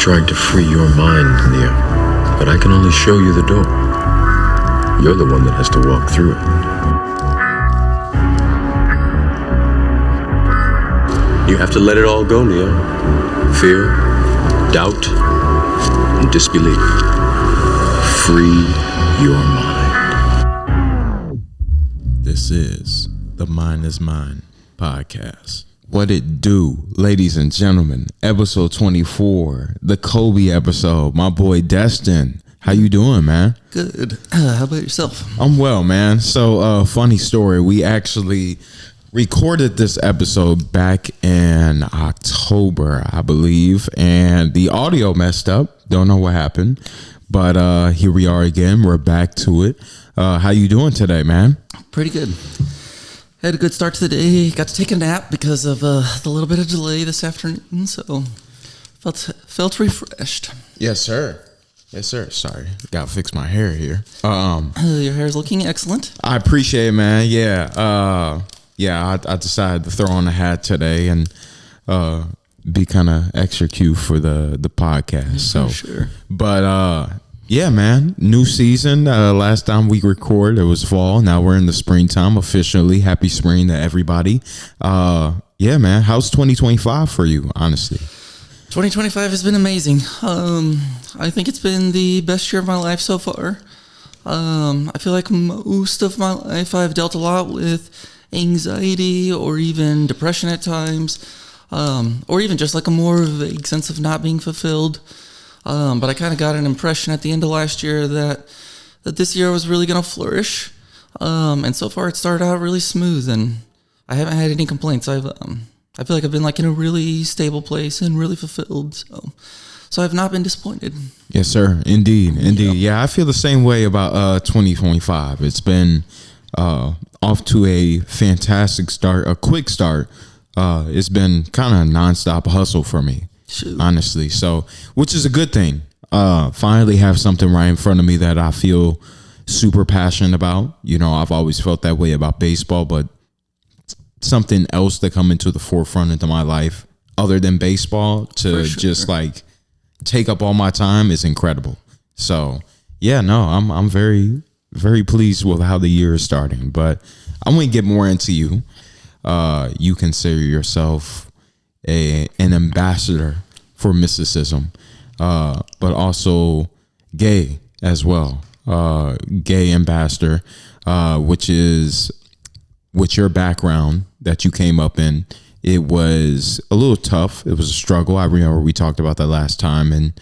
trying to free your mind, Neo, but I can only show you the door. You're the one that has to walk through it. You have to let it all go, Neo. Fear, doubt, and disbelief. Free your mind. This is the Mind is Mine podcast. What it do, ladies and gentlemen? Episode 24, the Kobe episode. My boy Destin. How you doing, man? Good. How about yourself? I'm well, man. So, funny story. We actually recorded this episode back in October, I believe, and the audio messed up. Don't know what happened, but here we are again. We're back to it. How you doing today, man? Pretty good. Had a good start to the day. Got to take a nap because of the little bit of delay this afternoon, so felt refreshed. Yes, sir. Yes, sir. Sorry, got to fix my hair here. Your hair's looking excellent. I appreciate it, man. Yeah. I decided to throw on a hat today and be kind of extra cute for the podcast. So, sure. But yeah, man, new season. Last time we recorded, it was fall. Now we're in the springtime officially. Happy spring to everybody. Yeah, man. How's 2025 for you, honestly? 2025 has been amazing. I think it's been the best year of my life so far. I feel like most of my life I've dealt a lot with anxiety or even depression at times, or even just like a more vague sense of not being fulfilled. But I kind of got an impression at the end of last year that this year was really going to flourish. And so far it started out really smooth and I haven't had any complaints. I feel like I've been like in a really stable place and really fulfilled. So I've not been disappointed. Yes, sir. Indeed. Yeah, I feel the same way about 2025. It's been off to a fantastic start, a quick start. It's been kind of nonstop hustle for me. Shoot. Honestly, so which is a good thing. Finally have something right in front of me that I feel super passionate about. You know, I've always felt that way about baseball, but something else to come into the forefront into my life other than baseball to just like take up all my time is incredible. So yeah, no, I'm very, very pleased with how the year is starting, but I'm going to get more into you. You consider yourself an ambassador for mysticism, but also gay as well. Gay ambassador, which is with your background that you came up in. It was a little tough. It was a struggle. I remember we talked about that last time. And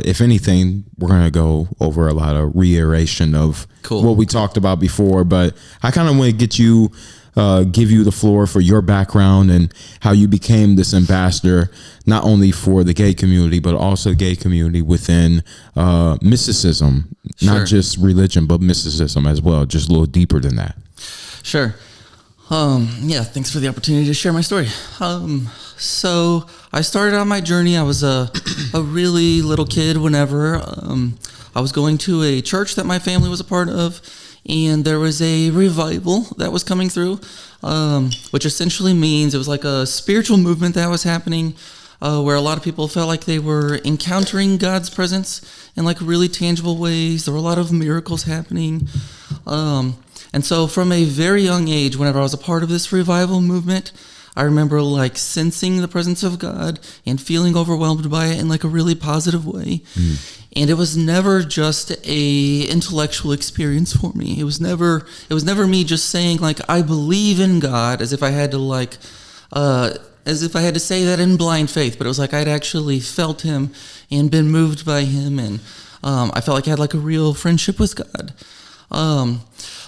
if anything, we're going to go over a lot of reiteration of what we talked about before. But I kind of want to get you, give you the floor for your background and how you became this ambassador, not only for the gay community, but also the gay community within mysticism, not just religion, but mysticism as well, just a little deeper than that. Sure. Yeah, thanks for the opportunity to share my story. So I started on my journey. I was a really little kid whenever I was going to a church that my family was a part of, and there was a revival that was coming through, which essentially means it was like a spiritual movement that was happening, where a lot of people felt like they were encountering God's presence in like really tangible ways. There were a lot of miracles happening. And so from a very young age, whenever I was a part of this revival movement, I remember like sensing the presence of God and feeling overwhelmed by it in like a really positive way. And it was never just a intellectual experience for me. It was never me just saying like, I believe in God as if I had to like, as if I had to say that in blind faith, but it was like I'd actually felt him and been moved by him. And I felt like I had like a real friendship with God.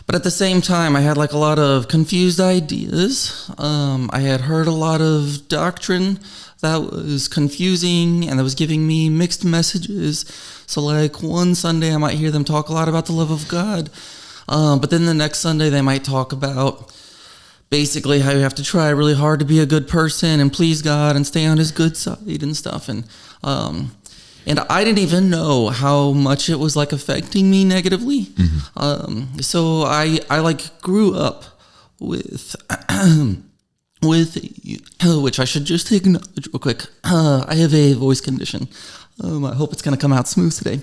But at the same time, I had like a lot of confused ideas. I had heard a lot of doctrine that was confusing and that was giving me mixed messages. So like one Sunday I might hear them talk a lot about the love of God. But then the next Sunday they might talk about basically how you have to try really hard to be a good person and please God and stay on his good side and stuff. And I didn't even know how much it was like affecting me negatively. So I like grew up with with, which I should just acknowledge real quick. I have a voice condition. I hope it's going to come out smooth today.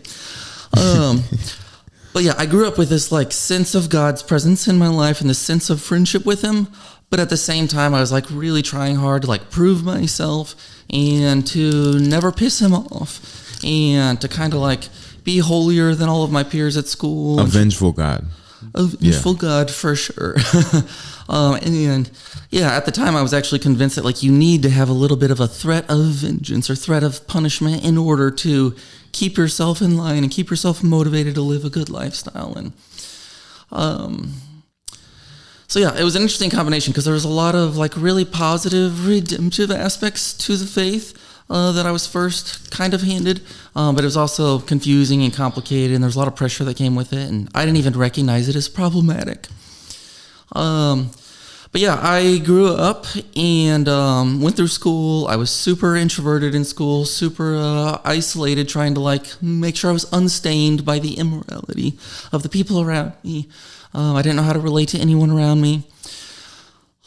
But yeah, I grew up with this like sense of God's presence in my life and this sense of friendship with him. But at the same time, I was like really trying hard to like prove myself and to never piss him off and to kind of like be holier than all of my peers at school. A vengeful God. A vengeful God for sure. And yeah, at the time I was actually convinced that like you need to have a little bit of a threat of vengeance or threat of punishment in order to keep yourself in line and keep yourself motivated to live a good lifestyle. And so yeah, it was an interesting combination because there was a lot of like really positive, redemptive aspects to the faith that I was first kind of handed, but it was also confusing and complicated, and there's a lot of pressure that came with it, and I didn't even recognize it as problematic. But yeah, I grew up and went through school. I was super introverted in school, super isolated, trying to like make sure I was unstained by the immorality of the people around me. I didn't know how to relate to anyone around me.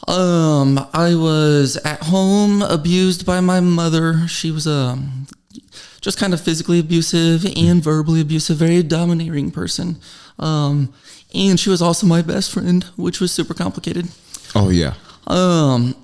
I was at home abused by my mother. She was just kind of physically abusive and verbally abusive, very domineering person. And she was also my best friend, which was super complicated. Oh, yeah. And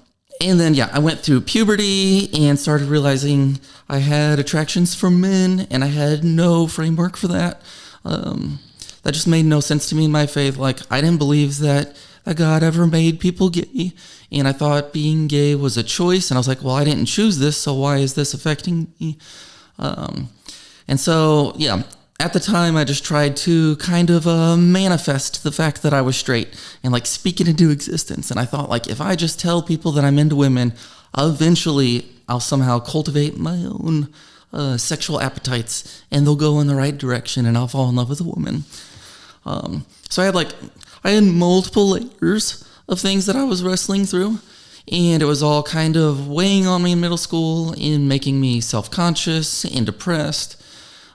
then, yeah, I went through puberty and started realizing I had attractions for men, and I had no framework for that. That just made no sense to me in my faith. Like, I didn't believe that God ever made people gay, and I thought being gay was a choice, and I was like, well, I didn't choose this, so why is this affecting me? And so, yeah, at the time, I just tried to kind of manifest the fact that I was straight and like speak it into existence. And I thought, like, if I just tell people that I'm into women, eventually I'll somehow cultivate my own sexual appetites, and they'll go in the right direction, and I'll fall in love with a woman. So I had multiple layers of things that I was wrestling through, and it was all kind of weighing on me in middle school and making me self-conscious and depressed.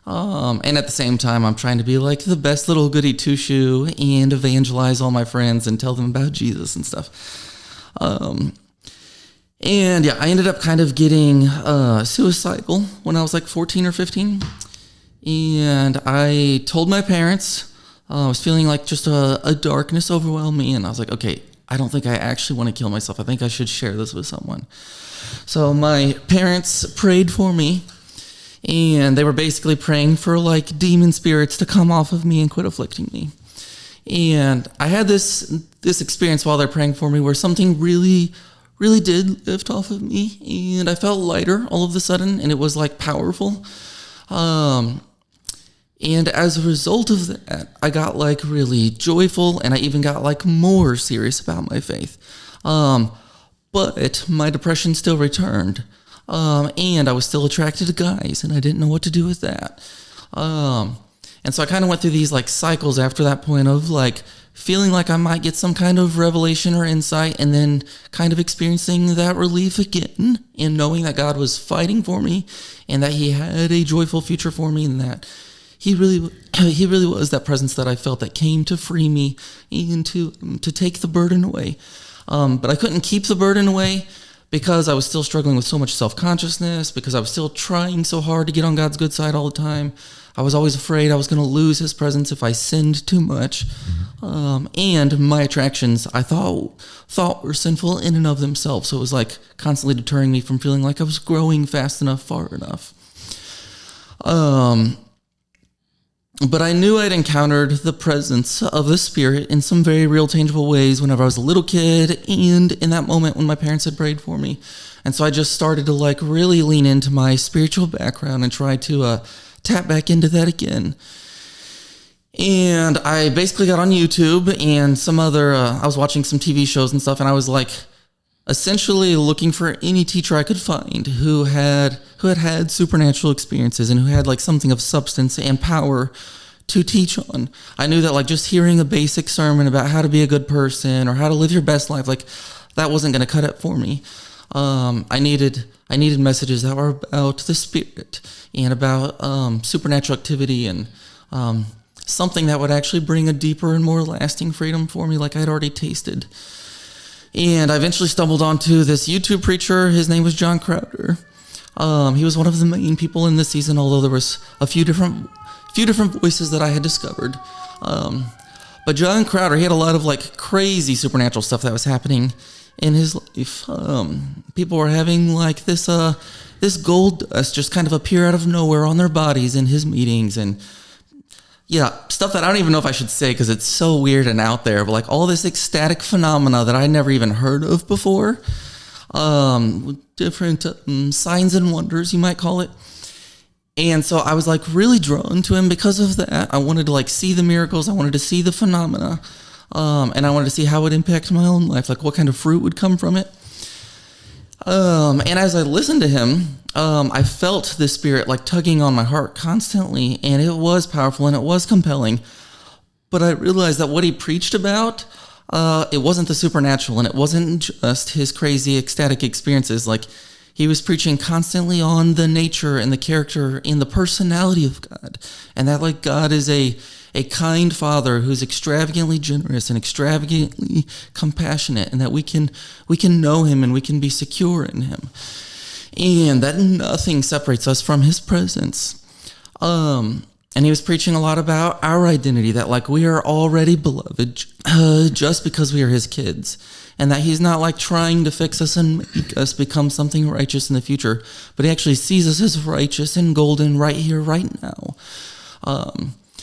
And at the same time, I'm trying to be like the best little goody two-shoe and evangelize all my friends and tell them about Jesus and stuff. And yeah, I ended up kind of getting suicidal when I was like 14 or 15. And I told my parents, I was feeling like just a darkness overwhelmed me. And I was like, okay, I don't think I actually want to kill myself. I think I should share this with someone. So my parents prayed for me. And they were basically praying for like demon spirits to come off of me and quit afflicting me. And I had this experience while they're praying for me where something really, really did lift off of me. And I felt lighter all of a sudden, and it was like powerful. And as a result of that, I got like really joyful, and I even got like more serious about my faith. But my depression still returned. And I was still attracted to guys, and I didn't know what to do with that. And so I kind of went through these like cycles after that point of like feeling like I might get some kind of revelation or insight, and then kind of experiencing that relief again, and knowing that God was fighting for me, and that he had a joyful future for me, and that he really was that presence that I felt that came to free me and to take the burden away. But I couldn't keep the burden away, because I was still struggling with so much self-consciousness, because I was still trying so hard to get on God's good side all the time. I was always afraid I was going to lose his presence if I sinned too much. And my attractions, I thought were sinful in and of themselves. So it was like constantly deterring me from feeling like I was growing fast enough, far enough. But I knew I'd encountered the presence of the Spirit in some very real, tangible ways whenever I was a little kid, and in that moment when my parents had prayed for me. And so I just started to like really lean into my spiritual background and try to tap back into that again. And I basically got on YouTube and some other, I was watching some TV shows and stuff, and I was like essentially looking for any teacher I could find who had supernatural experiences and who had like something of substance and power to teach on. I knew that like just hearing a basic sermon about how to be a good person or how to live your best life, like that wasn't going to cut it for me. I needed messages that were about the Spirit and about supernatural activity and something that would actually bring a deeper and more lasting freedom for me, like I'd already tasted. And I eventually stumbled onto this YouTube preacher. His name was John Crowder. He was one of the main people in this season, although there was a few different voices that I had discovered. But John Crowder, he had a lot of like crazy supernatural stuff that was happening in his life. People were having like this gold dust just kind of appear out of nowhere on their bodies in his meetings, and yeah, stuff that I don't even know if I should say because it's so weird and out there, but like all this ecstatic phenomena that I never even heard of before. Different signs and wonders, you might call it. And so I was like really drawn to him because of that. I wanted to like see the miracles. I wanted to see the phenomena. And I wanted to see how it would impact my own life, like what kind of fruit would come from it. And as I listened to him, I felt the Spirit like tugging on my heart constantly, and it was powerful and it was compelling. But I realized that what he preached about, it wasn't the supernatural, and it wasn't just his crazy ecstatic experiences. Like, he was preaching constantly on the nature and the character and the personality of God, and that like God is a kind Father who's extravagantly generous and extravagantly compassionate, and that we can know him and we can be secure in him, and that nothing separates us from his presence. And he was preaching a lot about our identity, that like we are already beloved just because we are his kids, and that he's not like trying to fix us and make us become something righteous in the future, but he actually sees us as righteous and golden right here, right now.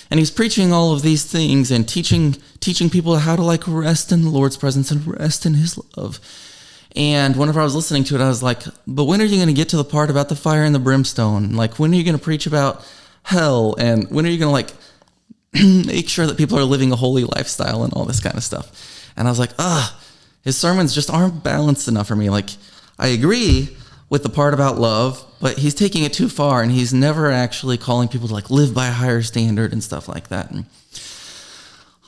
And he's preaching all of these things and teaching people how to like rest in the Lord's presence and rest in his love. And whenever I was listening to it, I was like, but when are you going to get to the part about the fire and the brimstone? Like, when are you going to preach about hell? And when are you going to like make sure that people are living a holy lifestyle and all this kind of stuff? And I was like, his sermons just aren't balanced enough for me. Like, I agree with the part about love, but he's taking it too far, and he's never actually calling people to like live by a higher standard and stuff like that.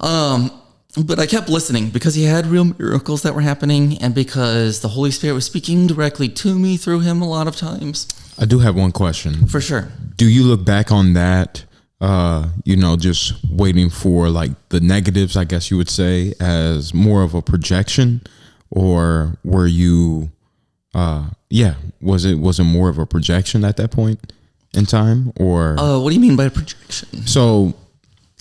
But I kept listening because he had real miracles that were happening, and because the Holy Spirit was speaking directly to me through him a lot of times. I do have one question. For sure. Do you look back on that, just waiting for like the negatives, I guess you would say, as more of a projection, or were you, was it more of a projection at that point in time, or? What do you mean by projection? So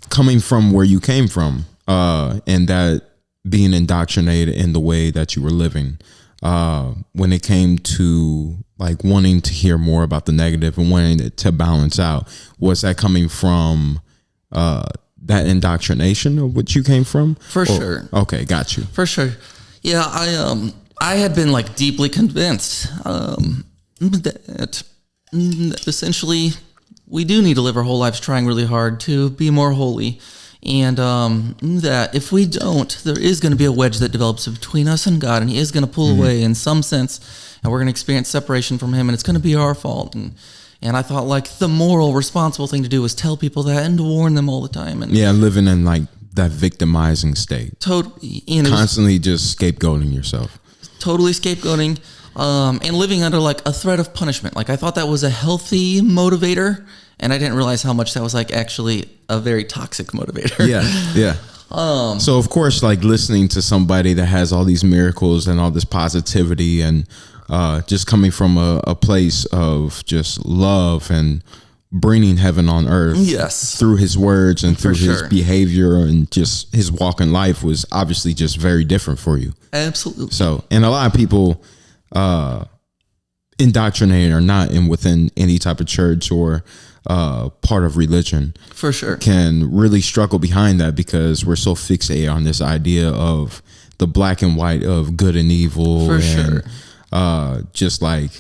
coming from where you came from, and that being indoctrinated in the way that you were living, when it came to like wanting to hear more about the negative and wanting it to balance out, was that coming from that indoctrination of which you came from? For sure. Okay, got you. For sure. Yeah, I had been like deeply convinced that essentially we do need to live our whole lives trying really hard to be more holy. And that if we don't, there is going to be a wedge that develops between us and God, and he is going to pull away in some sense, and we're going to experience separation from him, and it's going to be our fault. And I thought like the moral, responsible thing to do was tell people that and to warn them all the time. And living in like that victimizing state. Totally. Constantly just scapegoating yourself. Totally scapegoating, and living under like a threat of punishment. Like, I thought that was a healthy motivator, and I didn't realize how much that was like actually a very toxic motivator. Yeah. So of course, like listening to somebody that has all these miracles and all this positivity, and just coming from a place of just love and bringing heaven on earth, yes, through his words and through his sure. behavior and just his walk in life, was obviously just very different for you. Absolutely. So, and a lot of people indoctrinated or not in within any type of church or part of religion, for sure, can really struggle behind that, because we're so fixated on this idea of the black and white of good and evil. For and, sure. Just like,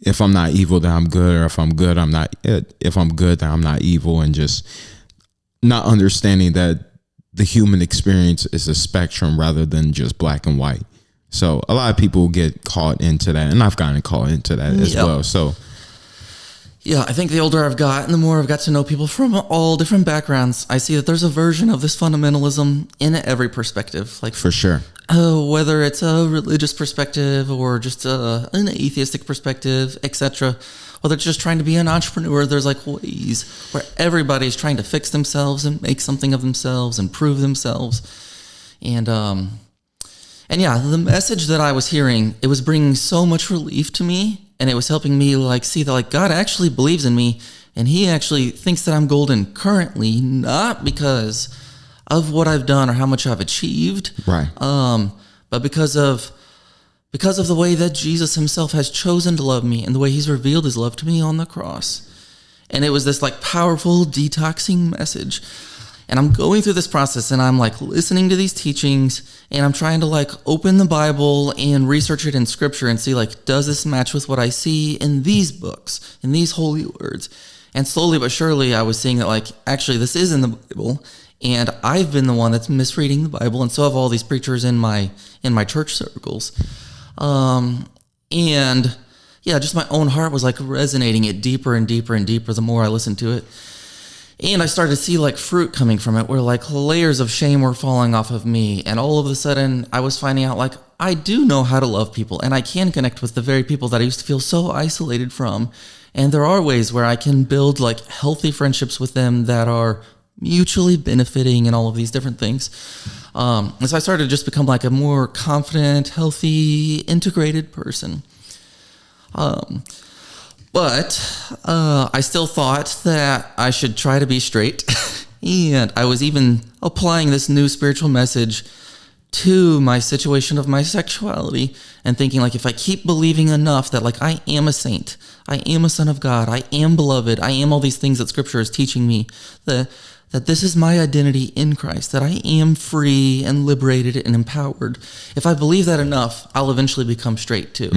if I'm not evil, then I'm good, or if I'm good, I'm not. If I'm good, then I'm not evil, and just not understanding that the human experience is a spectrum rather than just black and white. So a lot of people get caught into that, and I've gotten caught into that as well. So. Yeah, I think the older I've gotten, the more I've got to know people from all different backgrounds. I see that there's a version of this fundamentalism in every perspective. Like, for sure. Whether it's a religious perspective or just an atheistic perspective, etc. Whether it's just trying to be an entrepreneur, there's like ways where everybody's trying to fix themselves and make something of themselves and prove themselves. And And yeah, the message that I was hearing, it was bringing so much relief to me, and it was helping me like see that like God actually believes in me, and he actually thinks that I'm golden currently, not because of what I've done or how much I've achieved, Right. but because of the way that Jesus himself has chosen to love me and the way he's revealed his love to me on the cross. And it was this like powerful detoxing message. And I'm going through this process and I'm like listening to these teachings and I'm trying to like open the Bible and research it in scripture and see like, does this match with what I see in these books, in these holy words? And slowly but surely I was seeing that like, actually this is in the Bible and I've been the one that's misreading the Bible. And so have all these preachers in my church circles. And yeah, just my own heart was like resonating it deeper and deeper and deeper the more I listened to it. And I started to see like fruit coming from it where like layers of shame were falling off of me. And all of a sudden I was finding out like I do know how to love people and I can connect with the very people that I used to feel so isolated from. And there are ways where I can build like healthy friendships with them that are mutually benefiting and all of these different things. And so I started to just become like a more confident, healthy, integrated person. But I still thought that I should try to be straight. And I was even applying this new spiritual message to my situation of my sexuality and thinking like, if I keep believing enough that like I am a saint, I am a son of God, I am beloved, I am all these things that scripture is teaching me, that this is my identity in Christ, that I am free and liberated and empowered. If I believe that enough, I'll eventually become straight too.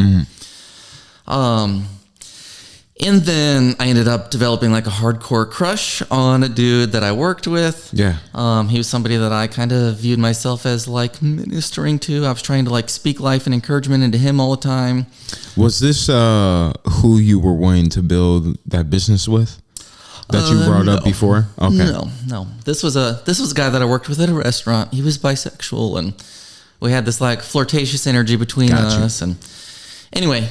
And then I ended up developing like a hardcore crush on a dude that I worked with. Yeah. He was somebody that I kind of viewed myself as like ministering to. I was trying to like speak life and encouragement into him all the time. Was this who you were wanting to build that business with? That you brought up before? Okay. No. This was a guy that I worked with at a restaurant. He was bisexual, and we had this like flirtatious energy between us. And anyway,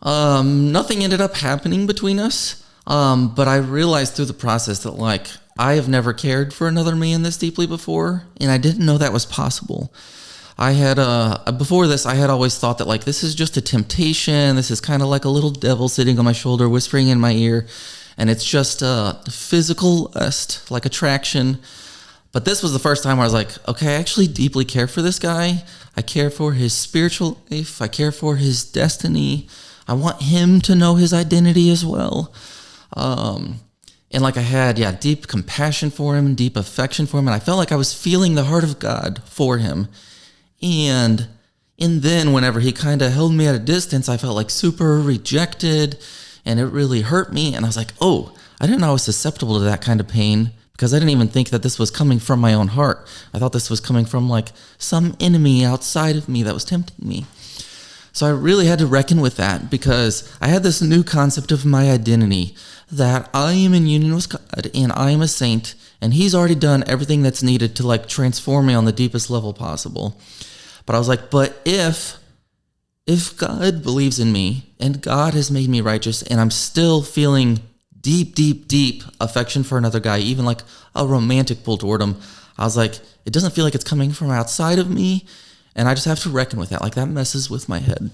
nothing ended up happening between us. But I realized through the process that like I have never cared for another man this deeply before, and I didn't know that was possible. I had before this, I had always thought that like this is just a temptation. This is kind of like a little devil sitting on my shoulder, whispering in my ear. And it's just a physical lust, like attraction. But this was the first time where I was like, okay, I actually deeply care for this guy. I care for his spiritual life. I care for his destiny. I want him to know his identity as well. And like I had, deep compassion for him, deep affection for him. And I felt like I was feeling the heart of God for him. And then whenever he kind of held me at a distance, I felt like super rejected. And it really hurt me. And I was like, oh, I didn't know I was susceptible to that kind of pain because I didn't even think that this was coming from my own heart. I thought this was coming from like some enemy outside of me that was tempting me. So I really had to reckon with that because I had this new concept of my identity that I am in union with God and I am a saint and he's already done everything that's needed to like transform me on the deepest level possible. But I was like, but if God believes in me and God has made me righteous and I'm still feeling deep, deep, deep affection for another guy, even like a romantic pull toward him, I was like, it doesn't feel like it's coming from outside of me. And I just have to reckon with that. Like that messes with my head.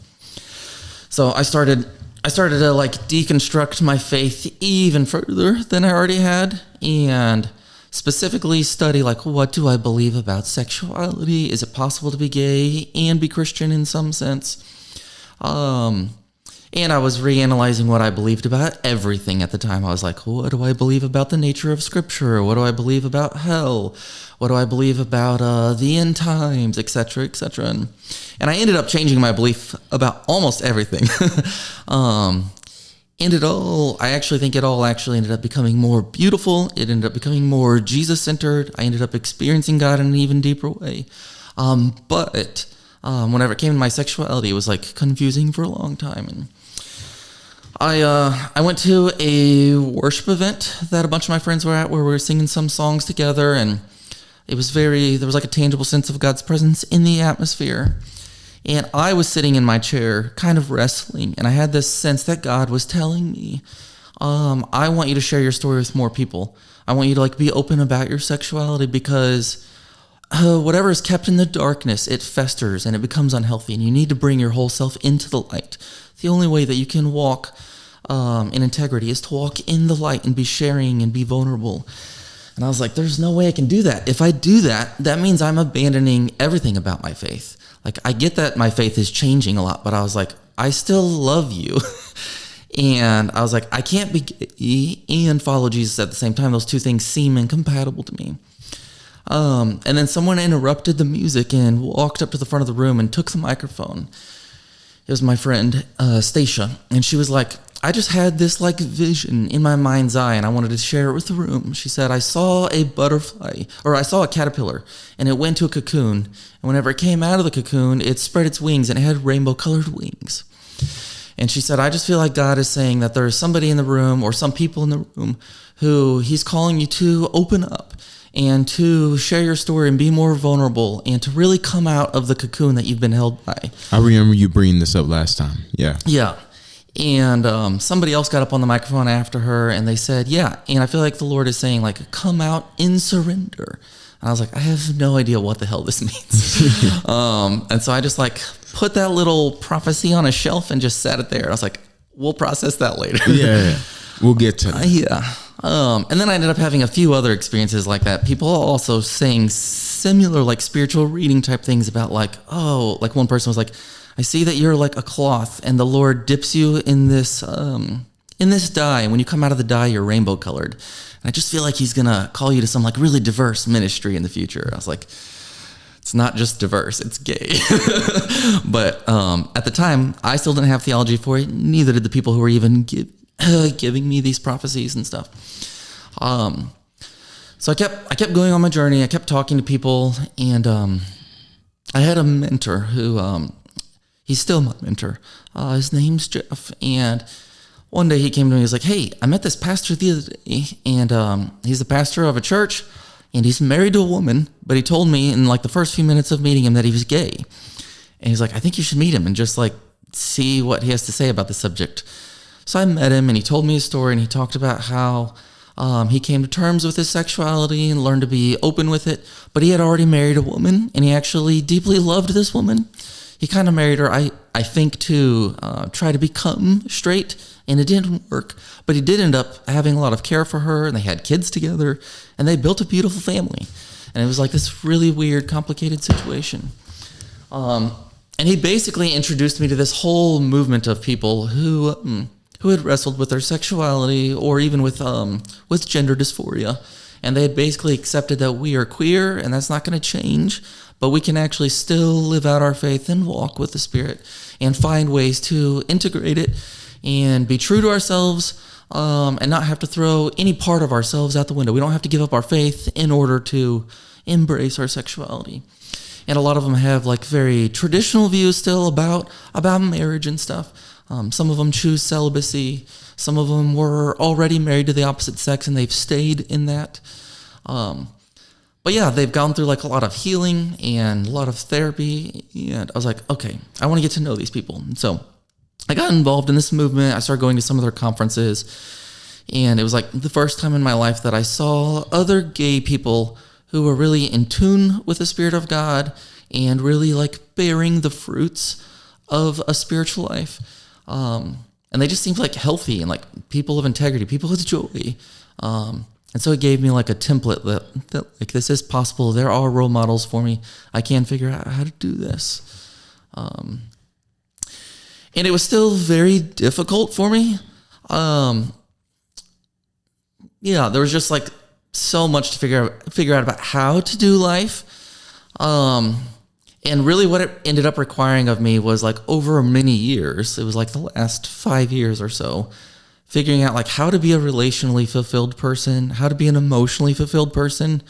So I started to like deconstruct my faith even further than I already had and specifically study like, what do I believe about sexuality? Is it possible to be gay and be Christian in some sense? And I was reanalyzing what I believed about everything at the time. I was like, what do I believe about the nature of scripture? What do I believe about hell? What do I believe about the end times, etc., etc.? And I ended up changing my belief about almost everything. I actually think it all actually ended up becoming more beautiful. It ended up becoming more Jesus-centered. I ended up experiencing God in an even deeper way. But whenever it came to my sexuality, it was like confusing for a long time. And I went to a worship event that a bunch of my friends were at where we were singing some songs together, and there was like a tangible sense of God's presence in the atmosphere. And I was sitting in my chair kind of wrestling, and I had this sense that God was telling me, I want you to share your story with more people. I want you to like be open about your sexuality because whatever is kept in the darkness, it festers and it becomes unhealthy, and you need to bring your whole self into the light. The only way that you can walk in integrity is to walk in the light and be sharing and be vulnerable. And I was like, there's no way I can do that. If I do that, that means I'm abandoning everything about my faith. Like, I get that my faith is changing a lot, but I was like, I still love you. And I was like, I can't be gay and follow Jesus at the same time. Those two things seem incompatible to me. And then someone interrupted the music and walked up to the front of the room and took the microphone. It was my friend, Stacia. And she was like, I just had this like vision in my mind's eye and I wanted to share it with the room. She said, I saw a butterfly, or I saw a caterpillar, and it went to a cocoon. And whenever it came out of the cocoon, it spread its wings and it had rainbow colored wings. And she said, I just feel like God is saying that there is somebody in the room, or some people in the room, who he's calling you to open up and to share your story and be more vulnerable and to really come out of the cocoon that you've been held by. I remember you bringing this up last time. Yeah. Yeah. And somebody else got up on the microphone after her and they said, yeah. And I feel like the Lord is saying, like, come out in surrender. And I was like, I have no idea what the hell this means. And so I just like put that little prophecy on a shelf and just sat it there. I was like, we'll process that later. Yeah. We'll get to that. Yeah. And then I ended up having a few other experiences like that. People also saying similar, like, spiritual reading type things about, like, oh, like one person was like, I see that you're like a cloth and the Lord dips you in this dye. And when you come out of the dye, you're rainbow colored. And I just feel like he's going to call you to some like really diverse ministry in the future. I was like, it's not just diverse, it's gay. But at the time, I still didn't have theology for it. Neither did the people who were even giving me these prophecies and stuff. So I kept going on my journey. I kept talking to people, and I had a mentor who, he's still my mentor. His name's Jeff, and one day he came to me. He was like, "Hey, I met this pastor the other day, and he's the pastor of a church, and he's married to a woman. But he told me in like the first few minutes of meeting him that he was gay, and he's like, I think you should meet him and just like see what he has to say about the subject." So I met him, and he told me his story, and he talked about how he came to terms with his sexuality and learned to be open with it. But he had already married a woman, and he actually deeply loved this woman. He kind of married her, I think, to try to become straight, and it didn't work. But he did end up having a lot of care for her, and they had kids together, and they built a beautiful family. And it was like this really weird, complicated situation. And he basically introduced me to this whole movement of people who had wrestled with their sexuality, or even with gender dysphoria. And they had basically accepted that we are queer, and that's not going to change. But we can actually still live out our faith and walk with the Spirit and find ways to integrate it and be true to ourselves, and not have to throw any part of ourselves out the window. We don't have to give up our faith in order to embrace our sexuality. And a lot of them have like very traditional views still about marriage and stuff. Some of them choose celibacy. Some of them were already married to the opposite sex and they've stayed in that. But yeah, they've gone through like a lot of healing and a lot of therapy. And I was like, okay, I want to get to know these people. And so I got involved in this movement. I started going to some of their conferences. And it was like the first time in my life that I saw other gay people who were really in tune with the Spirit of God and really like bearing the fruits of a spiritual life. And they just seemed like healthy and like people of integrity, people with joy. And so it gave me like a template that like this is possible. There are role models for me. I can figure out how to do this. And it was still very difficult for me. Yeah, there was just like so much to figure out about how to do life. And really what it ended up requiring of me was like over many years, it was like the last 5 years or so, figuring out like how to be a relationally fulfilled person, how to be an emotionally fulfilled person,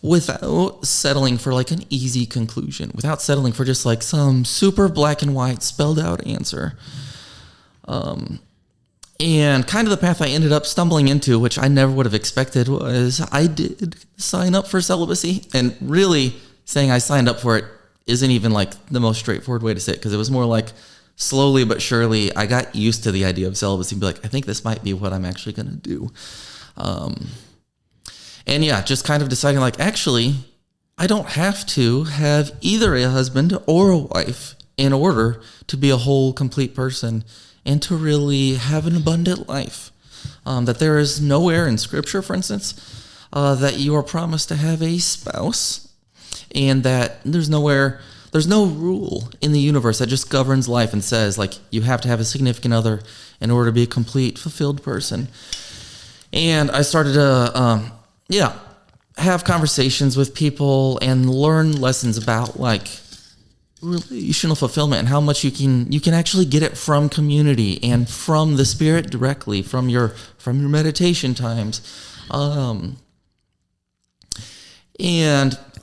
without settling for like an easy conclusion, without settling for just like some super black and white spelled out answer. And kind of the path I ended up stumbling into, which I never would have expected, was I did sign up for celibacy. And really saying I signed up for it isn't even like the most straightforward way to say it, because it was more like slowly but surely I got used to the idea of celibacy and be like, I think this might be what I'm actually going to do. And yeah, just kind of deciding like, actually, I don't have to have either a husband or a wife in order to be a whole, complete person and to really have an abundant life. That there is nowhere in Scripture, for instance, that you are promised to have a spouse, and that there's no rule in the universe that just governs life and says, like, you have to have a significant other in order to be a complete, fulfilled person. And I started to, have conversations with people and learn lessons about, like, relational fulfillment and how much you can actually get it from community and from the Spirit directly, from your meditation times. And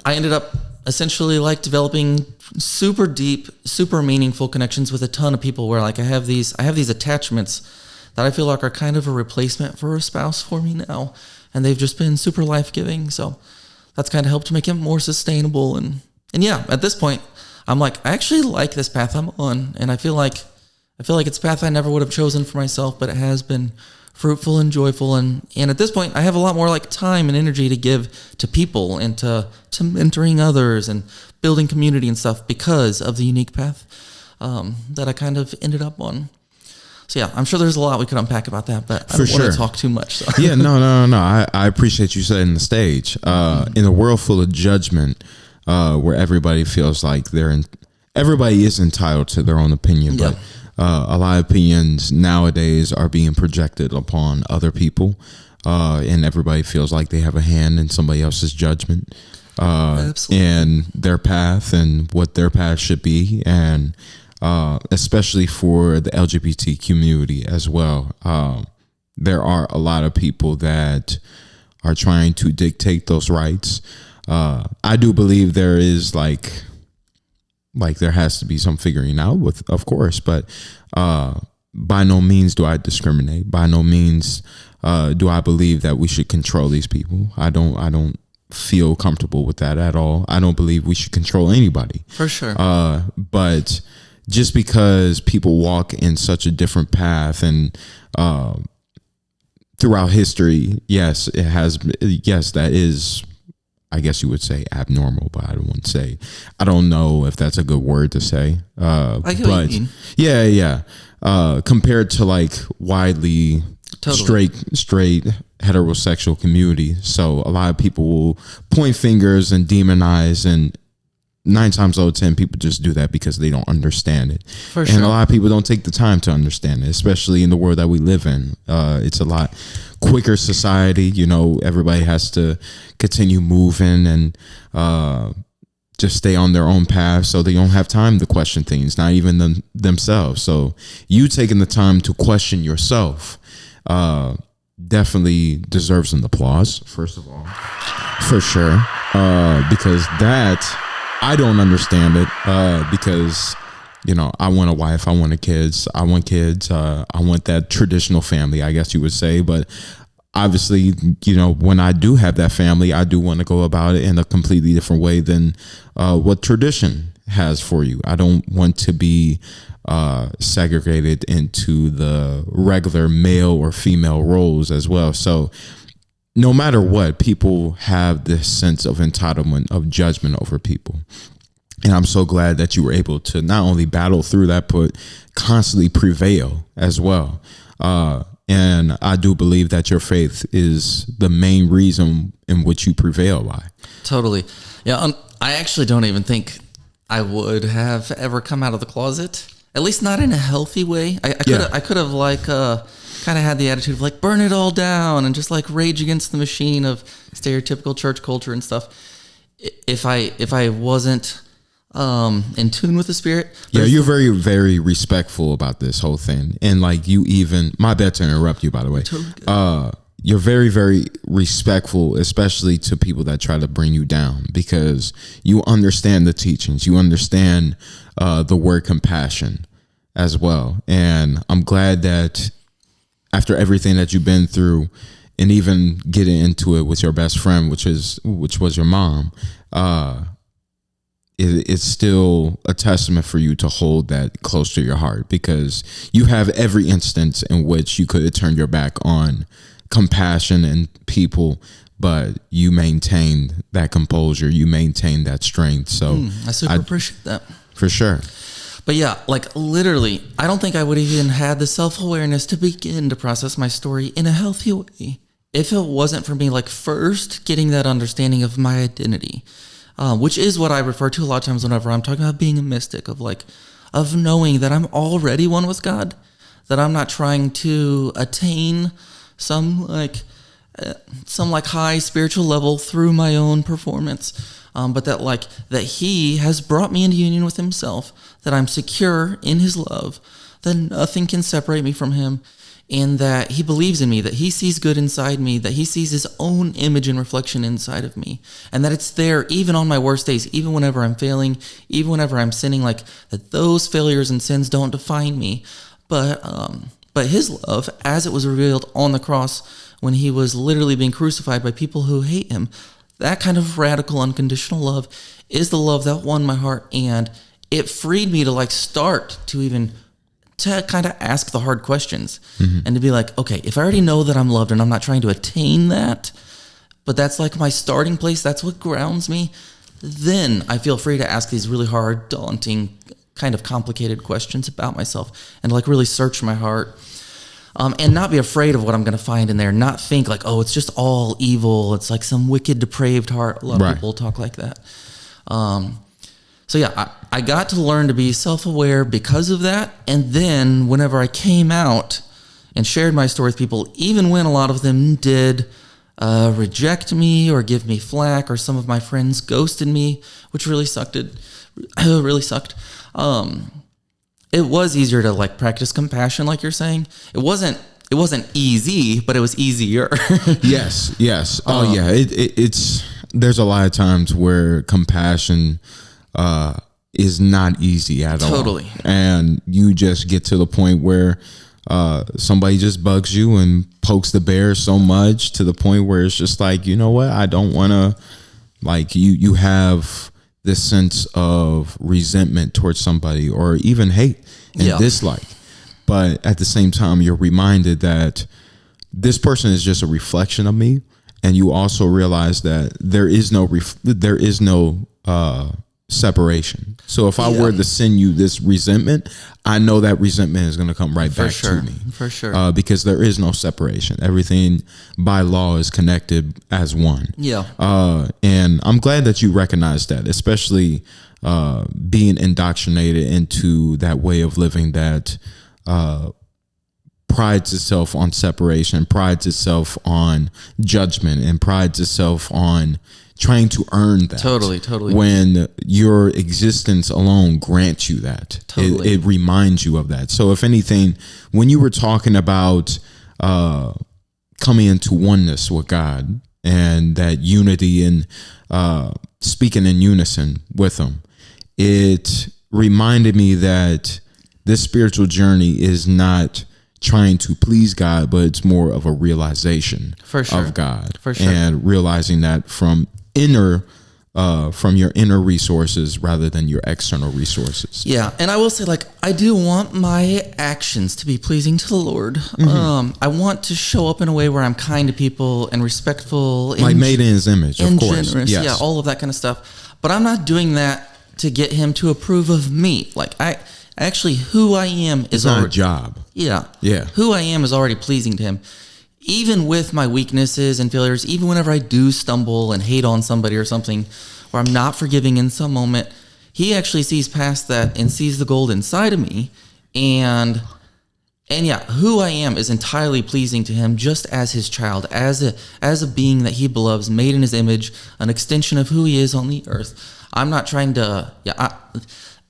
I ended up essentially like developing super deep, super meaningful connections with a ton of people where, like, I have these attachments that I feel like are kind of a replacement for a spouse for me now. And they've just been super life-giving. So that's kind of helped make it more sustainable. And yeah, at this point, I'm like, I actually like this path I'm on. And I feel like it's a path I never would have chosen for myself, but it has been fruitful and joyful. And at this point, I have a lot more like time and energy to give to people and to mentoring others and building community and stuff because of the unique path that I kind of ended up on. So yeah, I'm sure there's a lot we could unpack about that, but I don't want to talk too much. So. Yeah, no. I appreciate you setting the stage. In a world full of judgment, where everybody feels like everybody is entitled to their own opinion, but a lot of opinions nowadays are being projected upon other people, and everybody feels like they have a hand in somebody else's judgment, and their path and what their path should be, and especially for the LGBT community as well. There are a lot of people that are trying to dictate those rights. I do believe there is like there has to be some figuring out with, of course, but by no means do I discriminate. By no means do I believe that we should control these people. I don't feel comfortable with that at all. I don't believe we should control anybody. For sure. But just because people walk in such a different path and throughout history, yes, it has. Yes, that is, I guess you would say, abnormal, but I don't know if that's a good word to say. I get what you mean. Yeah. Compared to like widely straight heterosexual community. So a lot of people will point fingers and demonize, and 9 times out of 10 people just do that because they don't understand it. For sure. And a lot of people don't take the time to understand it, especially in the world that we live in. It's a lot quicker society. You know, everybody has to continue moving and just stay on their own path, so they don't have time to question things, not even themselves. So you taking the time to question yourself definitely deserves an applause, first of all, for sure, because that, I don't understand it, because, you know, I want a wife, I want kids, I want that traditional family, I guess you would say. But obviously, you know, when I do have that family, I do want to go about it in a completely different way than what tradition has for you. I don't want to be segregated into the regular male or female roles as well. So no matter what, people have this sense of entitlement, of judgment over people. And I'm so glad that you were able to not only battle through that, but constantly prevail as well. And I do believe that your faith is the main reason in which you prevail by. Totally. Yeah. I actually don't even think I would have ever come out of the closet, at least not in a healthy way. I could have like, kind of had the attitude of like, burn it all down and just like rage against the machine of stereotypical church culture and stuff. If I wasn't in tune with the Spirit. Yeah, you're very, very respectful about this whole thing. And like you even, my bad to interrupt you, by the way. Totally. You're very, very respectful, especially to people that try to bring you down, because you understand the teachings. You understand the word compassion as well. And I'm glad that after everything that you've been through, and even getting into it with your best friend, which was your mom, it's still a testament for you to hold that close to your heart, because you have every instance in which you could have turned your back on compassion and people, but you maintained that composure, you maintained that strength. So I super appreciate that. For sure. But yeah, like literally, I don't think I would have even had the self-awareness to begin to process my story in a healthy way if it wasn't for me, like, first getting that understanding of my identity, which is what I refer to a lot of times whenever I'm talking about being a mystic, of knowing that I'm already one with God, that I'm not trying to attain some high spiritual level through my own performance, but that He has brought me into union with Himself, that I'm secure in His love, that nothing can separate me from Him, and that He believes in me, that He sees good inside me, that He sees His own image and reflection inside of me, and that it's there even on my worst days, even whenever I'm failing, even whenever I'm sinning, like that those failures and sins don't define me, but His love, as it was revealed on the cross when He was literally being crucified by people who hate Him, that kind of radical, unconditional love is the love that won my heart, and it freed me to start to kind of ask the hard questions, and to be like, okay, if I already know that I'm loved and I'm not trying to attain that, but that's like my starting place, that's what grounds me, then I feel free to ask these really hard, daunting, kind of complicated questions about myself, and really search my heart, and not be afraid of what I'm going to find in there, not think oh, it's just all evil, it's like some wicked, depraved heart. A lot of people talk like that. So yeah, I got to learn to be self-aware because of that. And then whenever I came out and shared my story with people, even when a lot of them did reject me or give me flack, or some of my friends ghosted me, which really sucked. It really sucked. It was easier to practice compassion, like you're saying. It wasn't easy, but it was easier. Yes. Oh yeah. It's there's a lot of times where compassion is not easy at all. Totally. And you just get to the point where somebody just bugs you and pokes the bear so much to the point where it's just you know what? I don't want to, you have this sense of resentment towards somebody, or even hate and dislike. But at the same time, you're reminded that this person is just a reflection of me. And you also realize that there is no separation. So if I were to send you this resentment, I know that resentment is going to come right back to me. For sure. Because there is no separation. Everything by law is connected as one. Yeah. And I'm glad that you recognize that, especially being indoctrinated into that way of living that prides itself on separation, prides itself on judgment, and prides itself on trying to earn that. Totally. When your existence alone grants you that. Totally. It reminds you of that. So if anything, when you were talking about coming into oneness with God and that unity and speaking in unison with Him, it reminded me that this spiritual journey is not trying to please God, but it's more of a realization of God. For sure. And realizing that from your inner resources rather than your external resources. Yeah, and I will say, I do want my actions to be pleasing to the Lord. I want to show up in a way where I'm kind to people and respectful, and made in His image, of course. Generous. Yes. Yeah, all of that kind of stuff. But I'm not doing that to get Him to approve of me. Actually, who I am is not a job. Yeah. Yeah. Who I am is already pleasing to Him. Even with my weaknesses and failures, even whenever I do stumble and hate on somebody or something, or I'm not forgiving in some moment, He actually sees past that and sees the gold inside of me. And yeah, who I am is entirely pleasing to Him, just as His child, as a being that He loves, made in His image, an extension of who He is on the earth. I'm not trying to,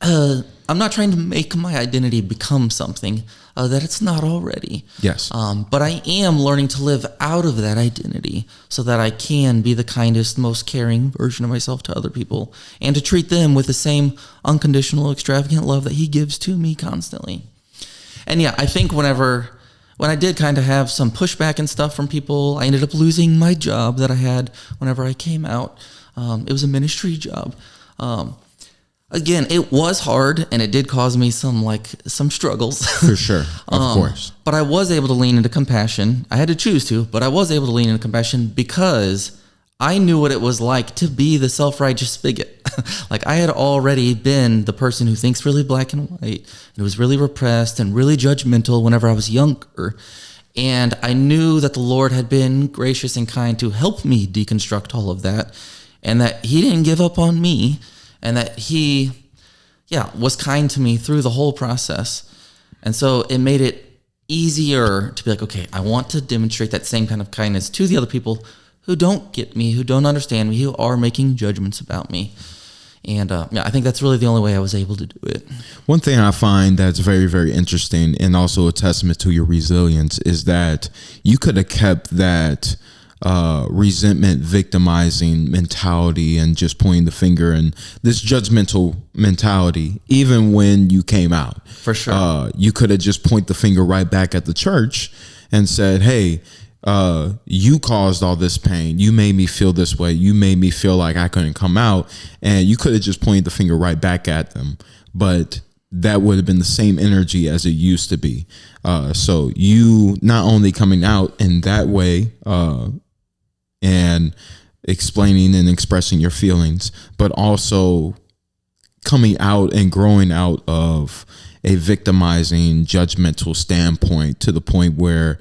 I'm not trying to make my identity become something that it's not already. Yes. But I am learning to live out of that identity so that I can be the kindest, most caring version of myself to other people, and to treat them with the same unconditional, extravagant love that He gives to me constantly. And yeah, I think when I did kind of have some pushback and stuff from people, I ended up losing my job that I had whenever I came out. It was a ministry job. Again, it was hard, and it did cause me some struggles. For sure, of course. But I was able to lean into compassion. I had to choose to, but I was able to lean into compassion because I knew what it was like to be the self-righteous bigot. Like I had already been the person who thinks really black and white and was really repressed and really judgmental whenever I was younger. And I knew that the Lord had been gracious and kind to help me deconstruct all of that, and that he didn't give up on me, and that he, was kind to me through the whole process. And so it made it easier to be like, okay, I want to demonstrate that same kind of kindness to the other people who don't get me, who don't understand me, who are making judgments about me. And I think that's really the only way I was able to do it. One thing I find that's very, very interesting, and also a testament to your resilience, is that you could have kept that resentment, victimizing mentality and just pointing the finger and this judgmental mentality, even when you came out. For sure. You could have just pointed the finger right back at the church and said, hey, you caused all this pain. You made me feel this way. You made me feel like I couldn't come out. And you could have just pointed the finger right back at them. But that would have been the same energy as it used to be. So you not only coming out in that way and explaining and expressing your feelings, but also coming out and growing out of a victimizing, judgmental standpoint to the point where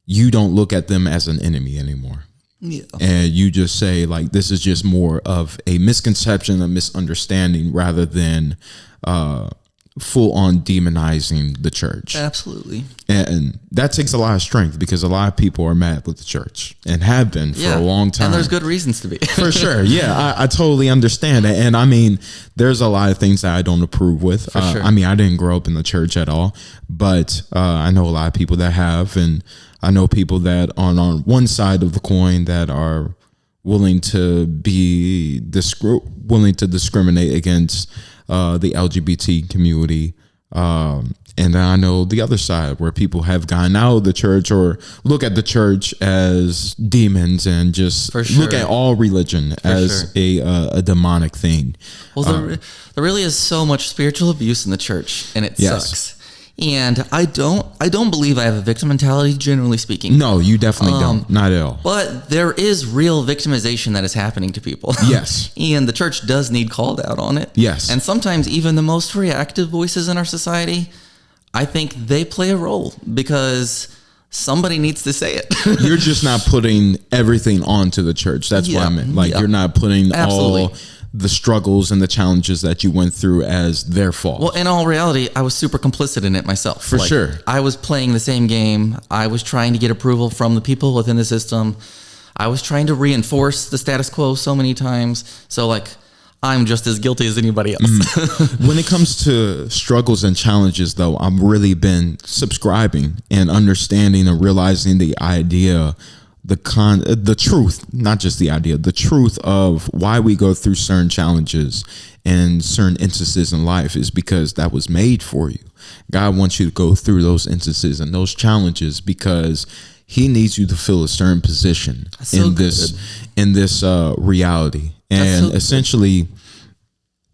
you don't look at them as an enemy anymore. Yeah. And you just say, like, this is just more of a misconception, a misunderstanding, rather than full on demonizing the church. Absolutely. And that takes a lot of strength, because a lot of people are mad with the church and have been for a long time. And there's good reasons to be. For sure. Yeah, I totally understand it. And I mean, there's a lot of things that I don't approve with. For sure. I mean, I didn't grow up in the church at all, but I know a lot of people that have, and I know people that on one side of the coin that are willing to be willing to discriminate against the LGBT community. And then I know the other side where people have gone out of the church or look at the church as demons and just look at all religion as a demonic thing. Well, there really is so much spiritual abuse in the church, and it sucks. And I don't believe I have a victim mentality, generally speaking. No, you definitely don't. Not at all. But there is real victimization that is happening to people. Yes. And the church does need called out on it. Yes. And sometimes even the most reactive voices in our society, I think they play a role, because somebody needs to say it. You're just not putting everything onto the church. That's what I meant. Like, you're not putting all the struggles and the challenges that you went through as their fault. Well, in all reality, I was super complicit in it myself. For sure. I was playing the same game. I was trying to get approval from the people within the system. I was trying to reinforce the status quo so many times. So, like, I'm just as guilty as anybody else. When it comes to struggles and challenges, though, I've really been subscribing and understanding and realizing the idea, the truth, not just the idea, the truth of why we go through certain challenges and certain instances in life is because that was made for you. God wants you to go through those instances and those challenges because he needs you to fill a certain position in this reality. And essentially,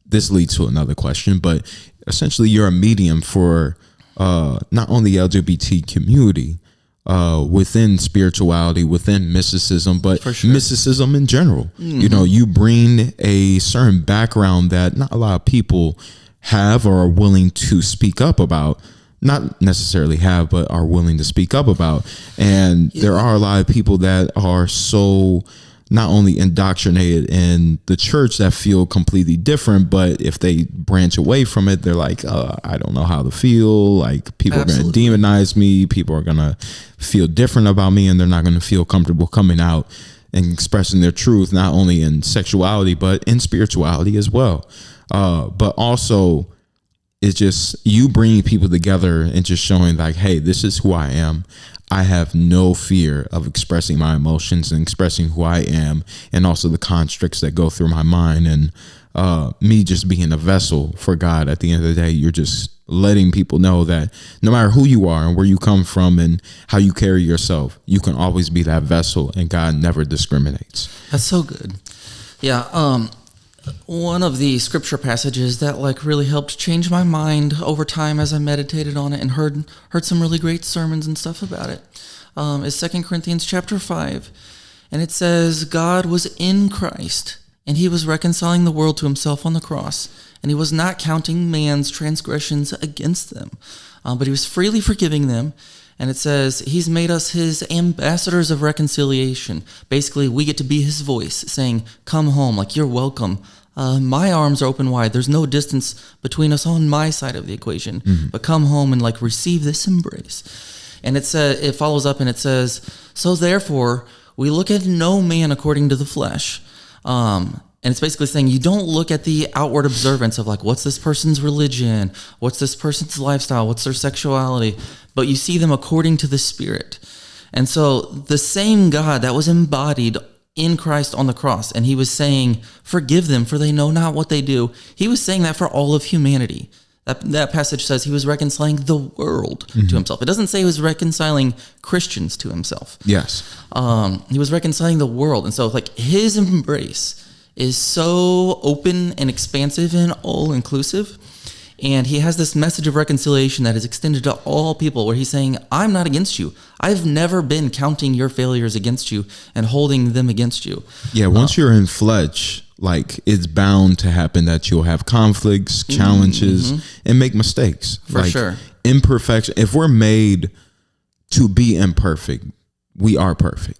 this leads to another question, but essentially you're a medium for not only the LGBT community, within spirituality, within mysticism, but mysticism in general. Mm-hmm. You know, you bring a certain background that not a lot of people have or are willing to speak up about. Not necessarily have, but are willing to speak up about. And there are a lot of people that are so not only indoctrinated in the church that feel completely different, but if they branch away from it, they're like, I don't know how to feel. Like, people are going to demonize me. People are going to feel different about me, and they're not going to feel comfortable coming out and expressing their truth, not only in sexuality, but in spirituality as well. But also, it's just you bringing people together and just showing like, hey, this is who I am. I have no fear of expressing my emotions and expressing who I am, and also the constructs that go through my mind, and me just being a vessel for God. At the end of the day, you're just letting people know that no matter who you are and where you come from and how you carry yourself, you can always be that vessel, and God never discriminates. That's so good. Yeah. One of the scripture passages that like really helped change my mind over time as I meditated on it and heard some really great sermons and stuff about it is 2 Corinthians chapter 5. And it says, God was in Christ, and he was reconciling the world to himself on the cross, and he was not counting man's transgressions against them, but he was freely forgiving them. And it says, he's made us his ambassadors of reconciliation. Basically, we get to be his voice saying, come home, like you're welcome. My arms are open wide. There's no distance between us on my side of the equation, but come home and like receive this embrace. And it follows up and it says, so therefore, we look at no man according to the flesh. And it's basically saying you don't look at the outward observance of like, what's this person's religion? What's this person's lifestyle? What's their sexuality? But you see them according to the Spirit. And so the same God that was embodied in Christ on the cross, and he was saying, forgive them for they know not what they do. He was saying that for all of humanity. That passage says he was reconciling the world to himself. It doesn't say he was reconciling Christians to himself. Yes. He was reconciling the world. And so like his embrace is so open and expansive and all-inclusive. And he has this message of reconciliation that is extended to all people where he's saying, I'm not against you. I've never been counting your failures against you and holding them against you. Yeah, once you're in flesh, like it's bound to happen that you'll have conflicts, challenges, and make mistakes. For like, sure. Imperfection. If we're made to be imperfect, we are perfect.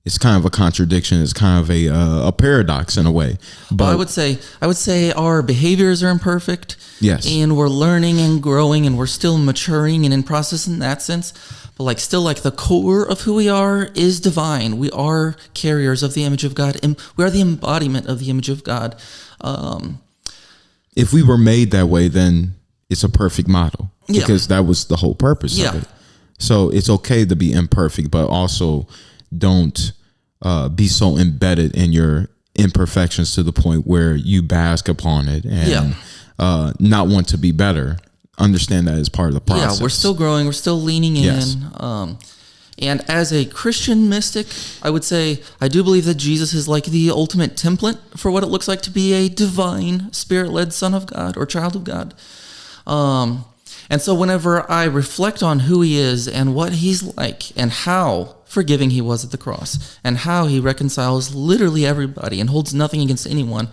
It's kind of a contradiction. It's kind of a paradox in a way. But I would say our behaviors are imperfect. Yes. And we're learning and growing and we're still maturing and in process in that sense. But like still like the core of who we are is divine. We are carriers of the image of God, and we are the embodiment of the image of God. If we were made that way, then it's a perfect model. Yeah. Because that was the whole purpose of it. So it's okay to be imperfect, but also don't be so embedded in your imperfections to the point where you bask upon it and not want to be better. Understand that as part of the process. Yeah, we're still growing. We're still leaning in. Yes. And as a Christian mystic, I would say I do believe that Jesus is like the ultimate template for what it looks like to be a divine, spirit-led son of God or child of God. And so whenever I reflect on who he is and what he's like and how forgiving he was at the cross and how he reconciles literally everybody and holds nothing against anyone,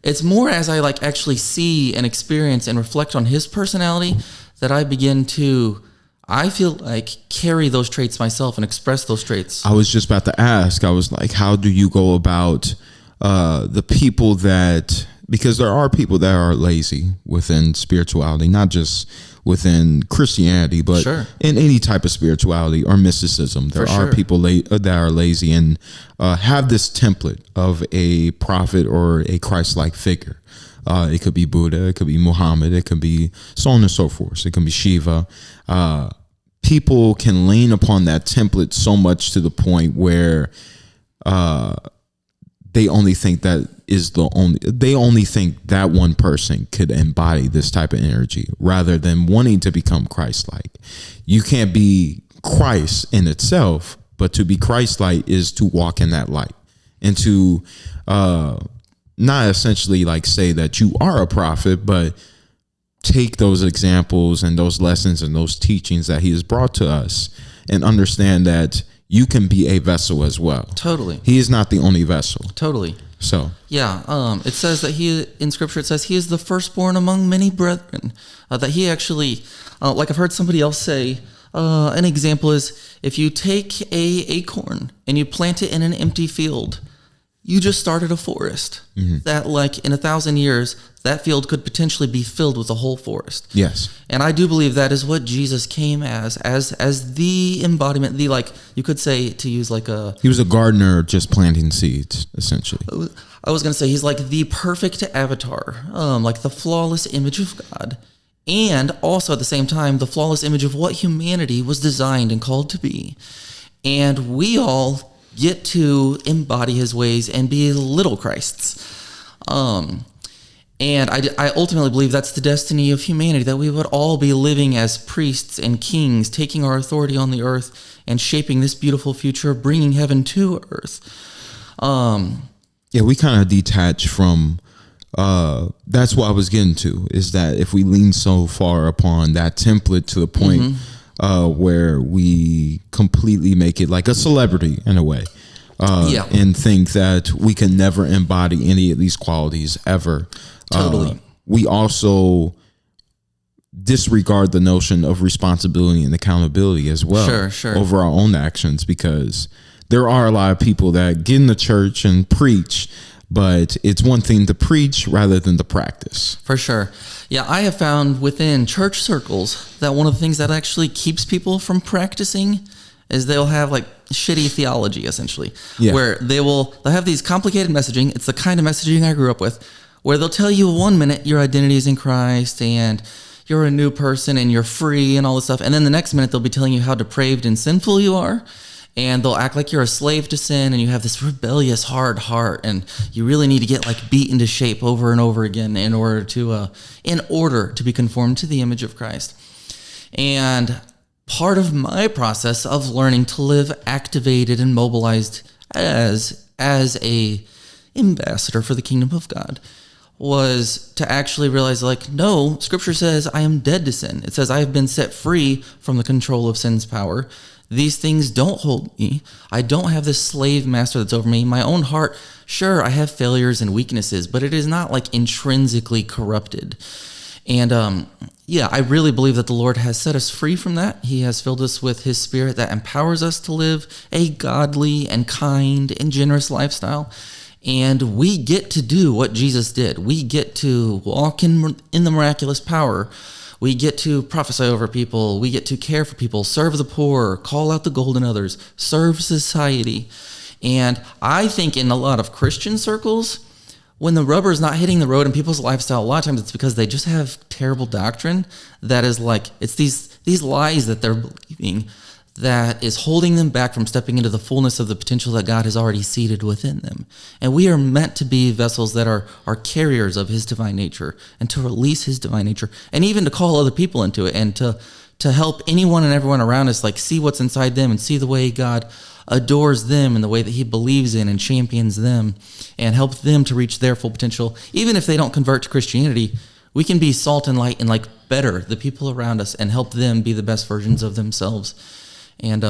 it's more as I like actually see and experience and reflect on his personality that I begin to, I feel like, carry those traits myself and express those traits. I was just about to ask, I was like, how do you go about the people that, because there are people that are lazy within spirituality, not just within Christianity, but in any type of spirituality or mysticism. There are people that are lazy and have this template of a prophet or a Christ-like figure. It could be Buddha, it could be Muhammad, it could be so on and so forth. It can be Shiva. People can lean upon that template so much to the point where they only think they only think that one person could embody this type of energy rather than wanting to become Christ-like. You can't be Christ in itself, but to be Christ-like is to walk in that light and to not essentially like say that you are a prophet, but take those examples and those lessons and those teachings that he has brought to us and understand that you can be a vessel as well. Totally. He is not the only vessel. Totally. So it says that he in Scripture, it says he is the firstborn among many brethren. That he actually, like I've heard somebody else say, an example is if you take a acorn and you plant it in an empty field, you just started a forest. That like in 1,000 years, that field could potentially be filled with a whole forest. Yes. And I do believe that is what Jesus came as the embodiment, the like, you could say, to use like a... He was a gardener just planting seeds, essentially. I was going to say he's like the perfect avatar, like the flawless image of God. And also at the same time, the flawless image of what humanity was designed and called to be. And we all get to embody his ways and be little Christs. And I ultimately believe that's the destiny of humanity, that we would all be living as priests and kings, taking our authority on the earth and shaping this beautiful future, bringing heaven to earth. Yeah, we kind of detach from, that's what I was getting to, is that if we lean so far upon that template to the point where we completely make it like a celebrity in a way, and think that we can never embody any of these qualities ever. Totally. We also disregard the notion of responsibility and accountability as well Sure. over our own actions, because there are a lot of people that get in the church and preach, but it's one thing to preach rather than to practice. For sure. Yeah, I have found within church circles that one of the things that actually keeps people from practicing is they'll have like shitty theology, essentially, where they'll have these complicated messaging. It's the kind of messaging I grew up with, where they'll tell you 1 minute your identity is in Christ and you're a new person and you're free and all this stuff. And then the next minute they'll be telling you how depraved and sinful you are. And they'll act like you're a slave to sin and you have this rebellious, hard heart, and you really need to get like beat into shape over and over again in order to be conformed to the image of Christ. And part of my process of learning to live activated and mobilized as a ambassador for the kingdom of God was to actually realize, like, no, Scripture says I am dead to sin. It says I have been set free from the control of sin's power. These things don't hold me. I don't have this slave master that's over me. My own heart, sure, I have failures and weaknesses, but it is not like intrinsically corrupted. And I really believe that the Lord has set us free from that. He has filled us with His Spirit that empowers us to live a godly and kind and generous lifestyle. And we get to do what Jesus did. We get to walk in the miraculous power. We get to prophesy over people. We get to care for people, serve the poor, call out the golden others, serve society. And I think in a lot of Christian circles, when the rubber is not hitting the road in people's lifestyle, a lot of times it's because they just have terrible doctrine that is like, it's these lies that they're believing that is holding them back from stepping into the fullness of the potential that God has already seated within them. And we are meant to be vessels that are carriers of His divine nature and to release His divine nature and even to call other people into it and to help anyone and everyone around us like see what's inside them and see the way God adores them and the way that He believes in and champions them and help them to reach their full potential. Even if they don't convert to Christianity, we can be salt and light and like better the people around us and help them be the best versions of themselves. And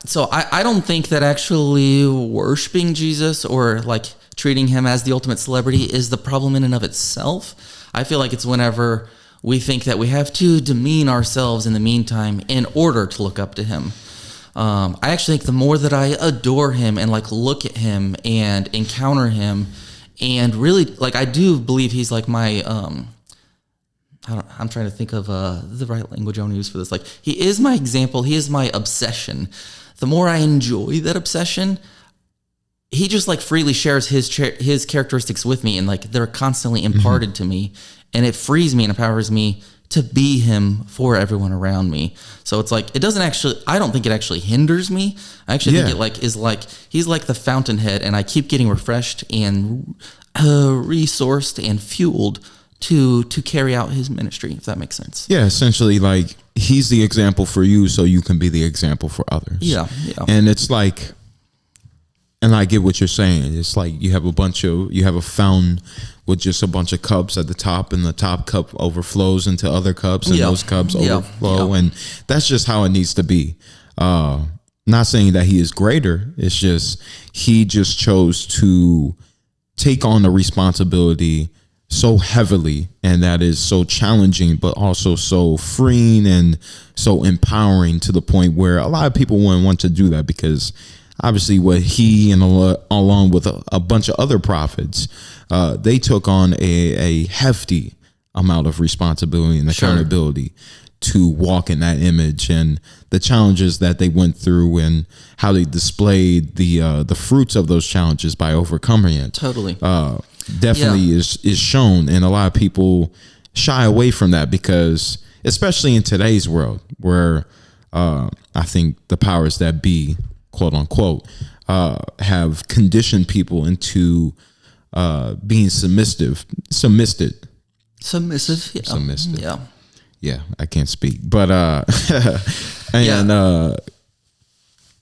so I don't think that actually worshiping Jesus or like treating Him as the ultimate celebrity is the problem in and of itself. I feel like it's whenever we think that we have to demean ourselves in the meantime in order to look up to Him. I actually think the more that I adore Him and like look at Him and encounter Him and really like, I do believe He's like my, I'm trying to think of the right language I want to use for this. Like, He is my example. He is my obsession. The more I enjoy that obsession, He just like freely shares His characteristics with me, and like they're constantly imparted to me, and it frees me and empowers me to be Him for everyone around me. So it's like, it doesn't actually, I don't think it actually hinders me. I actually think it like is like, He's like the fountainhead, and I keep getting refreshed and resourced and fueled to carry out His ministry, if that makes sense. Yeah, essentially, like, He's the example for you so you can be the example for others. Yeah. And it's like, and I get what you're saying. It's like you have a fountain with just a bunch of cups at the top, and the top cup overflows into other cups, and those cups overflow. And that's just how it needs to be. Not saying that He is greater. It's just, He just chose to take on the responsibility so heavily, and that is so challenging, but also so freeing and so empowering to the point where a lot of people wouldn't want to do that, because obviously what He and along with a bunch of other prophets, they took on a hefty amount of responsibility and accountability to walk in that image, and the challenges that they went through and how they displayed the fruits of those challenges by overcoming it. Totally. Definitely is shown, and a lot of people shy away from that because, especially in today's world, where I think the powers that be, quote unquote, have conditioned people into being submissive. Yeah, I can't speak, but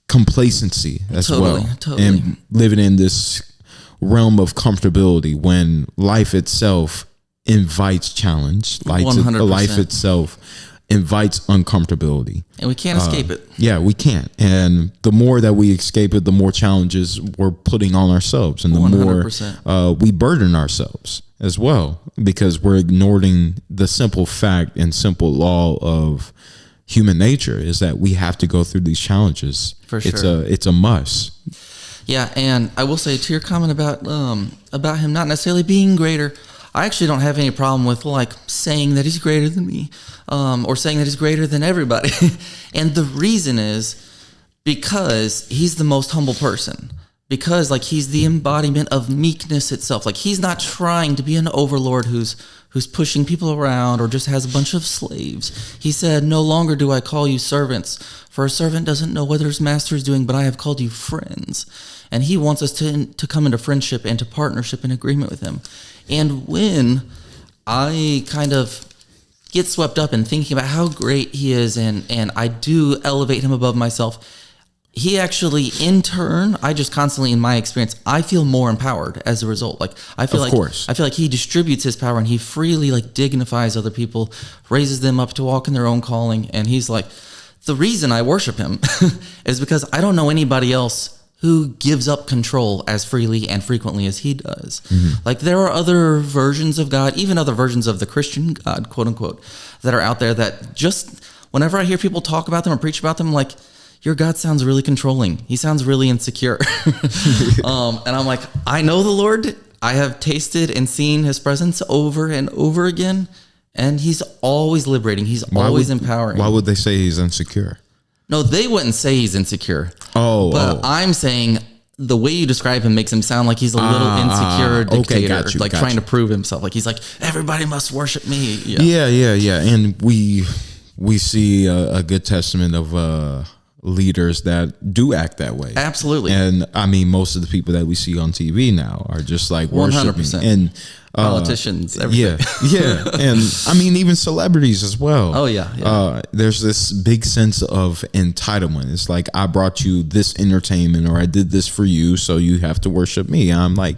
complacency as well, and living in this realm of comfortability when life itself invites challenge. 100%. Life itself invites uncomfortability. And we can't escape it. Yeah, we can't. And the more that we escape it, the more challenges we're putting on ourselves, and the 100%. more we burden ourselves as well, because we're ignoring the simple fact and simple law of human nature is that we have to go through these challenges. For sure. It's a must. Yeah, and I will say to your comment about him not necessarily being greater, I actually don't have any problem with like saying that he's greater than me, or saying that he's greater than everybody. And the reason is because he's the most humble person. Because like he's the embodiment of meekness itself. Like he's not trying to be an overlord who's pushing people around or just has a bunch of slaves. He said, "No longer do I call you servants, for a servant doesn't know what his master is doing, but I have called you friends." And he wants us to come into friendship and to partnership and agreement with him. And when I kind of get swept up in thinking about how great he is and I do elevate him above myself, he actually, in turn, I just constantly, in my experience, I feel more empowered as a result. Like I feel like he distributes his power and he freely like dignifies other people, raises them up to walk in their own calling. And he's like, the reason I worship him is because I don't know anybody else who gives up control as freely and frequently as he does. Mm-hmm. Like there are other versions of God, even other versions of the Christian God, quote unquote, that are out there that just whenever I hear people talk about them or preach about them, like, your God sounds really controlling. He sounds really insecure. And I'm like, I know the Lord. I have tasted and seen his presence over and over again. And he's always liberating. He's always empowering. Why would they say he's insecure? No, they wouldn't say he's insecure. But I'm saying the way you describe him makes him sound like he's a little insecure dictator, okay, trying to prove himself. Like he's like, everybody must worship me. Yeah. And we see a good testament of leaders that do act that way. Absolutely. And I mean, most of the people that we see on TV now are just like 100%. And politicians, everything. Yeah. And I mean, even celebrities as well. Oh yeah. There's this big sense of entitlement. It's like, I brought you this entertainment, or I did this for you, so you have to worship me. And I'm like,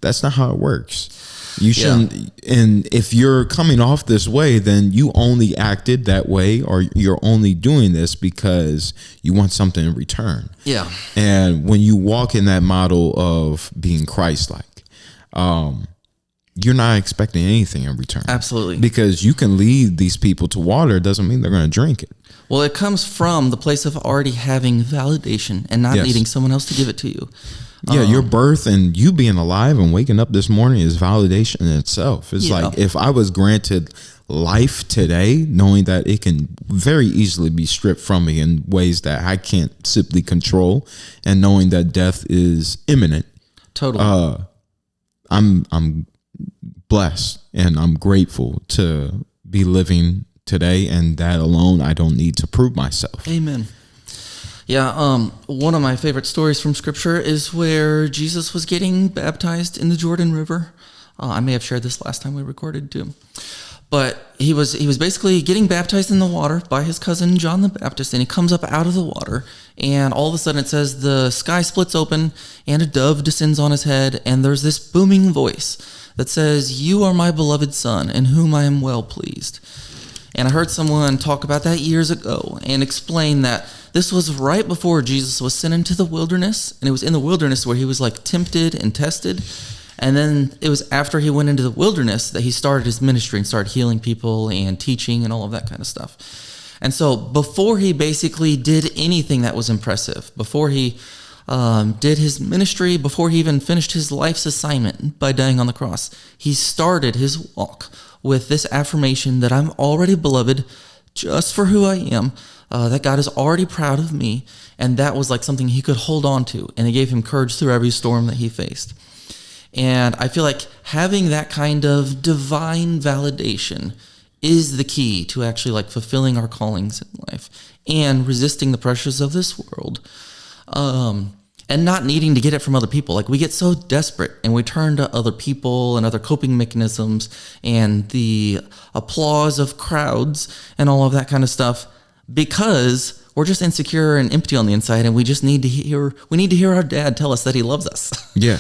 that's not how it works. You shouldn't. And if you're coming off this way, then you only acted that way, or you're only doing this because you want something in return. Yeah. And when you walk in that model of being Christ-like, you're not expecting anything in return. Absolutely. Because you can lead these people to water, doesn't mean they're going to drink it. Well, it comes from the place of already having validation and not needing someone else to give it to you. Yeah, your birth and you being alive and waking up this morning is validation in itself. It's like, if I was granted life today, knowing that it can very easily be stripped from me in ways that I can't simply control, and knowing that death is imminent. Totally. I'm blessed and I'm grateful to be living today, and that alone, I don't need to prove myself. Amen. Yeah, one of my favorite stories from Scripture is where Jesus was getting baptized in the Jordan River. I may have shared this last time we recorded too. But he was basically getting baptized in the water by his cousin John the Baptist, and he comes up out of the water, and all of a sudden it says the sky splits open, and a dove descends on his head, and there's this booming voice that says, "You are my beloved Son, in whom I am well pleased." And I heard someone talk about that years ago and explain that this was right before Jesus was sent into the wilderness, and it was in the wilderness where he was like tempted and tested. And then it was after he went into the wilderness that he started his ministry and started healing people and teaching and all of that kind of stuff. And so before he basically did anything that was impressive, before he did his ministry, before he even finished his life's assignment by dying on the cross, he started his walk with this affirmation that I'm already beloved just for who I am, that God is already proud of me, and that was like something he could hold on to, and it gave him courage through every storm that he faced. And I feel like having that kind of divine validation is the key to actually like fulfilling our callings in life and resisting the pressures of this world. And not needing to get it from other people. Like we get so desperate and we turn to other people and other coping mechanisms and the applause of crowds and all of that kind of stuff because we're just insecure and empty on the inside, and we just need to hear our dad tell us that he loves us. Yeah.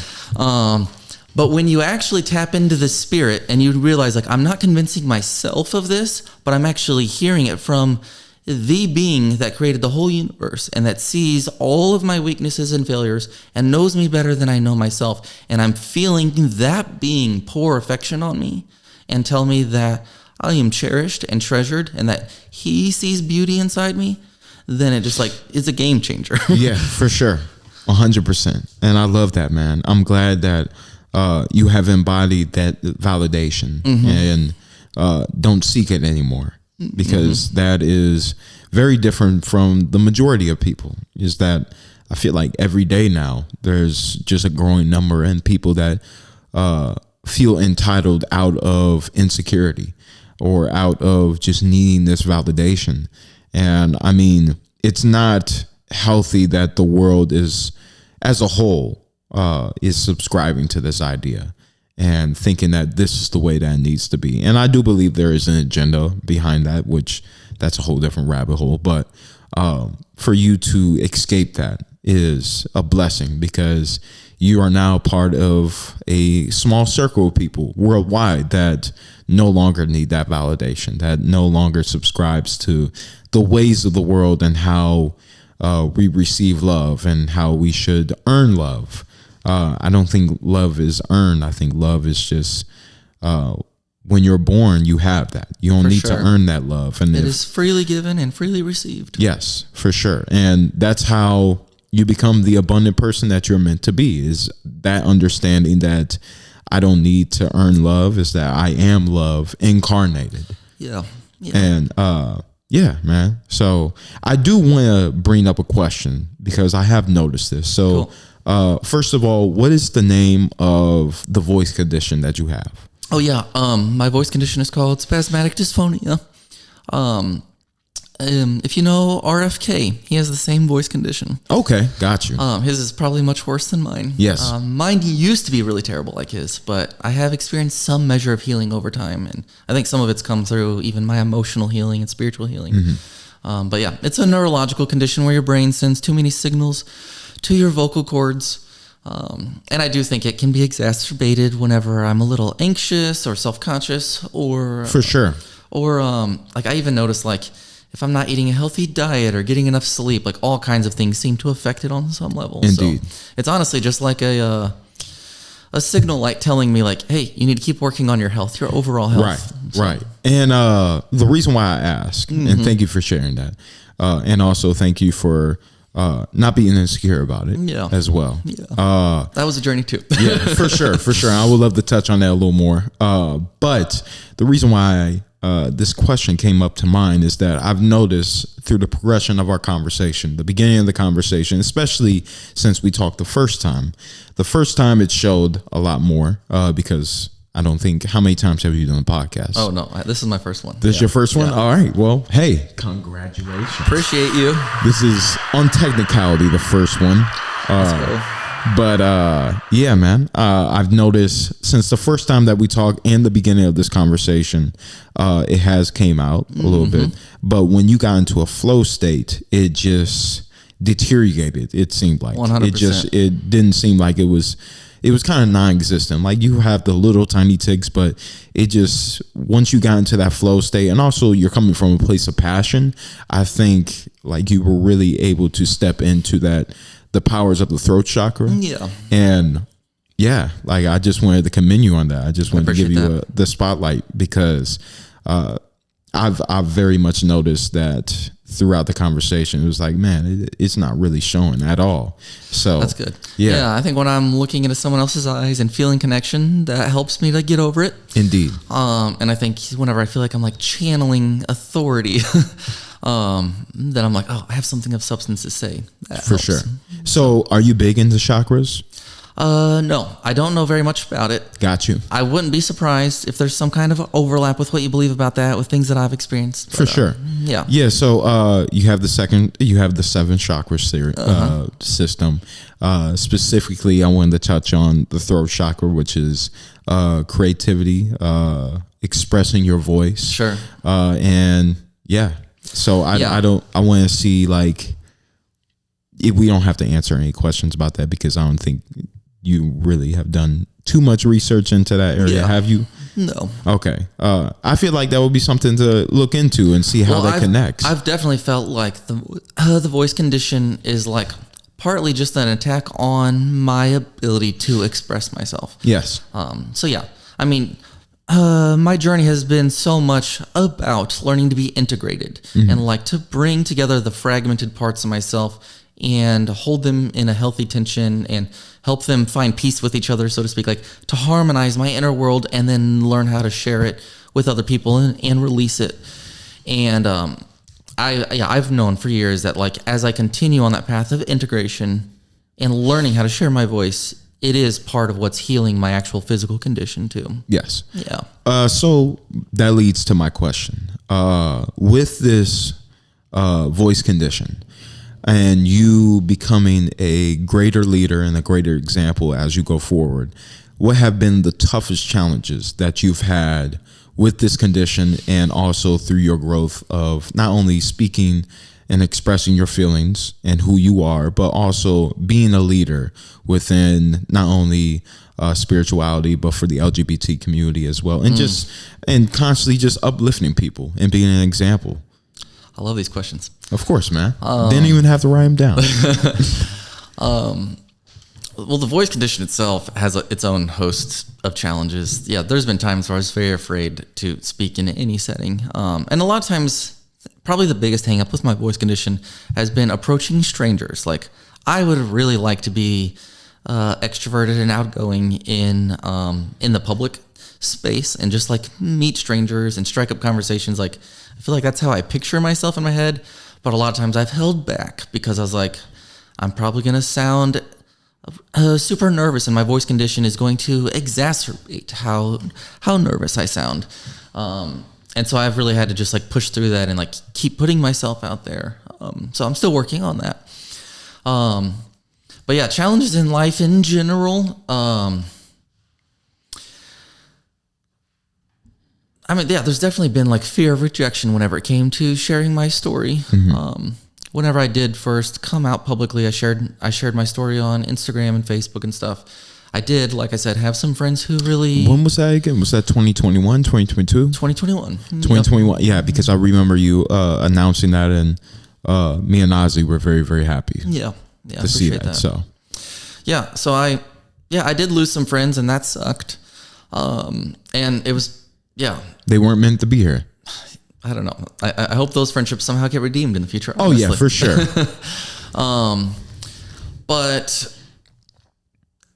But when you actually tap into the spirit and you realize, like, I'm not convincing myself of this, but I'm actually hearing it from the being that created the whole universe and that sees all of my weaknesses and failures and knows me better than I know myself. And I'm feeling that being pour affection on me and tell me that I am cherished and treasured and that he sees beauty inside me, then it just like is a game changer. Yeah, for sure. 100%. And I love that, man. I'm glad that you have embodied that validation and don't seek it anymore, because that is very different from the majority of people. Is that I feel like every day now there's just a growing number and people that feel entitled out of insecurity or out of just needing this validation. And I mean, it's not healthy that the world is, as a whole, is subscribing to this idea and thinking that this is the way that it needs to be. And I do believe there is an agenda behind that, which that's a whole different rabbit hole. But for you to escape that is a blessing, because you are now part of a small circle of people worldwide that no longer need that validation, that no longer subscribes to the ways of the world and how we receive love and how we should earn love. I don't think love is earned. I think love is just when you're born, you have that. You don't need to earn that love. And it is freely given and freely received. Yes, for sure. And that's how you become the abundant person that you're meant to be, is that understanding that I don't need to earn love, is that I am love incarnated. Yeah. And yeah, man. So I do want to bring up a question, because I have noticed this. So first of all, what is the name of the voice condition that you have? Oh yeah. My voice condition is called spasmodic dysphonia. If you know RFK, he has the same voice condition. Okay, got you. His is probably much worse than mine. Yes. Mine used to be really terrible like his, but I have experienced some measure of healing over time, and I think some of it's come through even my emotional healing and spiritual healing. But yeah, it's a neurological condition where your brain sends too many signals to your vocal cords. And I do think it can be exacerbated whenever I'm a little anxious or self-conscious, or for sure. Or like I even notice, like, if I'm not eating a healthy diet or getting enough sleep, like all kinds of things seem to affect it on some level. Indeed. So it's honestly just like a signal light telling me, like, hey, you need to keep working on your health, your overall health. Right. And the reason why I ask, and thank you for sharing that, and also thank you for not being insecure about it as well. Yeah. That was a journey too. Yeah, for sure. I would love to touch on that a little more. But the reason why this question came up to mind is that I've noticed through the progression of our conversation, the beginning of the conversation, especially since we talked the first time it showed a lot more, because I don't think, how many times have you done a podcast? Oh no, this is my first one. This is your first one? Yeah. All right. Well, hey, congratulations. Appreciate you. This is on technicality the first one. Let's go. But yeah, man, I've noticed since the first time that we talked and the beginning of this conversation, it has came out a little bit. But when you got into a flow state, it just deteriorated. It seemed like 100%. It didn't seem like it was kind of non-existent. Like you have the little tiny ticks, but it just, once you got into that flow state, and also you're coming from a place of passion, I think like you were really able to step into the powers of the throat chakra. Yeah. And yeah, like I just wanted to commend you on that. I just wanted to give you the spotlight, because I've very much noticed that throughout the conversation. It was like, man, it's not really showing at all. So that's good. Yeah. I think when I'm looking into someone else's eyes and feeling connection, that helps me to get over it. Indeed. And I think whenever I feel like I'm like channeling authority, then I'm like, oh, I have something of substance to say. That For helps. sure. So are you big into chakras? No, I don't know very much about it. Got you. I wouldn't be surprised if there's some kind of overlap with what you believe about that, with things that I've experienced. For sure. Yeah. Yeah. So you have the seven chakra system. Specifically, I wanted to touch on the throat chakra, which is creativity, expressing your voice. Sure. And yeah. So I want to see, like, if we don't have to answer any questions about that, because I don't think you really have done too much research into that area. Yeah. Have you? No. Okay. I feel like that would be something to look into and see how that connects. I've definitely felt like the voice condition is like partly just an attack on my ability to express myself. Yes. So yeah, I mean, my journey has been so much about learning to be integrated and like to bring together the fragmented parts of myself and hold them in a healthy tension and help them find peace with each other, so to speak, like to harmonize my inner world and then learn how to share it with other people and release it. And I've known for years that like as I continue on that path of integration and learning how to share my voice, it is part of what's healing my actual physical condition too. Yes. Yeah. So that leads to my question. With this voice condition and you becoming a greater leader and a greater example as you go forward, what have been the toughest challenges that you've had with this condition and also through your growth of not only speaking and expressing your feelings and who you are, but also being a leader within not only spirituality, but for the LGBT community as well, and constantly just uplifting people and being an example? I love these questions. Of course, man. Didn't even have to write them down. Well, the voice condition itself has its own host of challenges. Yeah, there's been times where I was very afraid to speak in any setting. And a lot of times, probably the biggest hang up with my voice condition has been approaching strangers. Like, I would really like to be extroverted and outgoing in the public space and just like meet strangers and strike up conversations. Like, I feel like that's how I picture myself in my head. But a lot of times I've held back because I was like, I'm probably going to sound super nervous and my voice condition is going to exacerbate how nervous I sound. And so I've really had to just like push through that and like keep putting myself out there. So I'm still working on that. But yeah, challenges in life in general. I mean, yeah, there's definitely been like fear of rejection whenever it came to sharing my story. Whenever I did first come out publicly, I shared my story on Instagram and Facebook and stuff. I did, like I said, have some friends who really... When was that again? Was that 2021, 2022? 2021. 2021, yep. Yeah, because I remember you announcing that, and me and Ozzy were very, very happy to see that. So I did lose some friends, and that sucked. And it was... Yeah. They weren't meant to be here. I don't know. I hope those friendships somehow get redeemed in the future. Honestly. Oh, yeah, for sure. But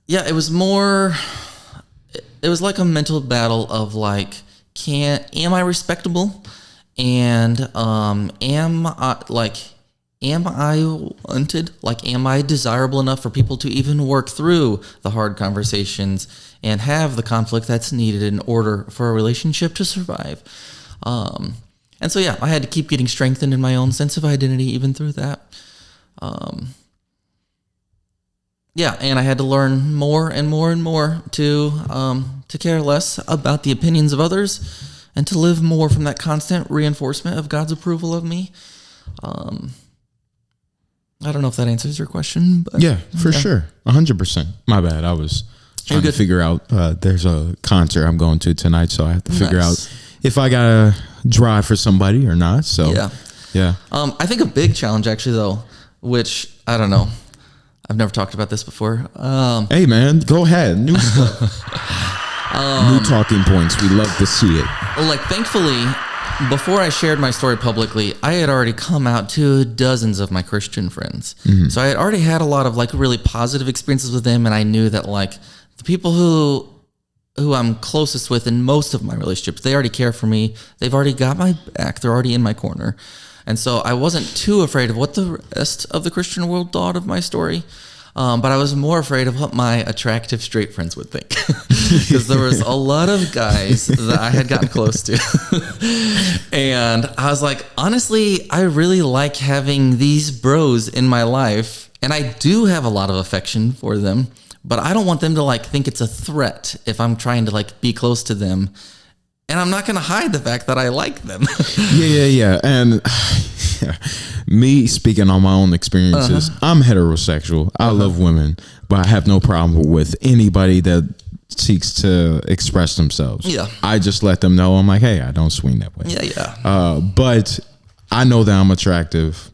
yeah, it was like a mental battle of like, am I respectable? And am I wanted? Like, am I desirable enough for people to even work through the hard conversations and have the conflict that's needed in order for a relationship to survive? And so, yeah, I had to keep getting strengthened in my own sense of identity even through that. And I had to learn more and more and more to care less about the opinions of others and to live more from that constant reinforcement of God's approval of me. I don't know if that answers your question. But yeah, for sure. 100%. My bad. I was trying to figure out, there's a concert I'm going to tonight, so I have to figure out if I got to drive for somebody or not. So, yeah. I think a big challenge, actually, though, which, I don't know, I've never talked about this before. Hey, man, go ahead. New stuff. New talking points. We love to see it. Like, thankfully, before I shared my story publicly, I had already come out to dozens of my Christian friends. Mm-hmm. So I had already had a lot of like really positive experiences with them, and I knew that like the people who I'm closest with in most of my relationships, they already care for me. They've already got my back. They're already in my corner. And so I wasn't too afraid of what the rest of the Christian world thought of my story. But I was more afraid of what my attractive straight friends would think. Because there was a lot of guys that I had gotten close to. And I was like, honestly, I really like having these bros in my life. And I do have a lot of affection for them. But I don't want them to like think it's a threat if I'm trying to like be close to them. And I'm not going to hide the fact that I like them. Yeah. And me speaking on my own experiences, I'm heterosexual. I love women, but I have no problem with anybody that seeks to express themselves. Yeah. I just let them know. I'm like, hey, I don't swing that way. Yeah. But I know that I'm attractive,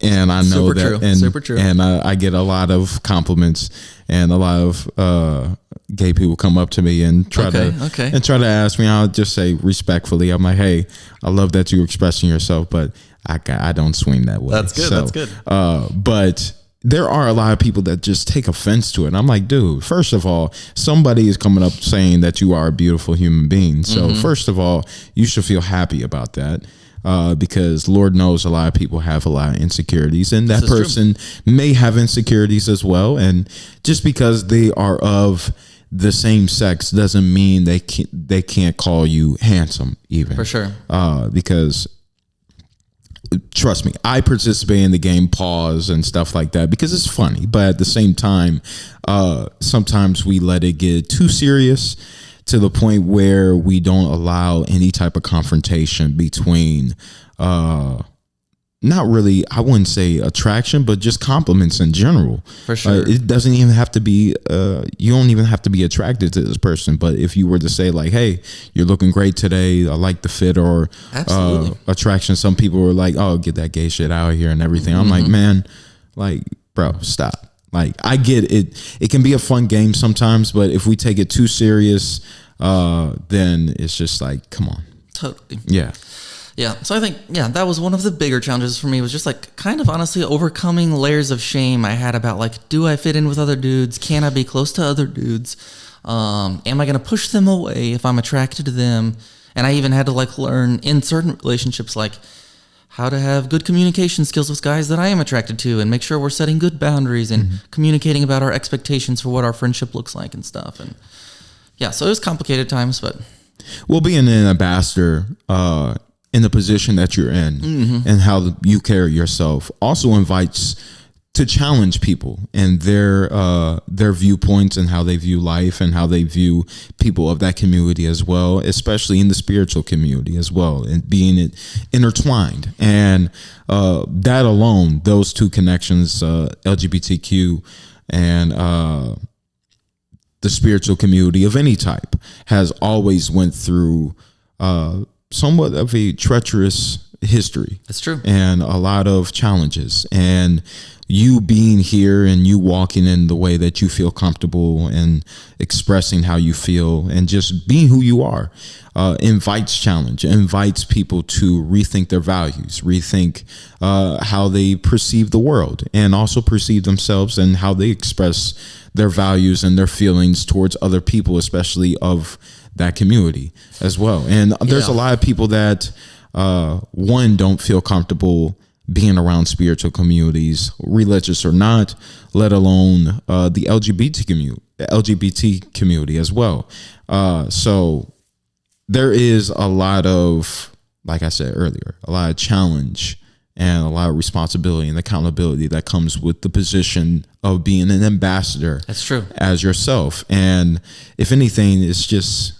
and I know Super that, true. and Super true. and I get a lot of compliments, and a lot of gay people come up to me and try to ask me. I'll just say respectfully, I'm like, hey, I love that you're expressing yourself, but I don't swing that way. That's good. That's good. But there are a lot of people that just take offense to it. And I'm like, dude, first of all, somebody is coming up saying that you are a beautiful human being. So first of all, you should feel happy about that. Because Lord knows a lot of people have a lot of insecurities, and that person may have insecurities as well. And just because they are of the same sex doesn't mean they can't call you handsome, even. For sure. Because trust me, I participate in the game pause and stuff like that because it's funny, but at the same time, sometimes we let it get too serious to the point where we don't allow any type of confrontation between not really, I wouldn't say attraction, but just compliments in general. For sure. It doesn't even have to be, you don't even have to be attracted to this person. But if you were to say like, hey, you're looking great today, I like the fit, or attraction, some people were like, oh, get that gay shit out of here and everything. I'm like, man, like, bro, stop. Like, I get it. It can be a fun game sometimes, but if we take it too serious, then it's just like, come on. Totally. Yeah. Yeah. So I think, that was one of the bigger challenges for me, was just like kind of honestly overcoming layers of shame I had about like, do I fit in with other dudes? Can I be close to other dudes? Am I going to push them away if I'm attracted to them? And I even had to like learn in certain relationships, like how to have good communication skills with guys that I am attracted to, and make sure we're setting good boundaries and communicating about our expectations for what our friendship looks like and stuff. And so it was complicated times, but. Well, being an ambassador, in the position that you're in and how you carry yourself also invites to challenge people and their viewpoints and how they view life and how they view people of that community as well, especially in the spiritual community as well, and being intertwined. And that alone, those two connections, LGBTQ and the spiritual community of any type, has always went through somewhat of a treacherous history. That's true. And a lot of challenges. And you being here and you walking in the way that you feel comfortable and expressing how you feel and just being who you are, invites challenge, invites people to rethink their values, rethink how they perceive the world, and also perceive themselves and how they express their values and their feelings towards other people, especially of that community as well. And there's a lot of people that don't feel comfortable being around spiritual communities, religious or not, let alone the LGBT community as well. So there is a lot of, like I said earlier, a lot of challenge and a lot of responsibility and accountability that comes with the position of being an ambassador. That's true. As yourself. And if anything, it's just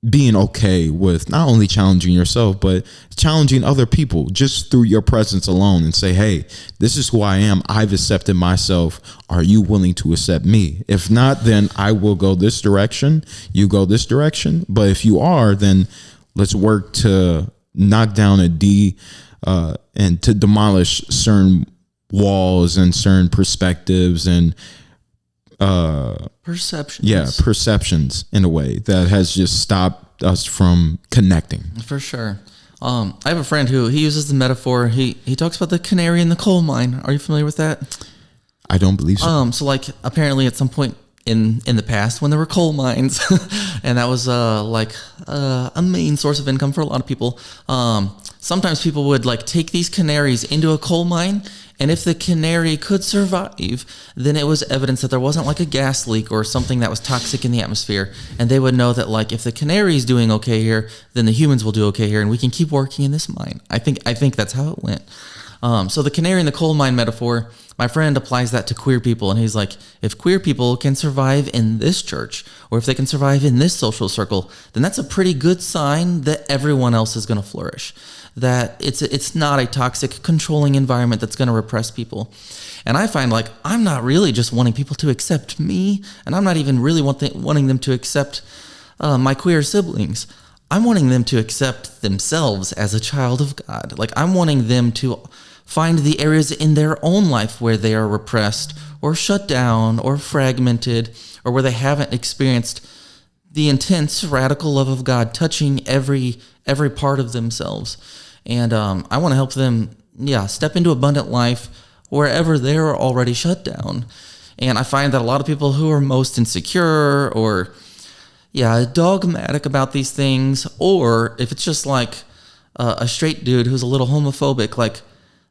being okay with not only challenging yourself, but challenging other people just through your presence alone, and say, hey, this is who I am. I've accepted myself. Are you willing to accept me? If not, then I will go this direction. You go this direction. But if you are, then let's work to knock down and to demolish certain walls and certain perspectives and perceptions in a way that has just stopped us from connecting. For sure. I have a friend who he uses the metaphor. He talks about the canary in the coal mine. Are you familiar with that? I don't believe so. So like apparently at some point in the past when there were coal mines and that was a main source of income for a lot of people. Sometimes people would like take these canaries into a coal mine, and if the canary could survive, then it was evidence that there wasn't like a gas leak or something that was toxic in the atmosphere. And they would know that like if the canary is doing okay here, then the humans will do okay here, and we can keep working in this mine. I think that's how it went. So the canary in the coal mine metaphor, my friend applies that to queer people. And he's like, if queer people can survive in this church, or if they can survive in this social circle, then that's a pretty good sign that everyone else is going to flourish. That it's not a toxic, controlling environment that's going to repress people. And I find like I'm not really just wanting people to accept me, and I'm not even really wanting them to accept my queer siblings. I'm wanting them to accept themselves as a child of God. Like I'm wanting them to find the areas in their own life where they are repressed or shut down or fragmented, or where they haven't experienced the intense radical love of God touching every part of themselves. And I want to help them, step into abundant life wherever they're already shut down. And I find that a lot of people who are most insecure or dogmatic about these things, or if it's just like a straight dude who's a little homophobic, like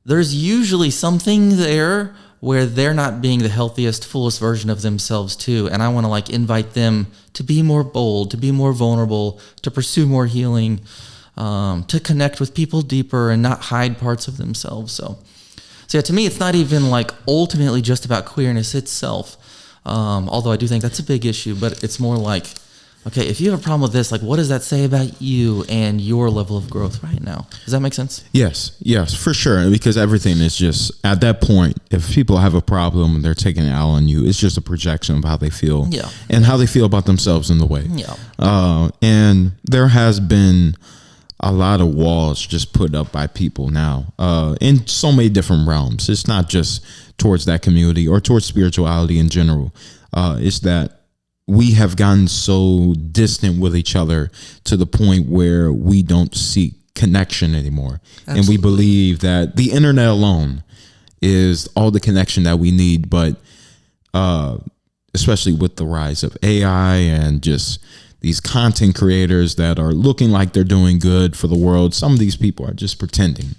there's usually something there where they're not being the healthiest, fullest version of themselves too. And I want to like invite them to be more bold, to be more vulnerable, to pursue more healing, to connect with people deeper and not hide parts of themselves. So to me, it's not even like ultimately just about queerness itself. Although I do think that's a big issue, but it's more like, okay, if you have a problem with this, like what does that say about you and your level of growth right now? Does that make sense? Yes, for sure. Because everything is just, at that point, if people have a problem and they're taking it out on you, it's just a projection of how they feel and how they feel about themselves in the way. And there has been a lot of walls just put up by people now in so many different realms. It's not just towards that community or towards spirituality in general. It's that we have gotten so distant with each other to the point where we don't seek connection anymore. Absolutely. And we believe that the internet alone is all the connection that we need. But especially with the rise of AI and just these content creators that are looking like they're doing good for the world, some of these people are just pretending.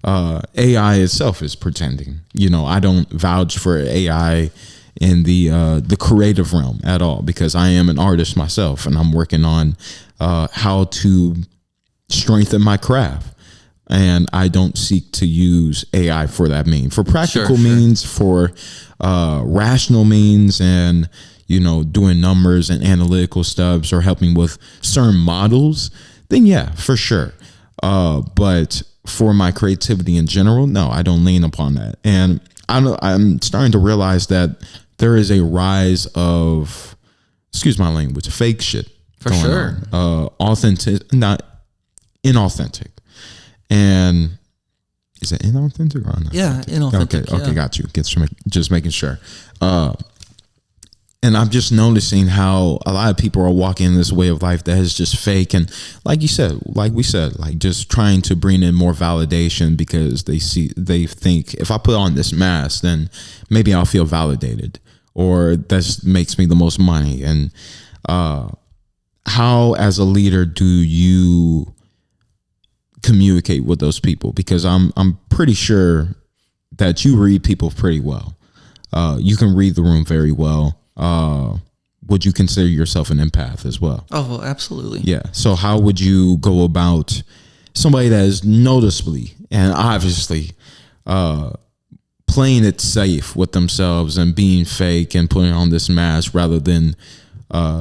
AI itself is pretending. I don't vouch for AI in the creative realm at all, because I am an artist myself and I'm working on how to strengthen my craft. And I don't seek to use AI for that means, for practical means, for rational means, and doing numbers and analytical stuff or helping with certain models, then for sure. But for my creativity in general, no, I don't lean upon that. And I'm starting to realize that there is a rise of, excuse my language, fake shit. For sure. Authentic, not inauthentic. And is it inauthentic or unauthentic? Yeah, inauthentic. Okay, got you. Just making sure. And I'm just noticing how a lot of people are walking this way of life that is just fake. And like we said, just trying to bring in more validation because they think if I put on this mask, then maybe I'll feel validated, or that makes me the most money. And how, as a leader, do you communicate with those people? Because I'm pretty sure that you read people pretty well. You can read the room very well. Would you consider yourself an empath as well? Oh, absolutely. Yeah. So how would you go about somebody that is noticeably and obviously playing it safe with themselves and being fake and putting on this mask rather than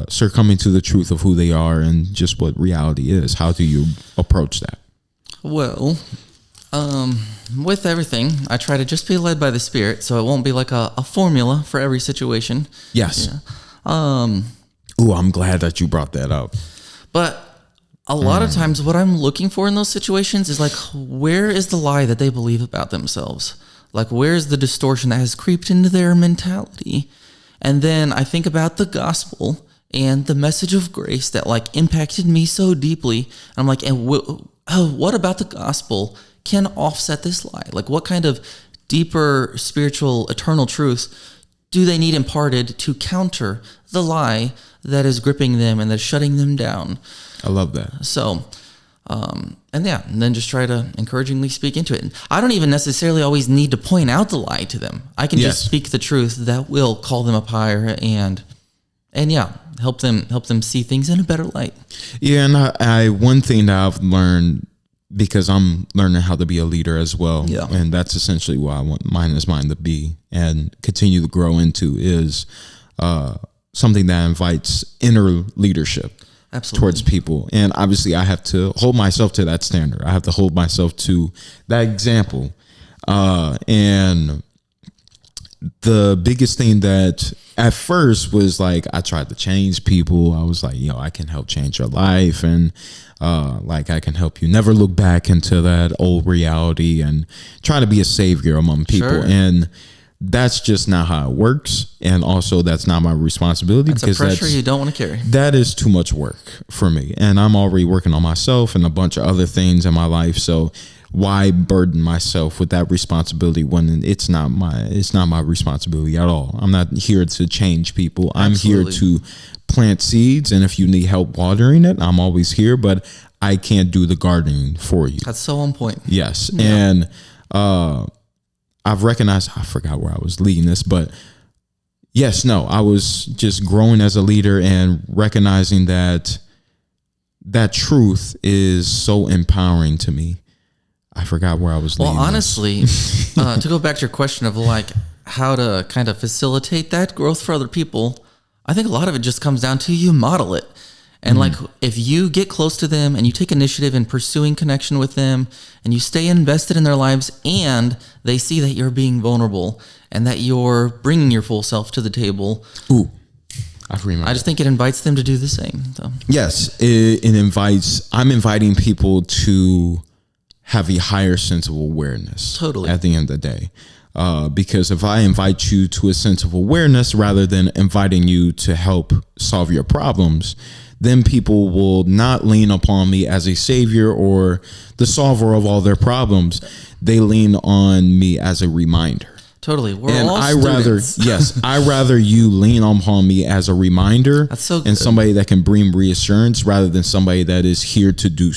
succumbing to the truth of who they are and just what reality is? How do you approach that? Well, with everything, I try to just be led by the Spirit, so it won't be like a formula for every situation. Yes. Yeah. I'm glad that you brought that up. But a lot of times what I'm looking for in those situations is like, where is the lie that they believe about themselves? Like, where's the distortion that has creeped into their mentality? And then I think about the gospel and the message of grace that like impacted me so deeply. And I'm like, what about the gospel can offset this lie? Like, what kind of deeper spiritual eternal truth do they need imparted to counter the lie that is gripping them and that's shutting them down? I love that. So, and then just try to encouragingly speak into it. And I don't even necessarily always need to point out the lie to them. I can just speak the truth that will call them up higher and help them see things in a better light. Yeah, and I one thing that I've learned because I'm learning how to be a leader as well. Yeah. And that's essentially what I want mine to be and continue to grow into is something that invites inner leadership. Absolutely. Towards people. And obviously I have to hold myself to that standard. I have to hold myself to that example. And the biggest thing that at first was like, I tried to change people. I was like, I can help change your life. And like I can help you never look back into that old reality and try to be a savior among people. Sure. And that's just not how it works. And also that's not my responsibility. That's because a pressure you don't want to carry. That is too much work for me. And I'm already working on myself and a bunch of other things in my life. So why burden myself with that responsibility when it's not my responsibility at all? I'm not here to change people. Absolutely. I'm here to plant seeds. And if you need help watering it, I'm always here, but I can't do the gardening for you. That's so on point. Yes. Yeah. And, I've recognized, I forgot where I was leading this, but I was just growing as a leader and recognizing that truth is so empowering to me. I forgot where I was leading. Well, honestly, to go back to your question of like how to kind of facilitate that growth for other people, I think a lot of it just comes down to you model it. And like, if you get close to them and you take initiative in pursuing connection with them and you stay invested in their lives and they see that you're being vulnerable and that you're bringing your full self to the table. Ooh, I remember. I just think it invites them to do the same. So. Yes, I'm inviting people to have a higher sense of awareness. Totally. At the end of the day. Because if I invite you to a sense of awareness rather than inviting you to help solve your problems, then people will not lean upon me as a savior or the solver of all their problems. They lean on me as a reminder. Totally. We're And all I students. rather you lean upon me as a reminder. That's so good. And somebody that can bring reassurance rather than somebody that is here to do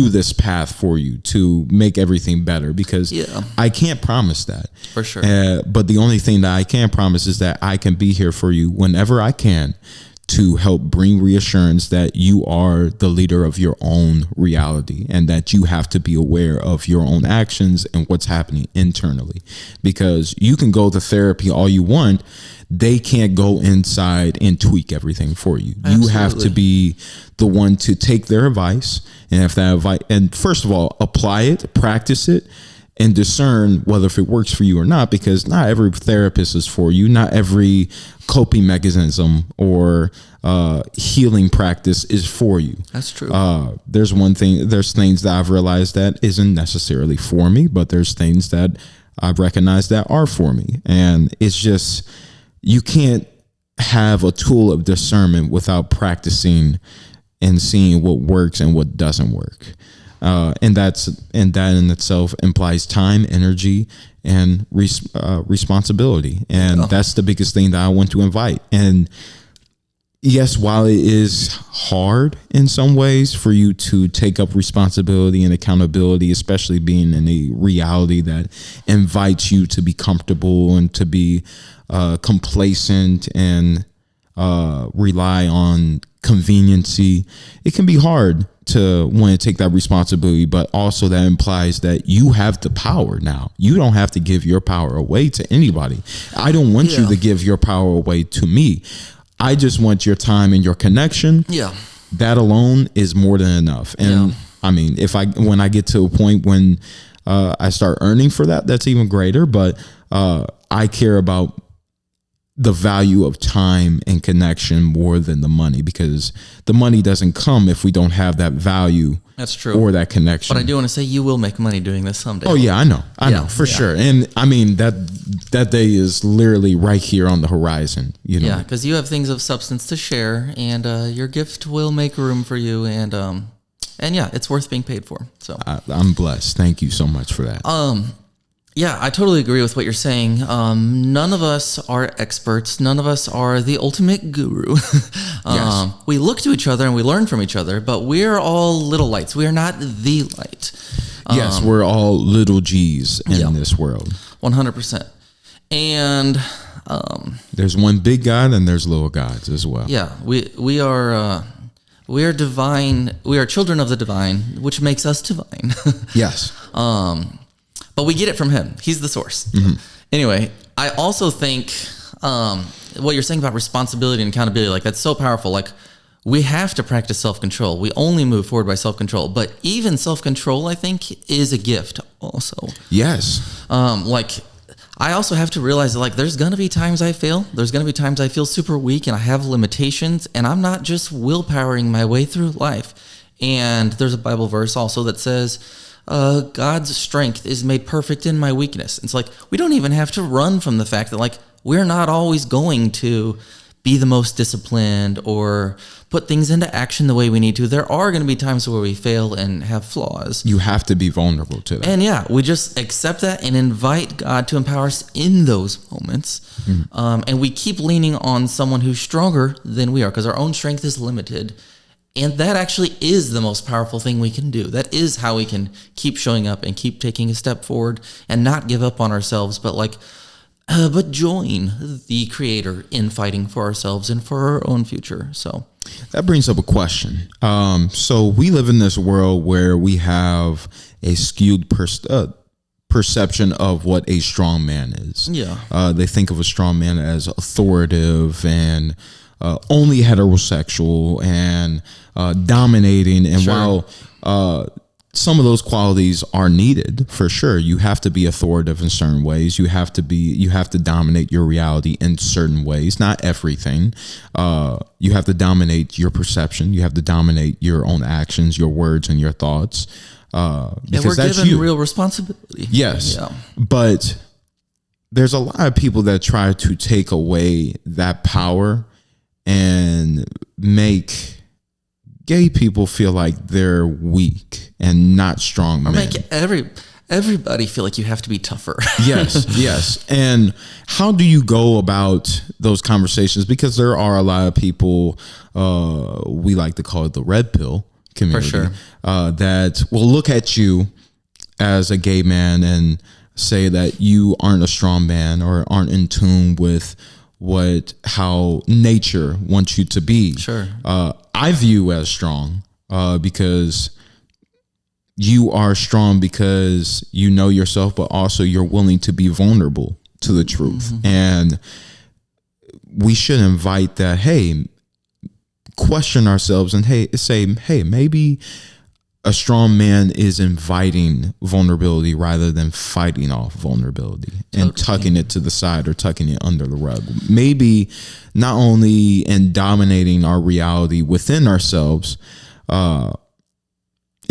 this path for you to make everything better, because I can't promise that For sure. but the only thing that I can promise is that I can be here for you whenever I can to help bring reassurance that you are the leader of your own reality and that you have to be aware of your own actions and what's happening internally, because you can go to therapy all you want. They can't go inside and tweak everything for you. Absolutely. You have to be the one to take their advice. And if that advice, and first of all, apply it, practice it, and discern whether if it works for you or not, because not every therapist is for you. Not every coping mechanism or healing practice is for you. That's true. There's things that I've realized that isn't necessarily for me, but there's things that I've recognized that are for me. And it's just, you can't have a tool of discernment without practicing and seeing what works and what doesn't work. And that in itself implies time, energy, and responsibility. And that's the biggest thing that I want to invite. And yes, while it is hard in some ways for you to take up responsibility and accountability, especially being in a reality that invites you to be comfortable and to be complacent and rely on conveniency, it can be hard to want to take that responsibility, but also that implies that you have the power now. You don't have to give your power away to anybody. I don't want you to give your power away to me. I just want your time and your connection. Yeah. That alone is more than enough. And I mean, when I get to a point when I start earning for that, that's even greater. But I care about the value of time and connection more than the money, because the money doesn't come if we don't have that value. That's true. Or that connection. But I do want to say you will make money doing this someday. Oh yeah, I know for sure. And I mean, that day is literally right here on the horizon, you know? Yeah, because you have things of substance to share, and your gift will make room for you, and yeah, it's worth being paid for. So I'm blessed. Thank you so much for that. Yeah, I totally agree with what you're saying. None of us are experts. None of us are the ultimate guru. Yes. We look to each other and we learn from each other, but we're all little lights. We are not the light. Yes, we're all little G's in this world. 100%. And there's one big God and there's little gods as well. Yeah, we are we are divine. We are children of the divine, which makes us divine. Yes. But we get it from him. He's the source. Anyway, I also think what you're saying about responsibility and accountability, like that's so powerful. Like we have to practice self-control. We only move forward by self-control. But even self-control, I think, is a gift also. Yes. Like I also have to realize that like there's going to be times I fail. There's going to be times I feel super weak and I have limitations, and I'm not just willpowering my way through life. And there's a Bible verse also that says, God's strength is made perfect in my weakness. It's like we don't even have to run from the fact that like we're not always going to be the most disciplined or put things into action the way we need to. There are going to be times where we fail and have flaws. You have to be vulnerable to that. And yeah, we just accept that and invite God to empower us in those moments. And we keep leaning on someone who's stronger than we are because our own strength is limited. And that actually is the most powerful thing we can do. That is how we can keep showing up and keep taking a step forward and not give up on ourselves, but join the Creator in fighting for ourselves and for our own future. So that brings up a question. So we live in this world where we have a skewed perception of what a strong man is. Yeah. They think of a strong man as authoritative and only heterosexual and dominating. And Sure. while some of those qualities are needed for sure, you have to be authoritative in certain ways. You have to dominate your reality in certain ways, not everything. You have to dominate your perception. You have to dominate your own actions, your words, and your thoughts. Because and we're that's given you. real responsibility. Yes. Yeah. But there's a lot of people that try to take away that power and make gay people feel like they're weak and not strong Or men. make everybody feel like you have to be tougher. Yes. And how do you go about those conversations? Because there are a lot of people, we like to call it the red pill community, For sure. that will look at you as a gay man and say that you aren't a strong man or aren't in tune with how nature wants you to be. Sure. I view as strong because you are strong because you know yourself, but also you're willing to be vulnerable to the truth. And we should invite that, hey, question ourselves and say, hey, maybe a strong man is inviting vulnerability rather than fighting off vulnerability and tucking it to the side or tucking it under the rug. Maybe not only in dominating our reality within ourselves,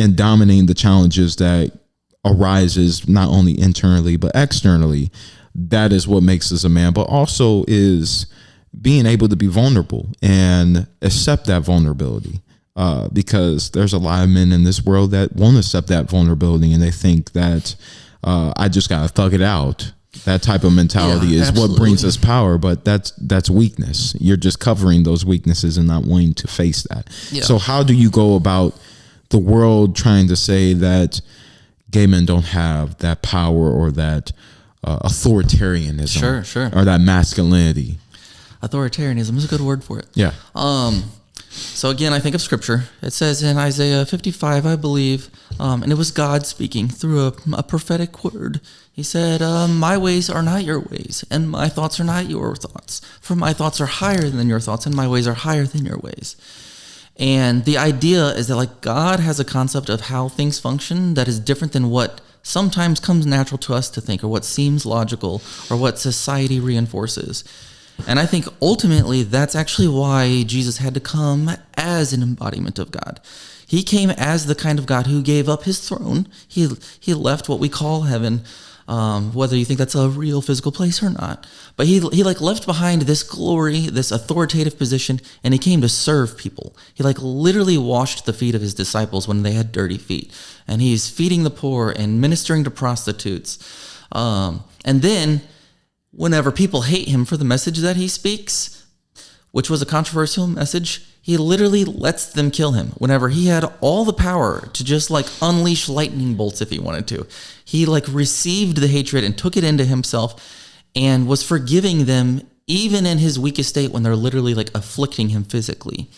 and dominating the challenges that arises not only internally but externally. That is what makes us a man, but also is being able to be vulnerable and accept that vulnerability. Because there's a lot of men in this world that won't accept that vulnerability, and they think that I just gotta thug it out. That type of mentality is absolutely. what brings us power, but that's weakness. You're just covering those weaknesses and not wanting to face that. Yeah. So how do you go about the world trying to say that gay men don't have that power or that authoritarianism, Sure. or that masculinity? Authoritarianism is a good word for it. Yeah. So again, I think of scripture. It says in Isaiah 55, I believe, and it was God speaking through a prophetic word. He said, my ways are not your ways, and my thoughts are not your thoughts. For my thoughts are higher than your thoughts, and my ways are higher than your ways. And the idea is that like God has a concept of how things function that is different than what sometimes comes natural to us to think, or what seems logical, or what society reinforces. And I think ultimately that's actually why Jesus had to come as an embodiment of God. He came as the kind of God who gave up his throne. He left what we call heaven, whether you think that's a real physical place or not. But he like left behind this glory, this authoritative position, and he came to serve people. He like literally washed the feet of his disciples when they had dirty feet. And he's feeding the poor and ministering to prostitutes. And then whenever people hate him for the message that he speaks, which was a controversial message, he literally lets them kill him. Whenever he had all the power to just like unleash lightning bolts if he wanted to, he like received the hatred and took it into himself and was forgiving them even in his weakest state when they're literally like afflicting him physically.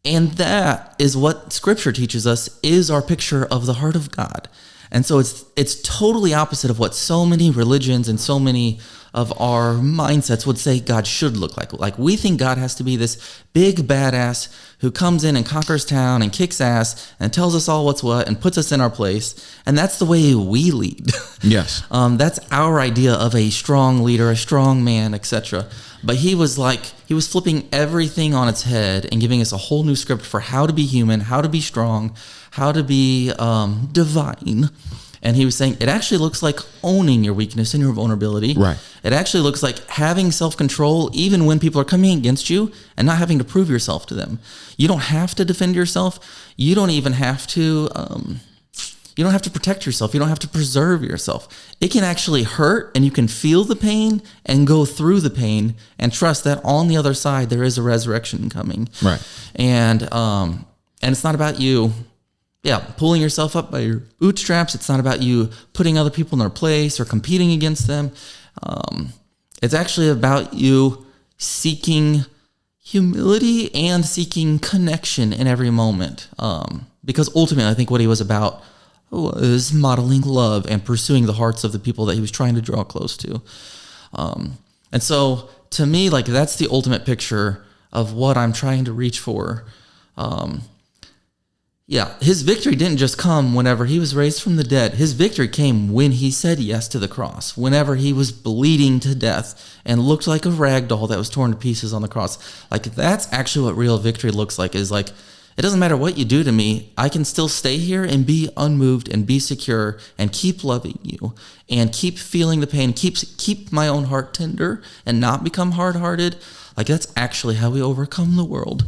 And that is what Scripture teaches us is our picture of the heart of God. And so it's totally opposite of what so many religions and so many of our mindsets would say God should look like. Like we think God has to be this big badass who comes in and conquers town and kicks ass and tells us all what's what and puts us in our place. And that's the way we lead. Yes. That's our idea of a strong leader, a strong man, etc. But he was flipping everything on its head and giving us a whole new script for how to be human, how to be strong, how to be divine. And he was saying it actually looks like owning your weakness and your vulnerability. Right. It actually looks like having self-control even when people are coming against you and not having to prove yourself to them. You don't have to defend yourself. You don't even have to you don't have to protect yourself. You don't have to preserve yourself. It can actually hurt, and you can feel the pain and go through the pain and trust that on the other side there is a resurrection coming. Right. And it's not about you pulling yourself up by your bootstraps. It's not about you putting other people in their place or competing against them. It's actually about you seeking humility and seeking connection in every moment. Because ultimately, I think what he was about was modeling love and pursuing the hearts of the people that he was trying to draw close to. And so, to me, like that's the ultimate picture of what I'm trying to reach for. His victory didn't just come whenever he was raised from the dead. His victory came when he said yes to the cross, whenever he was bleeding to death and looked like a rag doll that was torn to pieces on the cross. Like that's actually what real victory looks like, is like, it doesn't matter what you do to me, I can still stay here and be unmoved and be secure and keep loving you and keep feeling the pain, keep my own heart tender and not become hard-hearted. Like that's actually how we overcome the world.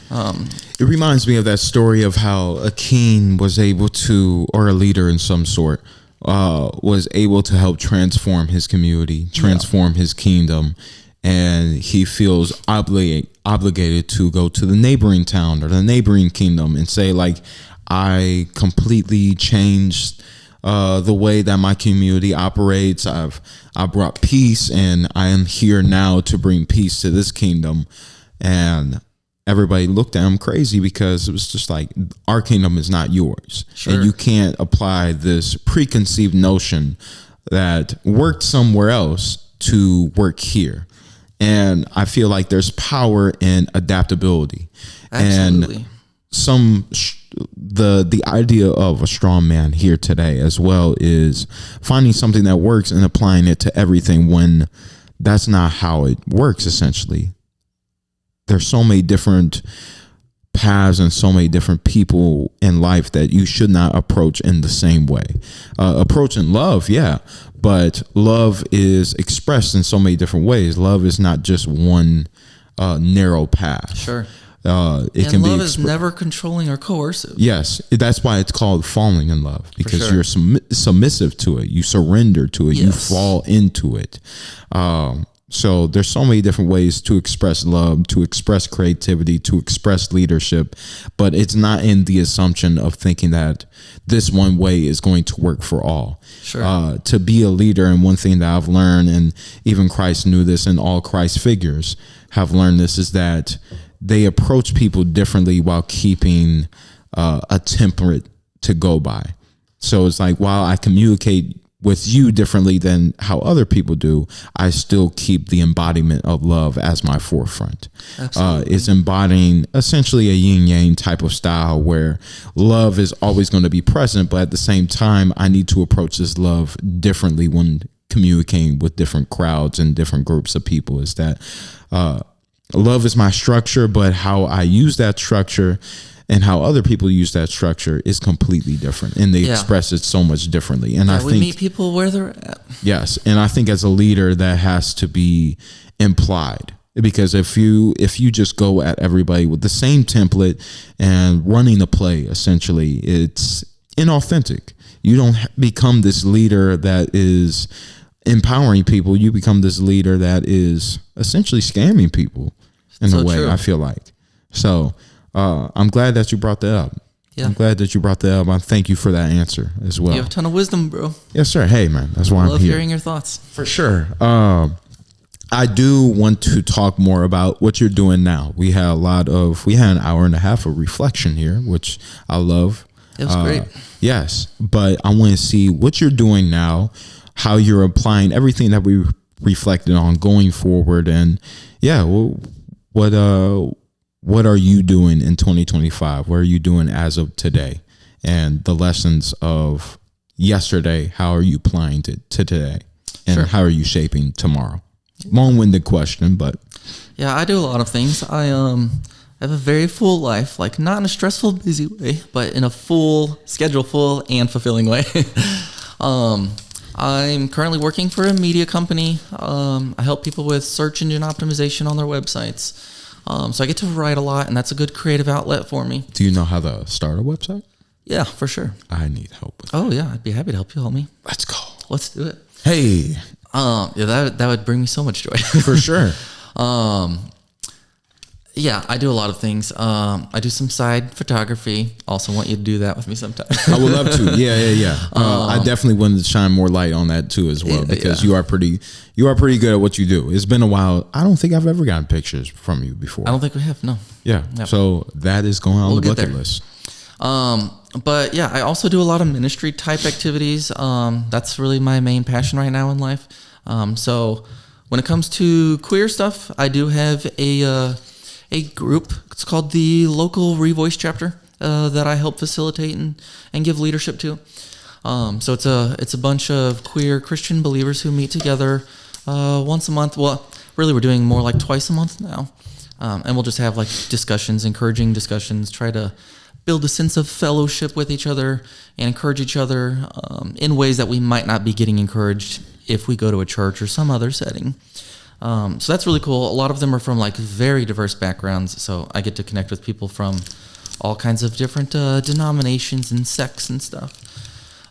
It reminds me of that story of how a king was able to, or a leader in some sort, was able to help transform his community, transform his kingdom, and he feels obligated to go to the neighboring town or the neighboring kingdom and say, like, I completely changed the way that my community operates. I brought peace, and I am here now to bring peace to this kingdom. And everybody looked at him crazy because it was just like, our kingdom is not yours. Sure. And you can't apply this preconceived notion that worked somewhere else to work here. And I feel like there's power in adaptability. Absolutely. And the idea of a strong man here today as well is finding something that works and applying it to everything when that's not how it works, essentially. There's so many different paths and so many different people in life that you should not approach in the same way. Approaching love, but love is expressed in so many different ways. Love is not just one narrow path. Sure. Love is never controlling or coercive. Yes, that's why it's called falling in love, because you're submissive to it. You surrender to it. Yes. You fall into it. So there's so many different ways to express love, to express creativity, to express leadership, but it's not in the assumption of thinking that this one way is going to work for all. Sure. To be a leader, and one thing that I've learned, and even Christ knew this, and all Christ figures have learned this, is that they approach people differently while keeping a template to go by. So it's like, while I communicate with you differently than how other people do, I still keep the embodiment of love as my forefront. It's embodying essentially a yin-yang type of style where love is always going to be present, but at the same time, I need to approach this love differently when communicating with different crowds and different groups of people. Is that love is my structure, but how I use that structure and how other people use that structure is completely different, and they express it so much differently. And I think we meet people where they're at. Yes, and I think as a leader, that has to be implied, because if you just go at everybody with the same template and running the play, essentially, it's inauthentic. You don't become this leader that is empowering people. You become this leader that is essentially scamming people in a way. True. I feel like so. I'm glad that you brought that up. Yeah. I'm glad that you brought that up. I thank you for that answer as well. You have a ton of wisdom, bro. Yes, sir. Hey, man, that's why I'm here. Love hearing your thoughts. For sure. I do want to talk more about what you're doing now. We had an hour and a half of reflection here, which I love. It was great. Yes, but I want to see what you're doing now, how you're applying everything that we reflected on going forward, and what are you doing in 2025? What are you doing as of today, and the lessons of yesterday? How are you applying to today, and how are you shaping tomorrow? Long-winded question, but yeah, I do a lot of things. I have a very full life, like not in a stressful, busy way, but in a full schedule, full and fulfilling way. I'm currently working for a media company. I help people with search engine optimization on their websites. So I get to write a lot, and that's a good creative outlet for me. do you know how to start a website? Yeah, for sure. I need help with Oh yeah, I'd be happy to help you. Help me. Let's go. Let's do it. Hey, Yeah, that would bring me so much joy. for sure. Yeah, I do a lot of things. I do some side photography. Also want you to do that with me sometime. I would love to. Yeah. I definitely wanted to shine more light on that too as well, because you are pretty good at what you do. It's been a while. I don't think I've ever gotten pictures from you before. I don't think we have, no. Yeah. Yep. So that is going on the We'll get bucket there. list. But yeah, I also do a lot of ministry type activities. That's really my main passion right now in life. So when it comes to queer stuff, I do have a group. It's called the local Revoice chapter that I help facilitate and give leadership to. So it's a bunch of queer Christian believers who meet together once a month. Well, really, we're doing more like twice a month now, and we'll just have like discussions, encouraging discussions, try to build a sense of fellowship with each other and encourage each other in ways that we might not be getting encouraged if we go to a church or some other setting. So that's really cool. A lot of them are from like very diverse backgrounds. So I get to connect with people from all kinds of different denominations and sects and stuff.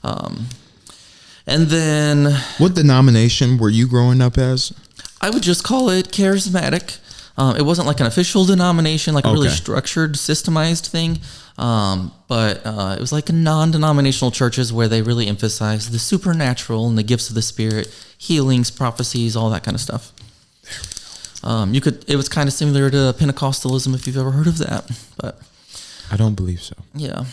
And then What denomination were you growing up as? I would just call it charismatic. It wasn't like an official denomination, like a really structured, systemized thing. But it was like a non-denominational churches where they really emphasize the supernatural and the gifts of the Spirit, healings, prophecies, all that kind of stuff. It was kind of similar to Pentecostalism, if you've ever heard of that, but I don't believe so. yeah.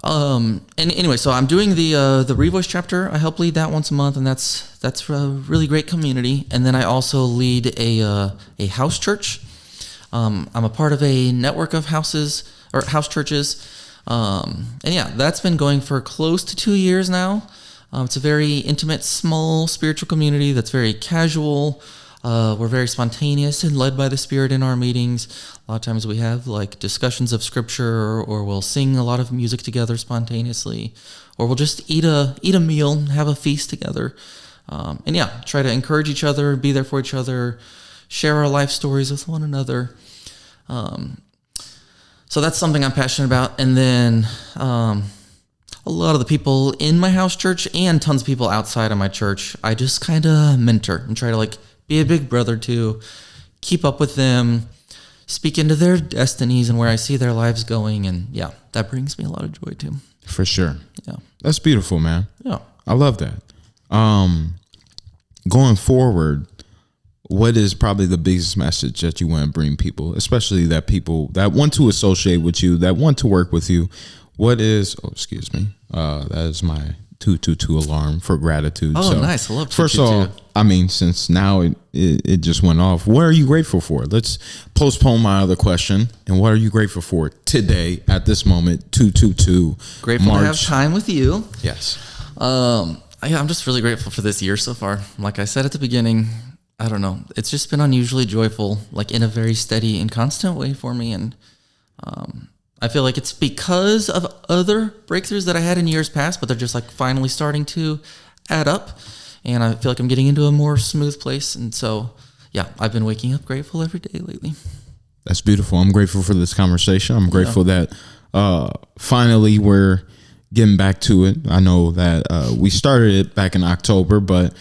And anyway, so I'm doing the Revoice chapter. I help lead that once a month, and that's a really great community. And then I also lead a house church. I'm a part of a network of houses or house churches. And yeah, that's been going for close to 2 years now. It's a very intimate, small spiritual community that's very casual. We're very spontaneous and led by the Spirit in our meetings. A lot of times we have like discussions of scripture, or we'll sing a lot of music together spontaneously, or we'll just eat a meal, have a feast together. And yeah, try to encourage each other, be there for each other, share our life stories with one another. So that's something I'm passionate about. And then a lot of the people in my house church and tons of people outside of my church, I just kind of mentor and try to like be a big brother to, keep up with them, speak into their destinies and where I see their lives going. And yeah, that brings me a lot of joy too. For sure. Yeah. That's beautiful, man. Yeah. I love that. Going forward, what is probably the biggest message that you want to bring people, especially that people that want to associate with you, that want to work with you? What is, excuse me, that is my 222 alarm for gratitude. Oh, so, nice. I love 222. First of all, I mean, since now it just went off, what are you grateful for? Let's postpone my other question. And what are you grateful for today at this moment, 222 Grateful March. to have time with you. Yes. I'm just really grateful for this year so far. Like I said at the beginning, I don't know. It's just been unusually joyful, like in a very steady and constant way for me. And I feel like it's because of other breakthroughs that I had in years past, but they're just like finally starting to add up. And I feel like I'm getting into a more smooth place. And so, yeah, I've been waking up grateful every day lately. That's beautiful. I'm grateful for this conversation. I'm grateful that finally we're getting back to it. I know that we started it back in October, but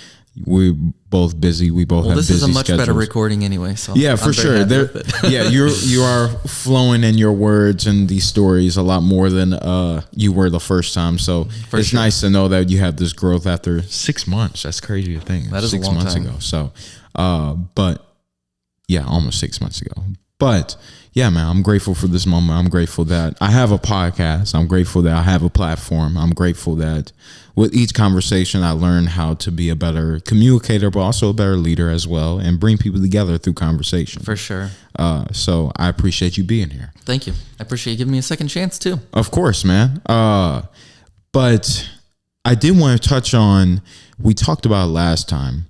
we both busy. We both have This busy is a much better schedules. recording anyway. So Yeah, for I'm very sure. happy There, with it. yeah, you are flowing in your words and these stories a lot more than you were the first time. So it's sure. nice to know that you have this growth after 6 months. That's crazy to think. That is a 6 long months time. ago. So, but yeah, almost 6 months ago. But yeah, man, I'm grateful for this moment. I'm grateful that I have a podcast. I'm grateful that I have a platform. I'm grateful that with each conversation, I learn how to be a better communicator, but also a better leader as well, and bring people together through conversation. For sure. So I appreciate you being here. Thank you. I appreciate you giving me a second chance too. Of course, man. But I did want to touch on, we talked about it last time,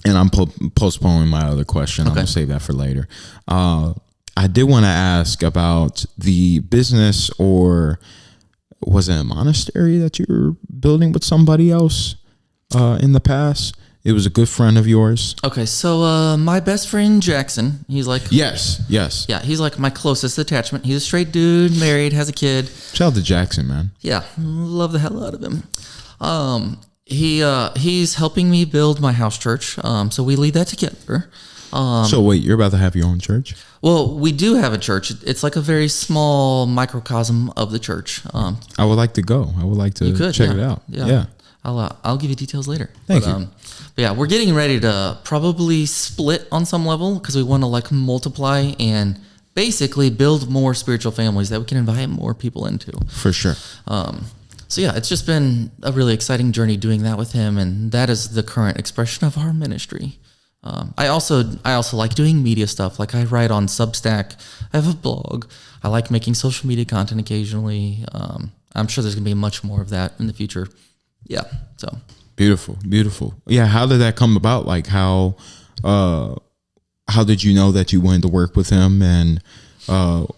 and I'm postponing my other question. I'm going to save that for later. I did want to ask about the business, or was it a monastery that you were building with somebody else in the past? It was a good friend of yours. Okay, so my best friend Jackson, he's like... Yes. Yeah, he's like my closest attachment. He's a straight dude, married, has a kid. Shout out to Jackson, man. Yeah, love the hell out of him. He's helping me build my house church, so we lead that together. So wait, you're about to have your own church? Well, we do have a church. It's like a very small microcosm of the church. I would like to go. I would like to check it out. Yeah. I'll give you details later. Thank you. But yeah, we're getting ready to probably split on some level because we want to like multiply and basically build more spiritual families that we can invite more people into. For sure. So yeah, it's just been a really exciting journey doing that with him, and that is the current expression of our ministry. I also like doing media stuff. Like I write on Substack. I have a blog. I like making social media content occasionally. I'm sure there's gonna be much more of that in the future. Yeah. So beautiful. Yeah. How did that come about? Like how did you know that you wanted to work with him, and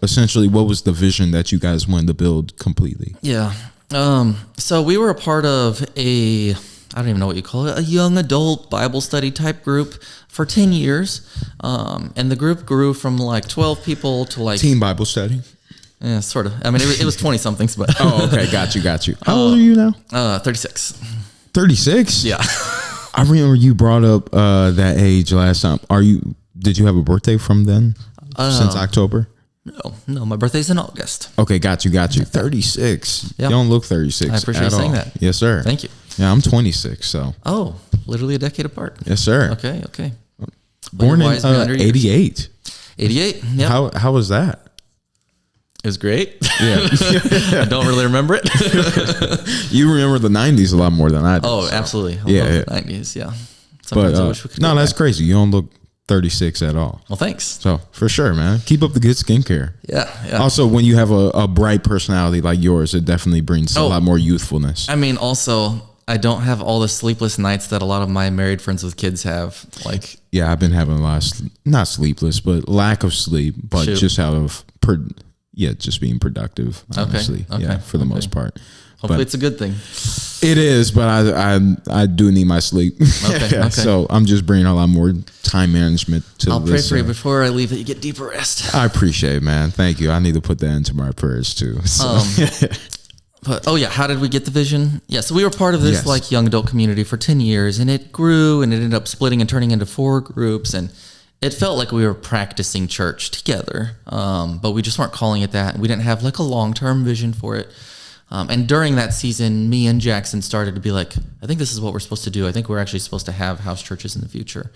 essentially what was the vision that you guys wanted to build completely? Yeah. So we were a part of I don't even know what you call it, a young adult Bible study type group for 10 years. And the group grew from like 12 people to like... Teen Bible study? Yeah, sort of. I mean, it was 20 somethings, but... Oh, okay. Got you. How old are you now? 36. 36? Yeah. I remember you brought up that age last time. Did you have a birthday from then? Since October? No, my birthday's in August. Okay, got you. 36. Yeah. You don't look 36 I appreciate you at saying all. that. Yes, sir. Thank you. Yeah, I'm 26, so. Oh, literally a decade apart. Yes, sir. Okay. Born in 88. 88, yeah. How was that? It was great. Yeah. I don't really remember it. You remember the 90s a lot more than I do. Oh, so. absolutely. Yeah, I love the 90s, yeah. But I wish we could no, go that's back. crazy. You don't look 36 at all. Well, thanks. So for sure, man, keep up the good skincare. Yeah. Also, when you have a bright personality like yours, it definitely brings a lot more youthfulness. I mean, also, I don't have all the sleepless nights that a lot of my married friends with kids have. Like, yeah, I've been having a lot of not sleepless, but lack of sleep, but just out of just being productive. Honestly, Okay. for the most part. Hopefully, it's a good thing. It is, but I do need my sleep. Okay. So I'm just bringing a lot more time management to this. I'll pray for you before I leave that you get deeper rest. I appreciate it, man. Thank you. I need to put that into my prayers too. So. But how did we get the vision? Yeah, so we were part of this like young adult community for 10 years, and it grew, and it ended up splitting and turning into 4 groups, and it felt like we were practicing church together, but we just weren't calling it that. We didn't have like a long-term vision for it. And during that season, me and Jackson started to be like, I think this is what we're supposed to do. I think we're actually supposed to have house churches in the future.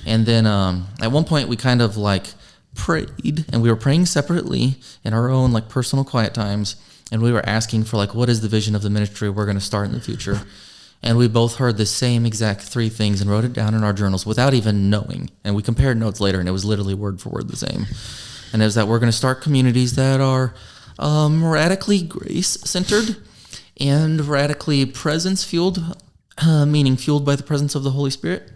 And then at one point, we kind of like prayed, and we were praying separately in our own like personal quiet times. And we were asking for like, what is the vision of the ministry we're going to start in the future? And we both heard the same exact 3 things and wrote it down in our journals without even knowing. And we compared notes later, and it was literally word for word the same. And it was that we're going to start communities that are radically grace-centered and radically presence-fueled, meaning fueled by the presence of the Holy Spirit,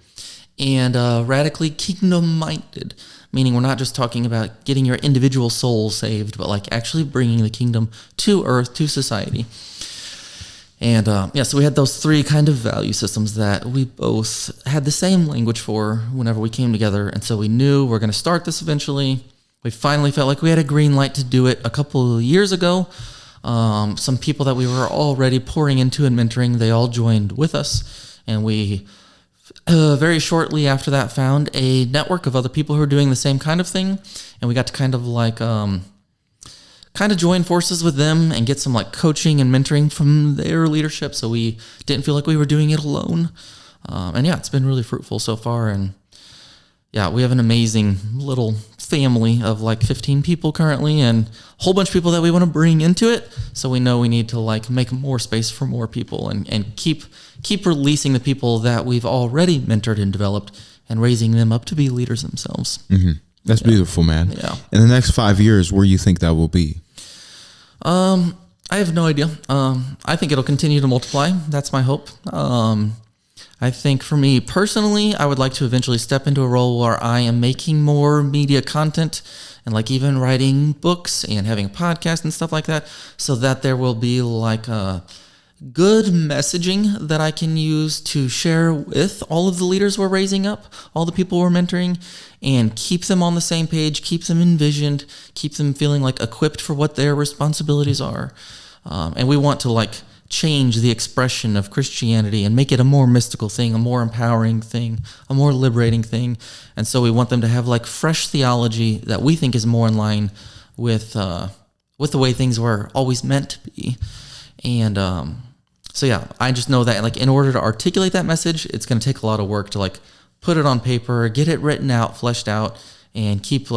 and radically kingdom-minded, meaning we're not just talking about getting your individual soul saved, but like actually bringing the kingdom to earth, to society. And so we had those 3 kind of value systems that we both had the same language for whenever we came together. And so we knew we're going to start this eventually. We finally felt like we had a green light to do it a couple of years ago. Some people that we were already pouring into and mentoring, they all joined with us. And we very shortly after that, found a network of other people who are doing the same kind of thing, and we got to kind of join forces with them and get some like coaching and mentoring from their leadership, so we didn't feel like we were doing it alone. And yeah, it's been really fruitful so far, and yeah, we have an amazing little family of like 15 people currently, and a whole bunch of people that we want to bring into it. So we know we need to like make more space for more people, and keep releasing the people that we've already mentored and developed, and raising them up to be leaders themselves. Mm-hmm. That's beautiful, man. Yeah. In the next 5 years, where you think that will be? I have no idea. I think it'll continue to multiply. That's my hope. I think for me personally, I would like to eventually step into a role where I am making more media content, and like even writing books and having a podcast and stuff like that, so that there will be like a good messaging that I can use to share with all of the leaders we're raising up, all the people we're mentoring, and keep them on the same page, keep them envisioned, keep them feeling like equipped for what their responsibilities are. And we want to like change the expression of Christianity and make it a more mystical thing, a more empowering thing, a more liberating thing. And so we want them to have like fresh theology that we think is more in line with the way things were always meant to be. And so yeah, I just know that like in order to articulate that message, it's going to take a lot of work to like put it on paper, get it written out, fleshed out, and keep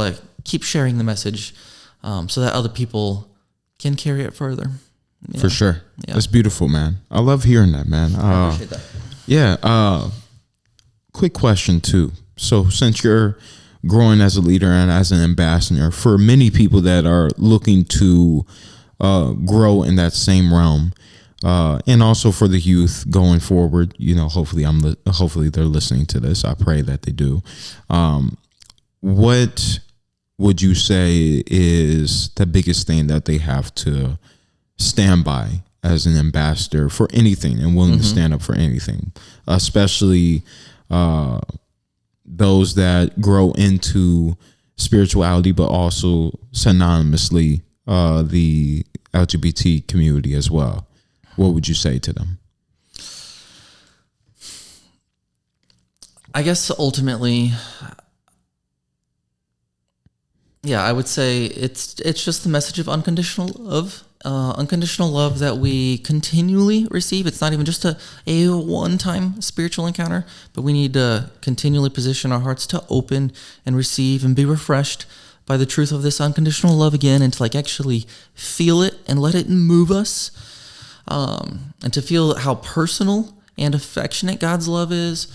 sharing the message, so that other people can carry it further. Yeah. For sure. Yeah. That's beautiful, man. I love hearing that, man. I appreciate that. Yeah. Quick question too. So since you're growing as a leader and as an ambassador, for many people that are looking to grow in that same realm, and also for the youth going forward, hopefully they're listening to this. I pray that they do. What would you say is the biggest thing that they have to stand by as an ambassador for anything and willing to stand up for anything, especially those that grow into spirituality, but also synonymously the LGBT community as well? What would you say to them? I guess ultimately, yeah, I would say it's just the message of unconditional love that we continually receive. It's not even just a one-time spiritual encounter, but we need to continually position our hearts to open and receive and be refreshed by the truth of this unconditional love again, and to like actually feel it and let it move us, and to feel how personal and affectionate God's love is.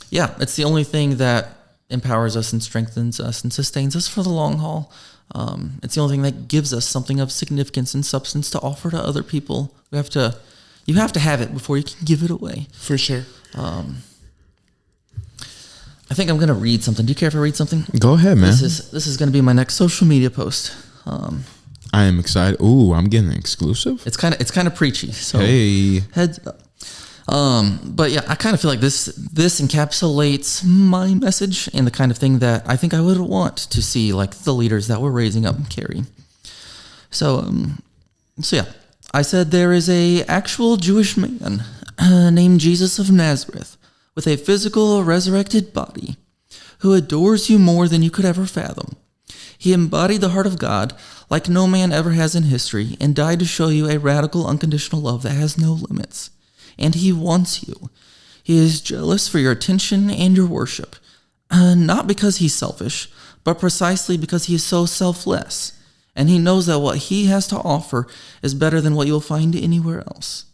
Yeah, it's the only thing that empowers us and strengthens us and sustains us for the long haul. It's the only thing that gives us something of significance and substance to offer to other people. You have to have it before you can give it away. For sure. I think I'm going to read something. Do you care if I read something? Go ahead, man. This is going to be my next social media post. I am excited. Ooh, I'm getting exclusive. It's kind of preachy. So Hey. heads up. But yeah, I kind of feel like this encapsulates my message and the kind of thing that I think I would want to see like the leaders that we're raising up carry. So yeah, I said there is a actual Jewish man named Jesus of Nazareth with a physical resurrected body who adores you more than you could ever fathom. He embodied the heart of God like no man ever has in history and died to show you a radical, unconditional love that has no limits. And he wants you. He is jealous for your attention and your worship, not because he's selfish, but precisely because he is so selfless. And he knows that what he has to offer is better than what you'll find anywhere else.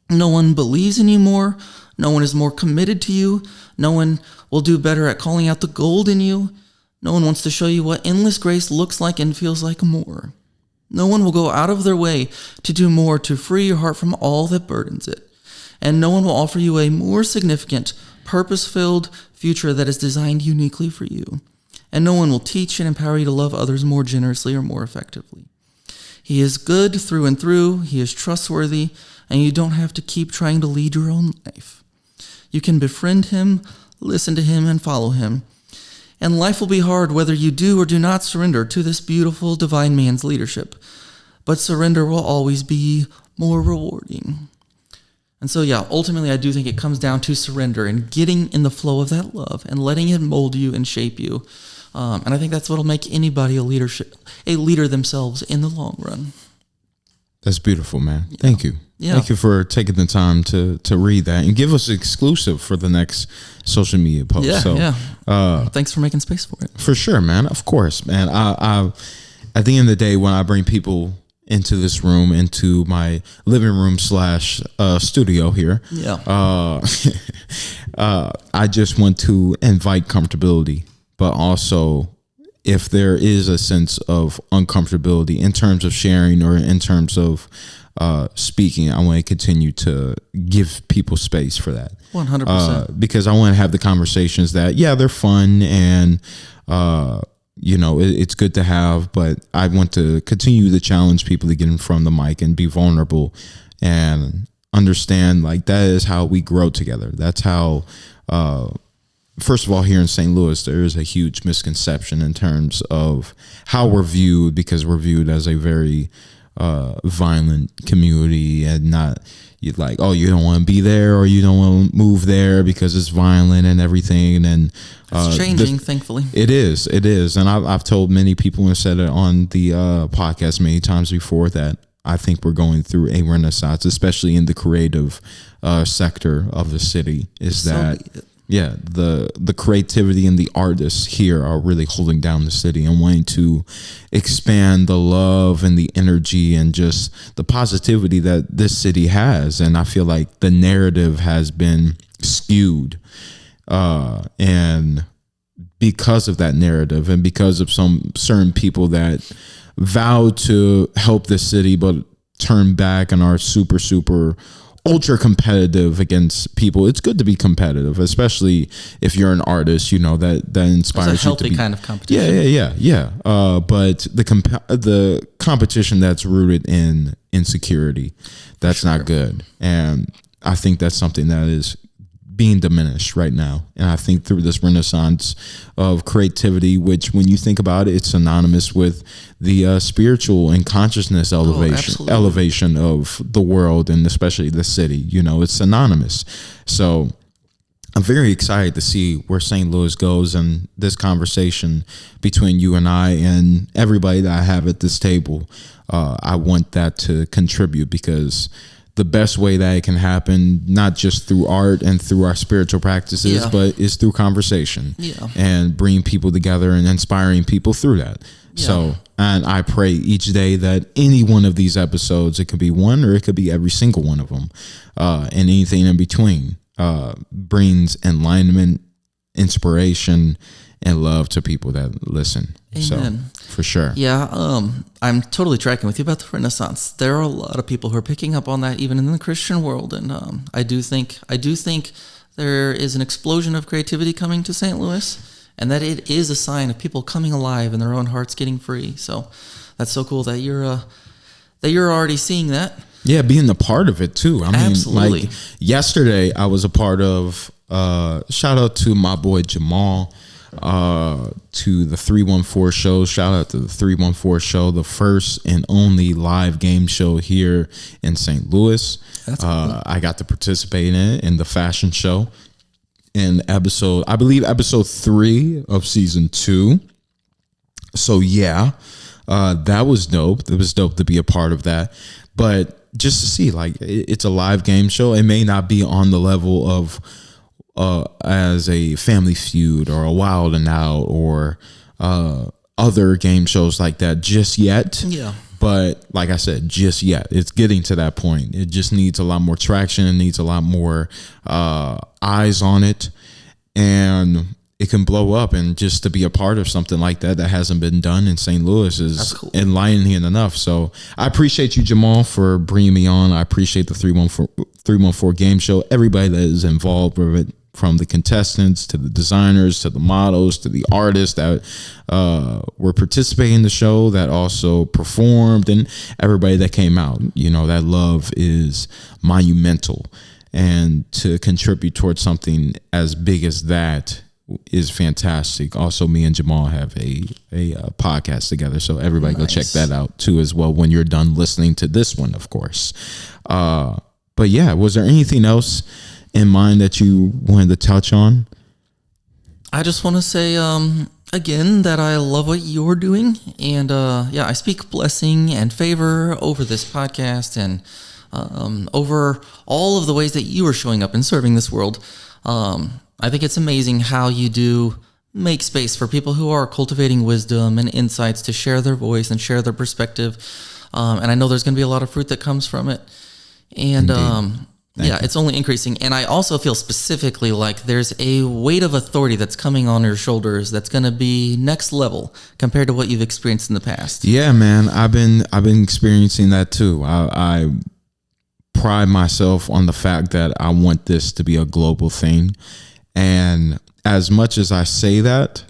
No one believes in you more. No one is more committed to you. No one will do better at calling out the gold in you. No one wants to show you what endless grace looks like and feels like more. No one will go out of their way to do more to free your heart from all that burdens it. And no one will offer you a more significant, purpose-filled future that is designed uniquely for you. And no one will teach and empower you to love others more generously or more effectively. He is good through and through. He is trustworthy, and you don't have to keep trying to lead your own life. You can befriend him, listen to him, and follow him. And life will be hard whether you do or do not surrender to this beautiful divine man's leadership. But surrender will always be more rewarding. And so, yeah, ultimately, I do think it comes down to surrender and getting in the flow of that love and letting it mold you and shape you. And I think that's what'll make anybody a leader themselves in the long run. That's beautiful, man. Yeah. Thank you. Yeah. Thank you for taking the time to read that and give us an exclusive for the next social media post. Thanks for making space for it. For sure, man. Of course, man. I at the end of the day, when I bring people into this room, into my living room / studio here, I just want to invite comfortability, but also if there is a sense of uncomfortability in terms of sharing or in terms of speaking, I want to continue to give people space for that. 100%. Because I want to have the conversations that, they're fun and, it's good to have, but I want to continue to challenge people to get in front of the mic and be vulnerable and understand like that is how we grow together. That's how, first of all, here in St. Louis, there is a huge misconception in terms of how we're viewed, because we're viewed as a very violent community and not you like, oh, you don't want to be there or you don't want to move there because it's violent and everything. And it's changing, thankfully. It is. And I've told many people and said it on the podcast many times before that I think we're going through a renaissance, especially in the creative sector of the city. The creativity and the artists here are really holding down the city and wanting to expand the love and the energy and just the positivity that this city has. And I feel like the narrative has been skewed. And because of that narrative and because of some certain people that vow to help the city but turn back and are super, super ultra competitive against people. It's good to be competitive, especially if you're an artist, that inspires it's a healthy you to be kind of competition. Yeah. But the competition that's rooted in insecurity, that's not good. And I think that's something that is being diminished right now. And I think through this renaissance of creativity, which when you think about it, it's synonymous with the spiritual and consciousness elevation of the world and especially the city, it's synonymous. So I'm very excited to see where St. Louis goes and this conversation between you and I and everybody that I have at this table. I want that to contribute because the best way that it can happen, not just through art and through our spiritual practices, but is through conversation and bringing people together and inspiring people through that. Yeah. So, and I pray each day that any one of these episodes, it could be one or it could be every single one of them, and anything in between, brings enlightenment, inspiration, and love to people that listen. Amen. So, for sure. Yeah, I'm totally tracking with you about the Renaissance. There are a lot of people who are picking up on that, even in the Christian world, and I do think there is an explosion of creativity coming to St. Louis, and that it is a sign of people coming alive and their own hearts getting free. So that's so cool that you're already seeing that. Yeah, being a part of it too. I mean, absolutely. Like yesterday, I was a part of. Shout out to my boy Jamal. To the 314 show. Shout out to the 314 show, the first and only live game show here in St. Louis. That's cool. I got to participate in it in the fashion show in episode 3 of season 2. So yeah, that was dope. It was dope to be a part of that. But just to see, like, it's a live game show. It may not be on the level of as a Family Feud or a Wild and Out or other game shows like that just yet. Yeah. But like I said, just yet. It's getting to that point. It just needs a lot more traction. It needs a lot more eyes on it. And it can blow up. And just to be a part of something like that hasn't been done in St. Louis is cool. Enlightening enough. So I appreciate you, Jamal, for bringing me on. I appreciate the 314 game show. Everybody that is involved with it, from the contestants to the designers to the models to the artists that were participating in the show, that also performed, and everybody that came out. That love is monumental, and to contribute towards something as big as that is fantastic. Also, me and Jamal have a podcast together, so everybody go check that out too as well when you're done listening to this one, of course. But But yeah, was there anything else in mind that you wanted to touch on? I just want to say again that I love what you're doing, and I speak blessing and favor over this podcast and over all of the ways that you are showing up and serving this world. I think it's amazing how you do make space for people who are cultivating wisdom and insights to share their voice and share their perspective. And I know there's going to be a lot of fruit that comes from it. And it's only increasing. And I also feel specifically like there's a weight of authority that's coming on your shoulders that's going to be next level compared to what you've experienced in the past. Yeah, man, I've been experiencing that too. I pride myself on the fact that I want this to be a global thing. And as much as I say that,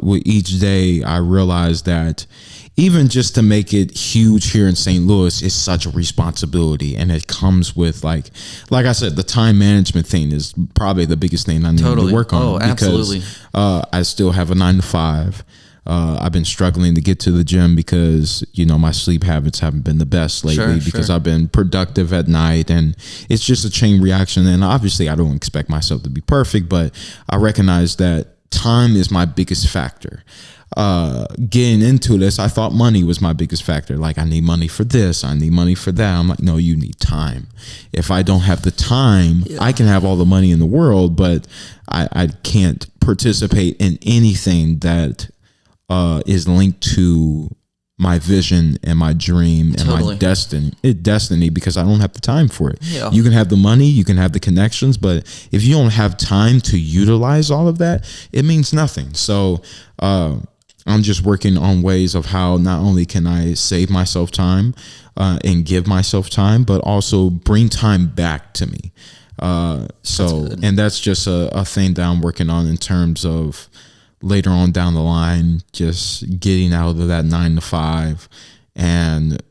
with each day, I realize that even just to make it huge here in St. Louis is such a responsibility, and it comes with like I said, the time management thing is probably the biggest thing I need to work on. Absolutely. Because I still have a 9 to 5. I've been struggling to get to the gym because, my sleep habits haven't been the best lately because I've been productive at night, and it's just a chain reaction. And obviously I don't expect myself to be perfect, but I recognize that time is my biggest factor. Getting into this, I thought money was my biggest factor. Like, I need money for this, I need money for that. I'm like, no, you need time. If I don't have the time, I can have all the money in the world, but I can't participate in anything that is linked to my vision and my dream and my destiny, because I don't have the time for it. Yeah. You can have the money, you can have the connections, but if you don't have time to utilize all of that, it means nothing. So I'm just working on ways of how not only can I save myself time and give myself time, but also bring time back to me. And that's just a thing that I'm working on in terms of later on down the line, just getting out of that 9 to 5 and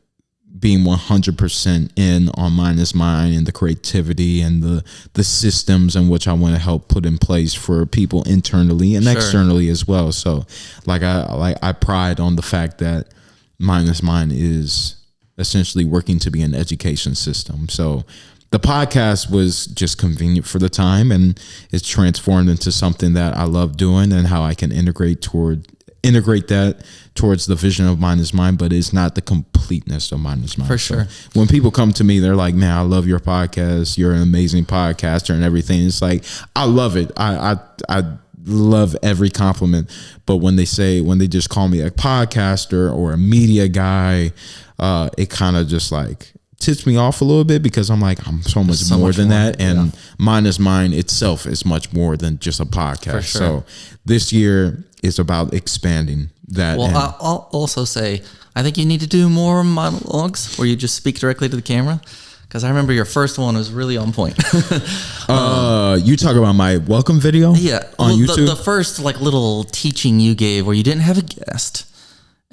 being 100% in on Mine is Mine and the creativity and the systems in which I want to help put in place for people internally and externally as well. So I pride on the fact that Mine is Mine is essentially working to be an education system. So the podcast was just convenient for the time, and it's transformed into something that I love doing and how I can integrate that towards the vision of Mine is Mine, but it's not the completeness of Mine is Mine. For sure. So when people come to me, they're like, man, I love your podcast. You're an amazing podcaster and everything. It's like, I love it. I love every compliment. But when they just call me a podcaster or a media guy, it kind of just like tips me off a little bit, because I'm like, I'm so much more than that. And Mine is Mine itself is much more than just a podcast. For sure. So this year is about expanding that. Well, I'll also say, I think you need to do more monologues where you just speak directly to the camera, because I remember your first one was really on point. You talk about my welcome video on YouTube? The first little teaching you gave where you didn't have a guest.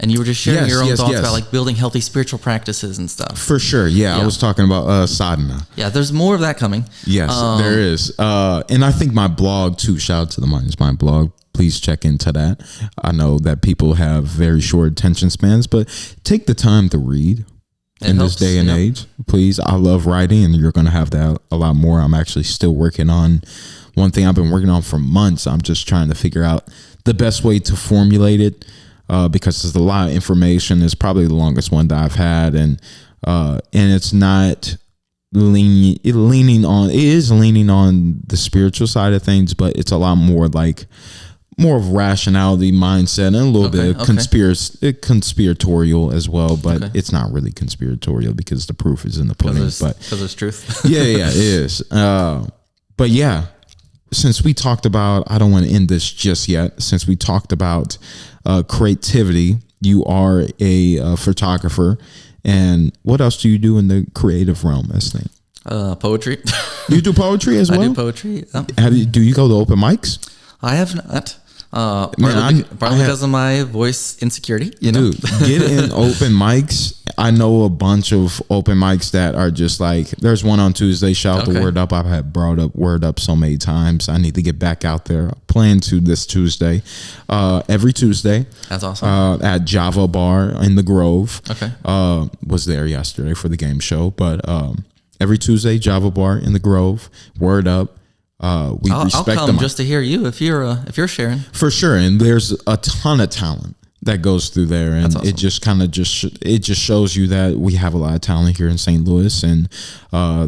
And you were just sharing your own thoughts about building healthy spiritual practices and stuff. For sure. Yeah. I was talking about sadhana. Yeah, there's more of that coming. Yes, there is. And I think my blog too, shout out to the Mine is Mine blog. Please check into that. I know that people have very short attention spans, but take the time to read in this day and age. Please. I love writing, and you're going to have that a lot more. I'm actually still working on one thing I've been working on for months. I'm just trying to figure out the best way to formulate it. Because there's a lot of information. It's probably the longest one that I've had, and it's not leaning on the spiritual side of things, but it's a lot more of rationality mindset and a little bit of conspiratorial as well. But it's not really conspiratorial because the proof is in the pudding. Because there's truth. yeah, it is. But yeah. Since we talked about, I don't want to end this just yet. Since we talked about creativity, you are a photographer, and what else do you do in the creative realm, Destin? Poetry. You do poetry as well? I do poetry. Do you go to open mics? I have not. Partly because of my voice insecurity, Dude, get in open mics. I know a bunch of open mics that are just like, there's one on Tuesday, shout the word up. I've had brought up word up so many times. I need to get back out there. Plan to this Tuesday, every Tuesday. That's awesome. At Java Bar in the Grove. Okay. Was there yesterday for the game show, but every Tuesday, Java Bar in the Grove. Word up. We I'll respect come them just to hear you if you're sharing. for sure. And there's a ton of talent that goes through there, and awesome. it just kind of it just shows you that we have a lot of talent here in St. Louis, and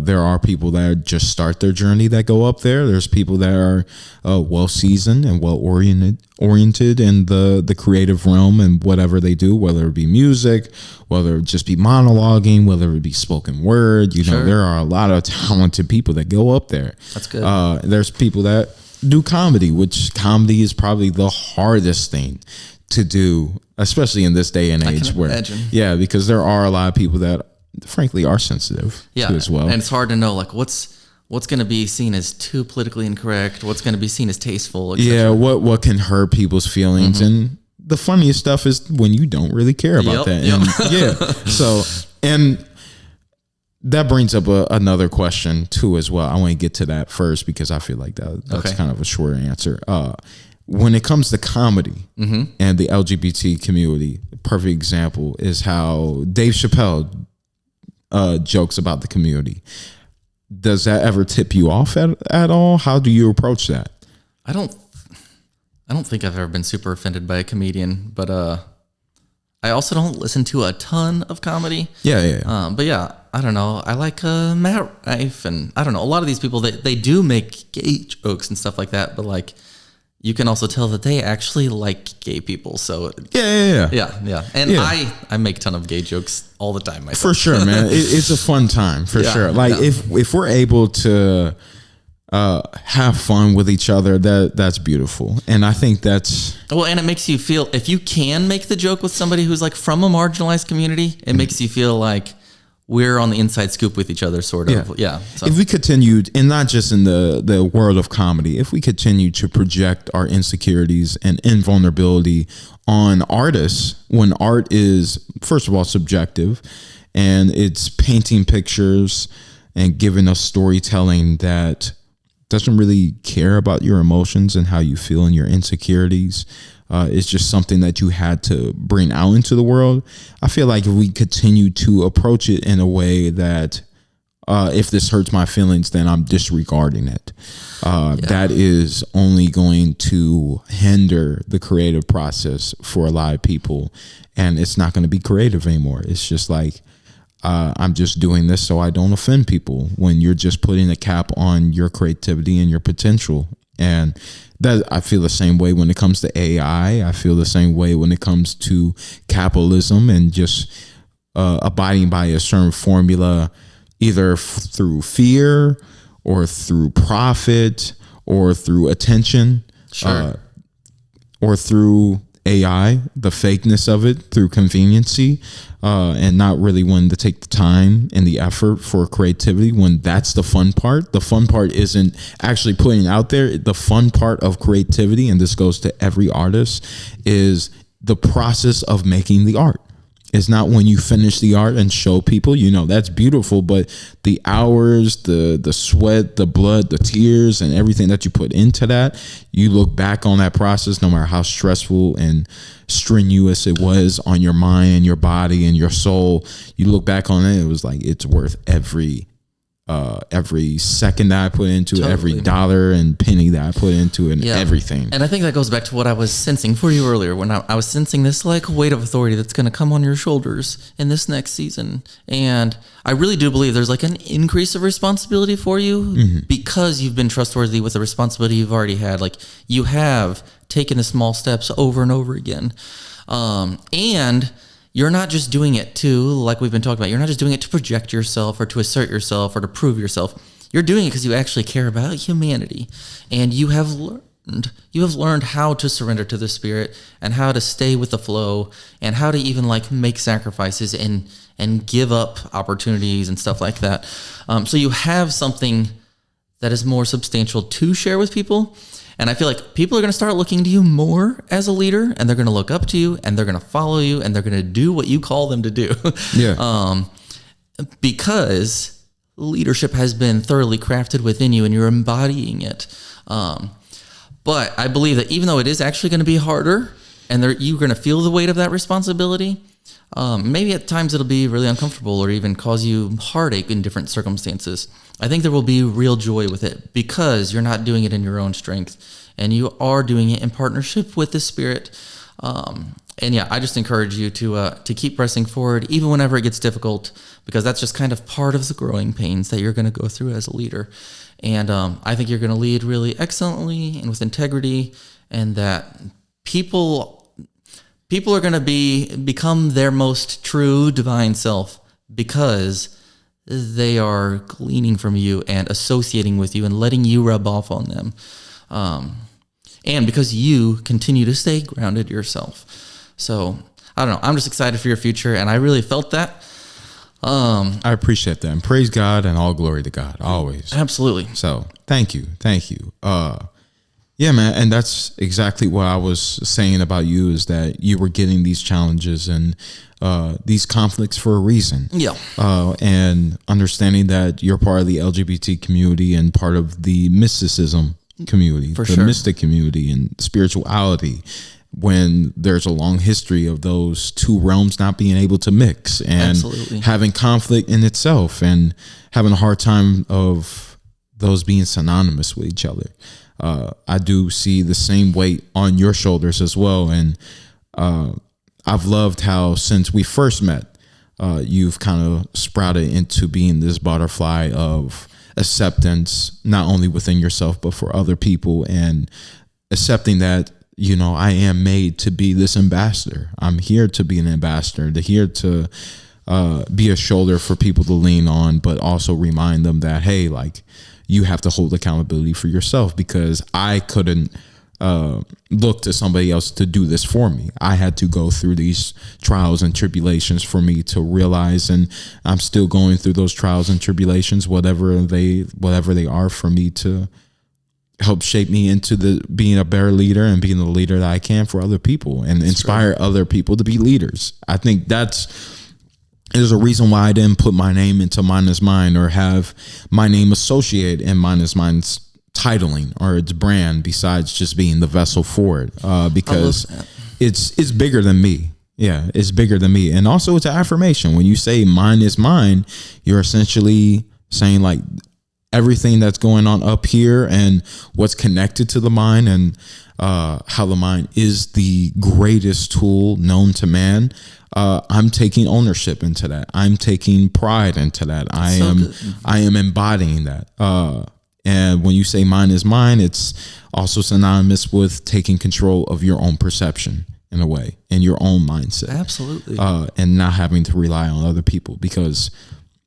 there are people that just start their journey that go up there. There's people that are well seasoned and well oriented in the creative realm and whatever they do, whether it be music, whether it just be monologuing, whether it be spoken word. You know, Sure. there are a lot of talented people that go up there. That's good. There's people that do comedy, which comedy is probably the hardest thing to do, especially in this day and age. can imagine. Yeah, because there are a lot of people that frankly are sensitive Yeah, to as well. and it's hard to know like what's going to be seen as too politically incorrect, what's going to be seen as tasteful. etc. Yeah, what can hurt people's feelings, and the funniest stuff is when you don't really care about that. Yep. And yeah, so and that brings up another question too as well. I want to get to that first because I feel like that's Okay. kind of a shorter answer. When it comes to comedy and the LGBT community, a perfect example is how Dave Chappelle jokes about the community. Does that ever tip you off at all? How do you approach that? I don't think I've ever been super offended by a comedian, but I also don't listen to a ton of comedy. Yeah. But yeah, I don't know. I like Matt Rife, and I don't know. A lot of these people they do make gay jokes and stuff like that, but like you can also tell that they actually like gay people. So Yeah. yeah. And Yeah. I make a ton of gay jokes all the time myself. For sure, man. It's a fun time for Yeah, sure. Like yeah. if we're able to have fun with each other, that's beautiful. And I think that's Well, and it makes you feel, if you can make the joke with somebody who's like from a marginalized community, it makes you feel like we're on the inside scoop with each other, sort of. Yeah. So. if we continued, and not just in the world of comedy, if we continue to project our insecurities and invulnerability on artists, when art is, first of all, subjective, and it's painting pictures and giving us storytelling that doesn't really care about your emotions and how you feel and your insecurities. It's just something that you had to bring out into the world. I feel like if we continue to approach it in a way that if this hurts my feelings, then I'm disregarding it. That is only going to hinder the creative process for a lot of people. And it's not going to be creative anymore. It's just like, I'm just doing this so I don't offend people, when you're just putting a cap on your creativity and your potential. And that, I feel the same way when it comes to AI. I feel the same way when it comes to capitalism and just abiding by a certain formula, either through fear or through profit or through attention, or through AI, the fakeness of it, through conveniency, and not really wanting to take the time and the effort for creativity, when that's the fun part. The fun part isn't actually putting it out there. The fun part of creativity, and this goes to every artist, is the process of making the art. It's not when you finish the art and show people, that's beautiful, but the hours, the sweat, the blood, the tears, and everything that you put into that, you look back on that process, no matter how stressful and strenuous it was on your mind and your body and your soul, you look back on it was like, it's worth every second that I put into it, every dollar and penny that I put into it, and everything. And I think that goes back to what I was sensing for you earlier, when I was sensing this like weight of authority that's going to come on your shoulders in this next season. And I really do believe there's like an increase of responsibility for you because you've been trustworthy with the responsibility you've already had. Like you have taken the small steps over and over again. And you're not just doing it to, like we've been talking about, you're not just doing it to project yourself or to assert yourself or to prove yourself. You're doing it because you actually care about humanity, and you have learned how to surrender to the Spirit and how to stay with the flow and how to even like make sacrifices and give up opportunities and stuff like that. So you have something that is more substantial to share with people. And I feel like people are going to start looking to you more as a leader, and they're going to look up to you, and they're going to follow you, and they're going to do what you call them to do. Because leadership has been thoroughly crafted within you, and you're embodying it. But I believe that even though it is actually going to be harder, and you're going to feel the weight of that responsibility, Maybe at times it'll be really uncomfortable or even cause you heartache in different circumstances. I think there will be real joy with it because you're not doing it in your own strength and you are doing it in partnership with the Spirit. And yeah, I just encourage you to keep pressing forward even whenever it gets difficult, because that's just kind of part of the growing pains that you're going to go through as a leader. And I think you're going to lead really excellently and with integrity, and that people are going to become their most true divine self because they are gleaning from you and associating with you and letting you rub off on them. And because you continue to stay grounded yourself. So, I don't know. I'm just excited for your future, and I really felt that. I appreciate that. And praise God and all glory to God, always. Absolutely. So, thank you. Yeah, man. And that's exactly what I was saying about you, is that you were getting these challenges and these conflicts for a reason. Yeah. And understanding that you're part of the LGBT community and part of the mysticism community, For the sure. mystic community and spirituality, when there's a long history of those two realms not being able to mix and Absolutely. having conflict in itself and having a hard time of those being synonymous with each other. I do see the same weight on your shoulders as well. And I've loved how since we first met, you've kind of sprouted into being this butterfly of acceptance, not only within yourself, but for other people, and accepting that, you know, I am made to be this ambassador. I'm here to be an ambassador, here to be a shoulder for people to lean on, but also remind them that, hey, like, you have to hold accountability for yourself, because I couldn't look to somebody else to do this for me. I had to go through these trials and tribulations for me to realize, and I'm still going through those trials and tribulations, whatever they are, for me to help shape me into being a better leader and being the leader that I can for other people and inspire other people to be leaders. I think there's a reason why I didn't put my name into Mine is Mine or have my name associated in Mine is Mine's titling or its brand, besides just being the vessel for it, because it's bigger than me. Yeah, it's bigger than me. And also it's an affirmation. When you say mine is mine, you're essentially saying, like, everything that's going on up here and what's connected to the mind, and how the mind is the greatest tool known to man. I'm taking ownership into that. I'm taking pride into that. I am embodying that. And when you say mine is mine, it's also synonymous with taking control of your own perception in a way, and your own mindset. Absolutely. And not having to rely on other people, because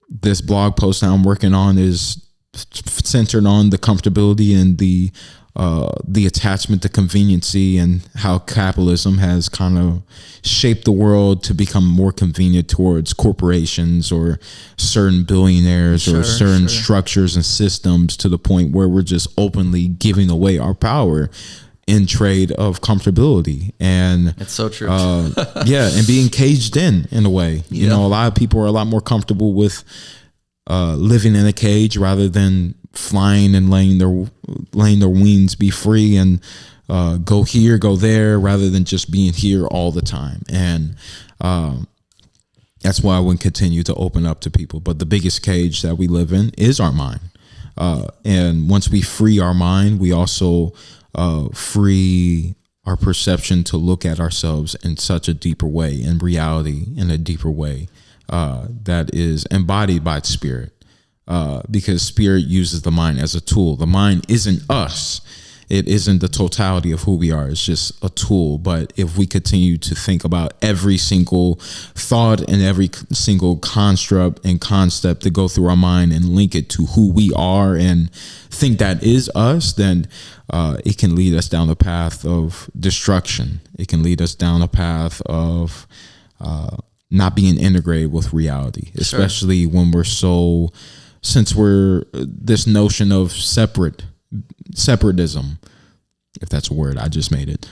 this blog post that I'm working on is centered on the comfortability and the attachment to conveniency, and how capitalism has kind of shaped the world to become more convenient towards corporations or certain billionaires or certain structures and systems, to the point where we're just openly giving away our power in trade of comfortability. And It's so true. and being caged in a way. You know, a lot of people are a lot more comfortable with living in a cage rather than flying and laying their wings be free and go here, go there, rather than just being here all the time. And that's why I would continue to open up to people. But the biggest cage that we live in is our mind. And once we free our mind, we also free our perception to look at ourselves in such a deeper way, in reality, in a deeper way, that is embodied by spirit. Because spirit uses the mind as a tool. The mind isn't us. It isn't the totality of who we are. It's just a tool. But if we continue to think about every single thought and every single construct and concept to go through our mind and link it to who we are and think that is us, then it can lead us down the path of destruction. It can lead us down a path of not being integrated with reality, especially when since we're this notion of separatism, if that's a word, I just made it.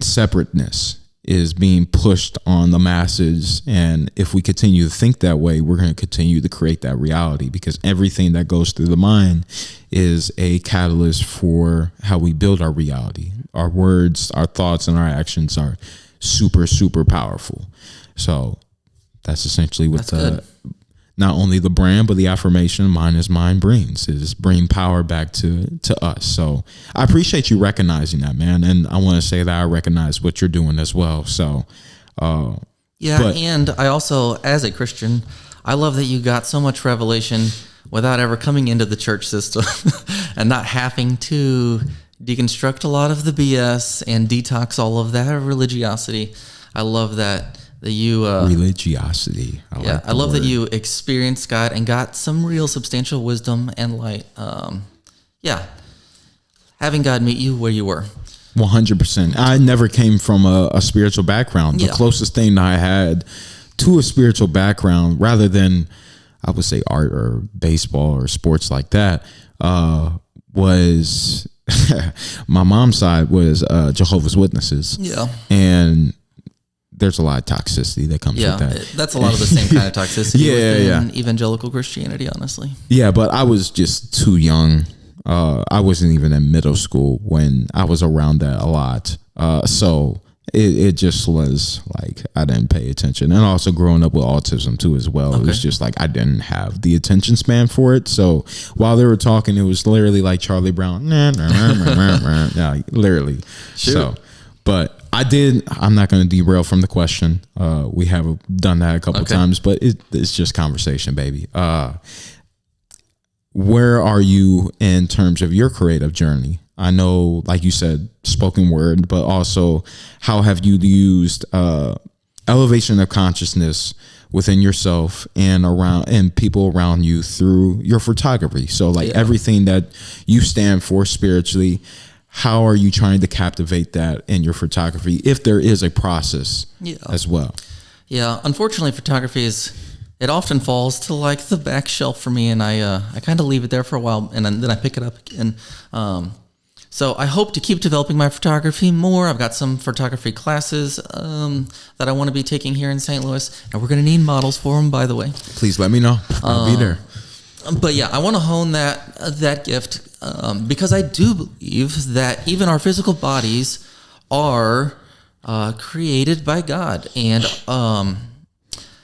Separateness is being pushed on the masses. And if we continue to think that way, we're going to continue to create that reality, because everything that goes through the mind is a catalyst for how we build our reality. Our words, our thoughts, and our actions are super, super powerful. So that's essentially what not only the brand, but the affirmation "mine is mine" brings is bring power back to us. So I appreciate you recognizing that, man. And I want to say that I recognize what you're doing as well. So, and I also, as a Christian, I love that you got so much revelation without ever coming into the church system and not having to deconstruct a lot of the BS and detox all of that religiosity. I love that you religiosity. I love that you experienced God and got some real substantial wisdom and light. Having God meet you where you were. 100%. I never came from a spiritual background. The closest thing I had to a spiritual background, rather than I would say art or baseball or sports like that, was my mom's side was Jehovah's Witnesses. Yeah. And there's a lot of toxicity that comes with that. That's a lot of the same kind of toxicity within evangelical Christianity, honestly. Yeah, but I was just too young. I wasn't even in middle school when I was around that a lot. So it just was like I didn't pay attention. And also growing up with autism too as well. Okay. It was just like I didn't have the attention span for it. So while they were talking, it was literally like Charlie Brown. Yeah, literally. Shoot. So, but I'm not going to derail from the question. We have done that a couple times, but it's just conversation, baby. Where are you in terms of your creative journey? I know, like you said, spoken word, but also how have you used elevation of consciousness within yourself and people around you through your photography? So like everything that you stand for spiritually, how are you trying to captivate that in your photography, if there is a process as well? Yeah, unfortunately, photography it often falls to like the back shelf for me, and I kind of leave it there for a while, and then I pick it up again. So I hope to keep developing my photography more. I've got some photography classes that I want to be taking here in St. Louis, and we're going to need models for them, by the way. Please let me know. I'll be there. But yeah, I want to hone that gift because I do believe that even our physical bodies are created by God, and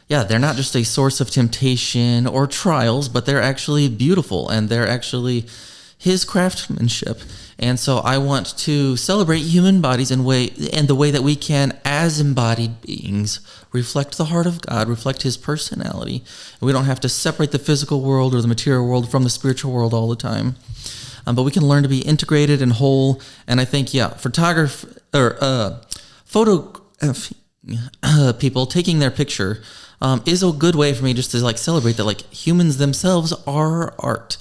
they're not just a source of temptation or trials, but they're actually beautiful, and they're actually His craftsmanship. And so I want to celebrate human bodies and the way that we can, as embodied beings, reflect the heart of God, reflect His personality. And we don't have to separate the physical world or the material world from the spiritual world all the time. But we can learn to be integrated and whole. And I think, photo people taking their picture is a good way for me just to like celebrate that like humans themselves are art.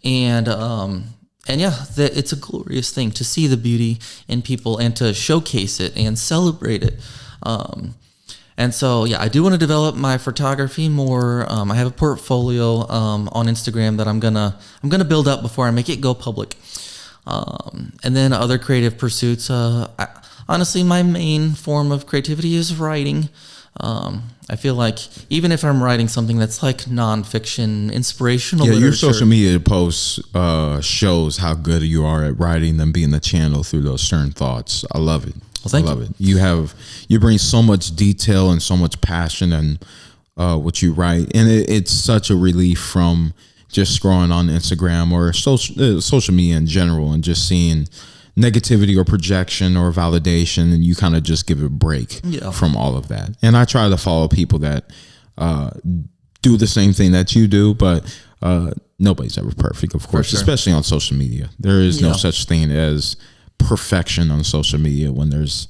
And that it's a glorious thing to see the beauty in people and to showcase it and celebrate it. And so, I do want to develop my photography more. I have a portfolio on Instagram that I'm gonna build up before I make it go public. And then other creative pursuits. Honestly, my main form of creativity is writing. I feel like even if I'm writing something that's like nonfiction, inspirational literature. Your social media posts shows how good you are at writing and being the channel through those certain thoughts. I love it. Well, thank you. You bring so much detail and so much passion in what you write, and it's such a relief from just scrolling on Instagram or social media in general and just seeing negativity or projection or validation, and you kind of just give it a break from all of that. And I try to follow people that do the same thing that you do, but nobody's ever perfect, of course, especially on social media. There is no such thing as perfection on social media when there's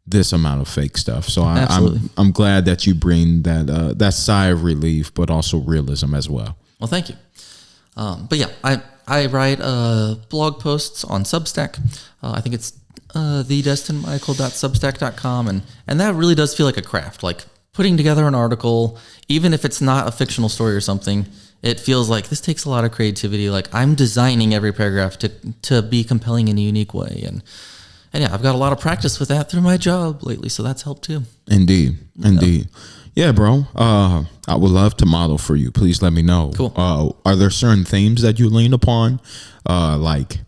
this amount of fake stuff. So I'm glad that you bring that sigh of relief, but also realism as well. Well, thank you. I write blog posts on Substack. I think it's thedestinmichael.substack.com, and that really does feel like a craft. Like putting together an article, even if it's not a fictional story or something, it feels like this takes a lot of creativity. Like I'm designing every paragraph to be compelling in a unique way, and I've got a lot of practice with that through my job lately, so that's helped too. Indeed. Yeah, bro. I would love to model for you. Please let me know. Cool. Are there certain themes that you lean upon, like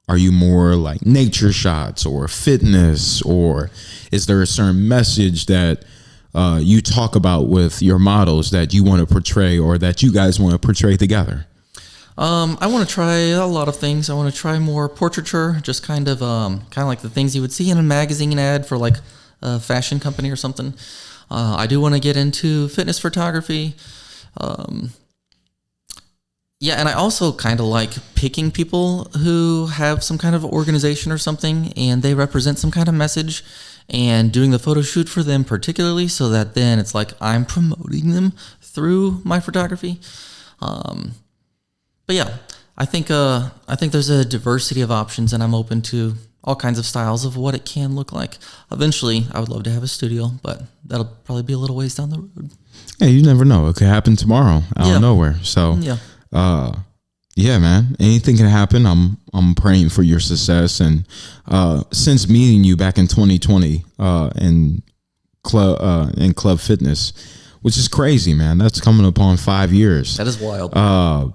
Are you more like nature shots or fitness, or is there a certain message that you talk about with your models that you want to portray, or that you guys want to portray together? I want to try a lot of things. I want to try more portraiture, just kind of like the things you would see in a magazine ad for like a fashion company or something. I do want to get into fitness photography. Yeah, and I also kind of like picking people who have some kind of organization or something, and they represent some kind of message, and doing the photo shoot for them particularly, so that then it's like I'm promoting them through my photography. But yeah, I think there's a diversity of options, and I'm open to all kinds of styles of what it can look like. Eventually, I would love to have a studio, but that'll probably be a little ways down the road. Hey, you never know. It could happen tomorrow out of nowhere. So yeah, man, anything can happen. I'm praying for your success. And since meeting you back in 2020 in club fitness, which is crazy, man. That's coming upon 5 years. That is wild.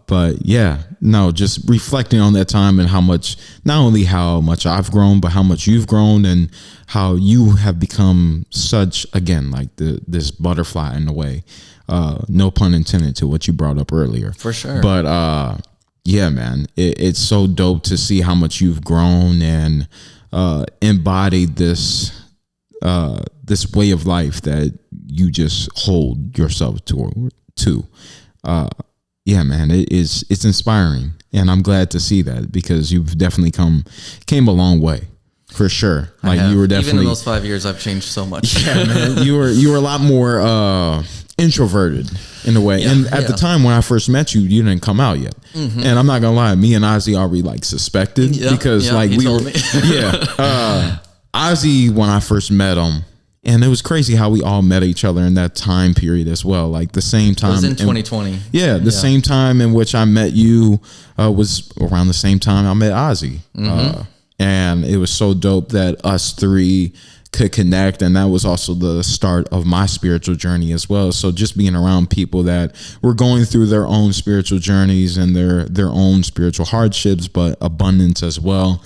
But yeah, no, just reflecting on that time and how much, not only how much I've grown, but how much you've grown, and how you have become such, again, like this butterfly in a way. No pun intended to what you brought up earlier. For sure. But yeah, man, it's so dope to see how much you've grown and embodied this way of life that you just hold yourself to. Yeah, man, it's inspiring, and I'm glad to see that, because you've definitely came a long way, for sure. Like, you were definitely, even in those 5 years, I've changed so much. Yeah, man, you were a lot more introverted in a way. And at the time when I first met you, you didn't come out yet. Mm-hmm. And I'm not gonna lie, me and Ozzy already like suspected, because like we were, Ozzy, when I first met him, and it was crazy how we all met each other in that time period as well. Like the same time. It was in 2020. The same time in which I met you was around the same time I met Ozzy. Mm-hmm. And it was so dope that us three could connect, and that was also the start of my spiritual journey as well. So just being around people that were going through their own spiritual journeys and their own spiritual hardships, but abundance as well.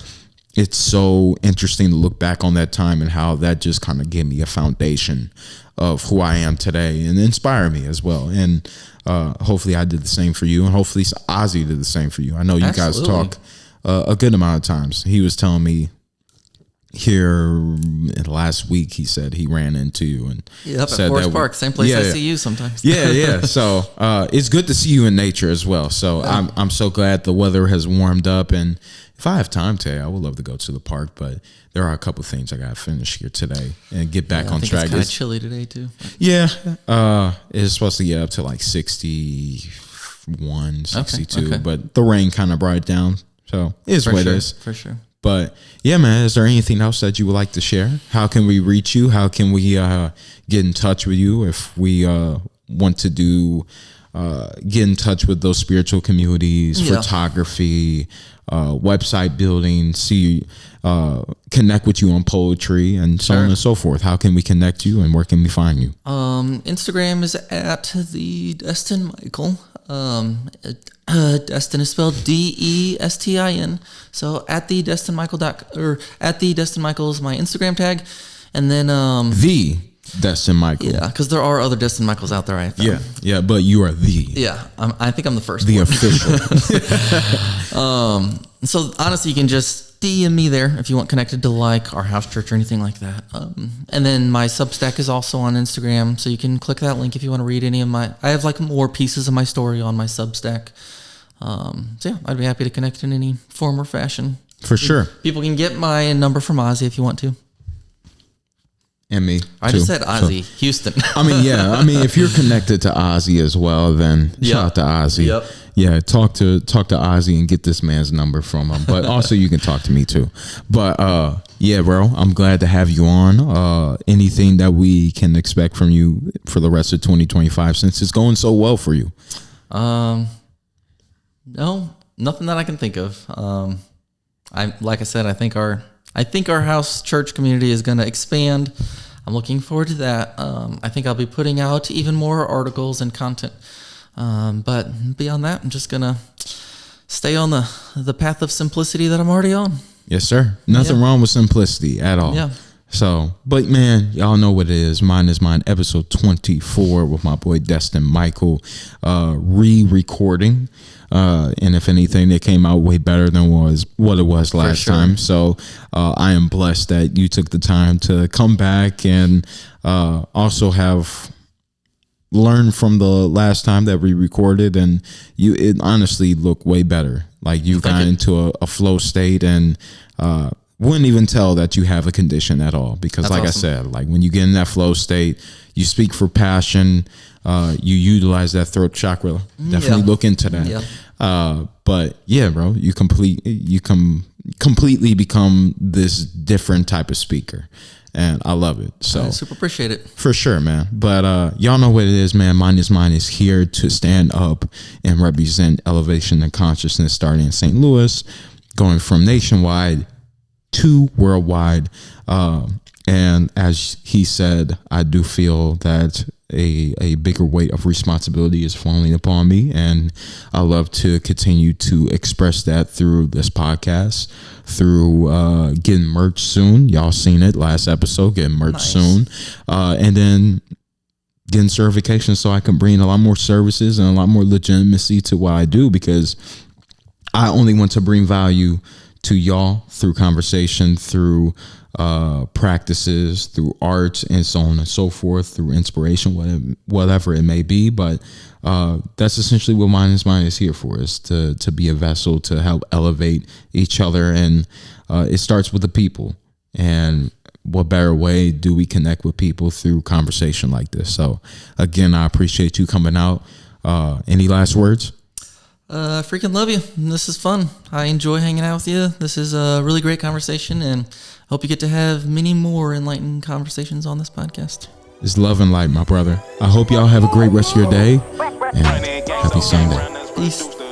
It's so interesting to look back on that time and how that just kind of gave me a foundation of who I am today, and inspire me as well. And hopefully I did the same for you, and hopefully Ozzy did the same for you. I know you guys talk a good amount of times. He was telling me here last week, he said he ran into you, and at Forest Park, same place I see you sometimes. So it's good to see you in nature as well. So I'm so glad the weather has warmed up, and if I have time today, I would love to go to the park, but there are a couple things I got to finish here today and get back on track. It's kind of chilly today too. Yeah, it's supposed to get up to like 61, 62, but the rain kind of brought it down. So it's what it is. For sure. But yeah, man, is there anything else that you would like to share? How can we reach you? How can we get in touch with you if we want to get in touch with those spiritual communities, photography, website building, connect with you on poetry, and so on and so forth? How can we connect you, and where can we find you? Instagram is at the Destin Michael. Destin is spelled Destin. So at the Destin Michael at the Destin Michael is my Instagram tag, and then the Destin Michael. Yeah, because there are other Destin Michaels out there. I found. Yeah, but you are the. Yeah, I think I'm the first. The one. official. So honestly, you can just DM me there if you want connected to like our house church or anything like that. And then my Substack is also on Instagram, so you can click that link if you want to read any of my. I have like more pieces of my story on my Substack. So yeah, I'd be happy to connect in any form or fashion. For sure. People can get my number from Ozzy if you want to. And me. I just said Ozzy, Houston. I mean, if you're connected to Ozzy as well, then shout out to Ozzy. Yep. Yeah, talk to Ozzy and get this man's number from him. But also you can talk to me too. But yeah, bro, I'm glad to have you on. Anything that we can expect from you for the rest of 2025, since it's going so well for you? No, nothing that I can think of. Like I said, I think our house church community is going to expand. I'm looking forward to that. I think I'll be putting out even more articles and content. But beyond that, I'm just going to stay on the path of simplicity that I'm already on. Yes, sir. Nothing wrong with simplicity at all. Yeah. So, but man, y'all know what it is. Mine is Mine, episode 24 with my boy Destin Michael, re-recording. And if anything, it came out way better than what it was last time. So I am blessed that you took the time to come back and also have learned from the last time that we recorded, and it honestly looked way better. Like you got into a flow state and wouldn't even tell that you have a condition at all, because like awesome. I said, like when you get in that flow state, you speak for passion, you utilize that throat chakra. Definitely look into that. Yeah. But yeah, bro, you completely become this different type of speaker, and I love it. So I super appreciate it. For sure, man. But y'all know what it is, man. Mine is here to stand up and represent elevation and consciousness, starting in St. Louis, going from nationwide to worldwide. And as he said, I do feel that a bigger weight of responsibility is falling upon me, and I love to continue to express that through this podcast, through getting merch soon. Y'all seen it last episode, getting merch soon, and then getting certification so I can bring a lot more services and a lot more legitimacy to what I do, because I only want to bring value to y'all through conversation, through practices, through art, and so on and so forth, through inspiration, whatever it may be. But that's essentially what Mine is here for, is to be a vessel to help elevate each other. And it starts with the people. And what better way do we connect with people through conversation like this? So again, I appreciate you coming out. Any last words? I freaking love you. This is fun. I enjoy hanging out with you. This is a really great conversation, and I hope you get to have many more enlightening conversations on this podcast. It's love and light, my brother. I hope y'all have a great rest of your day, and happy Sunday. Peace.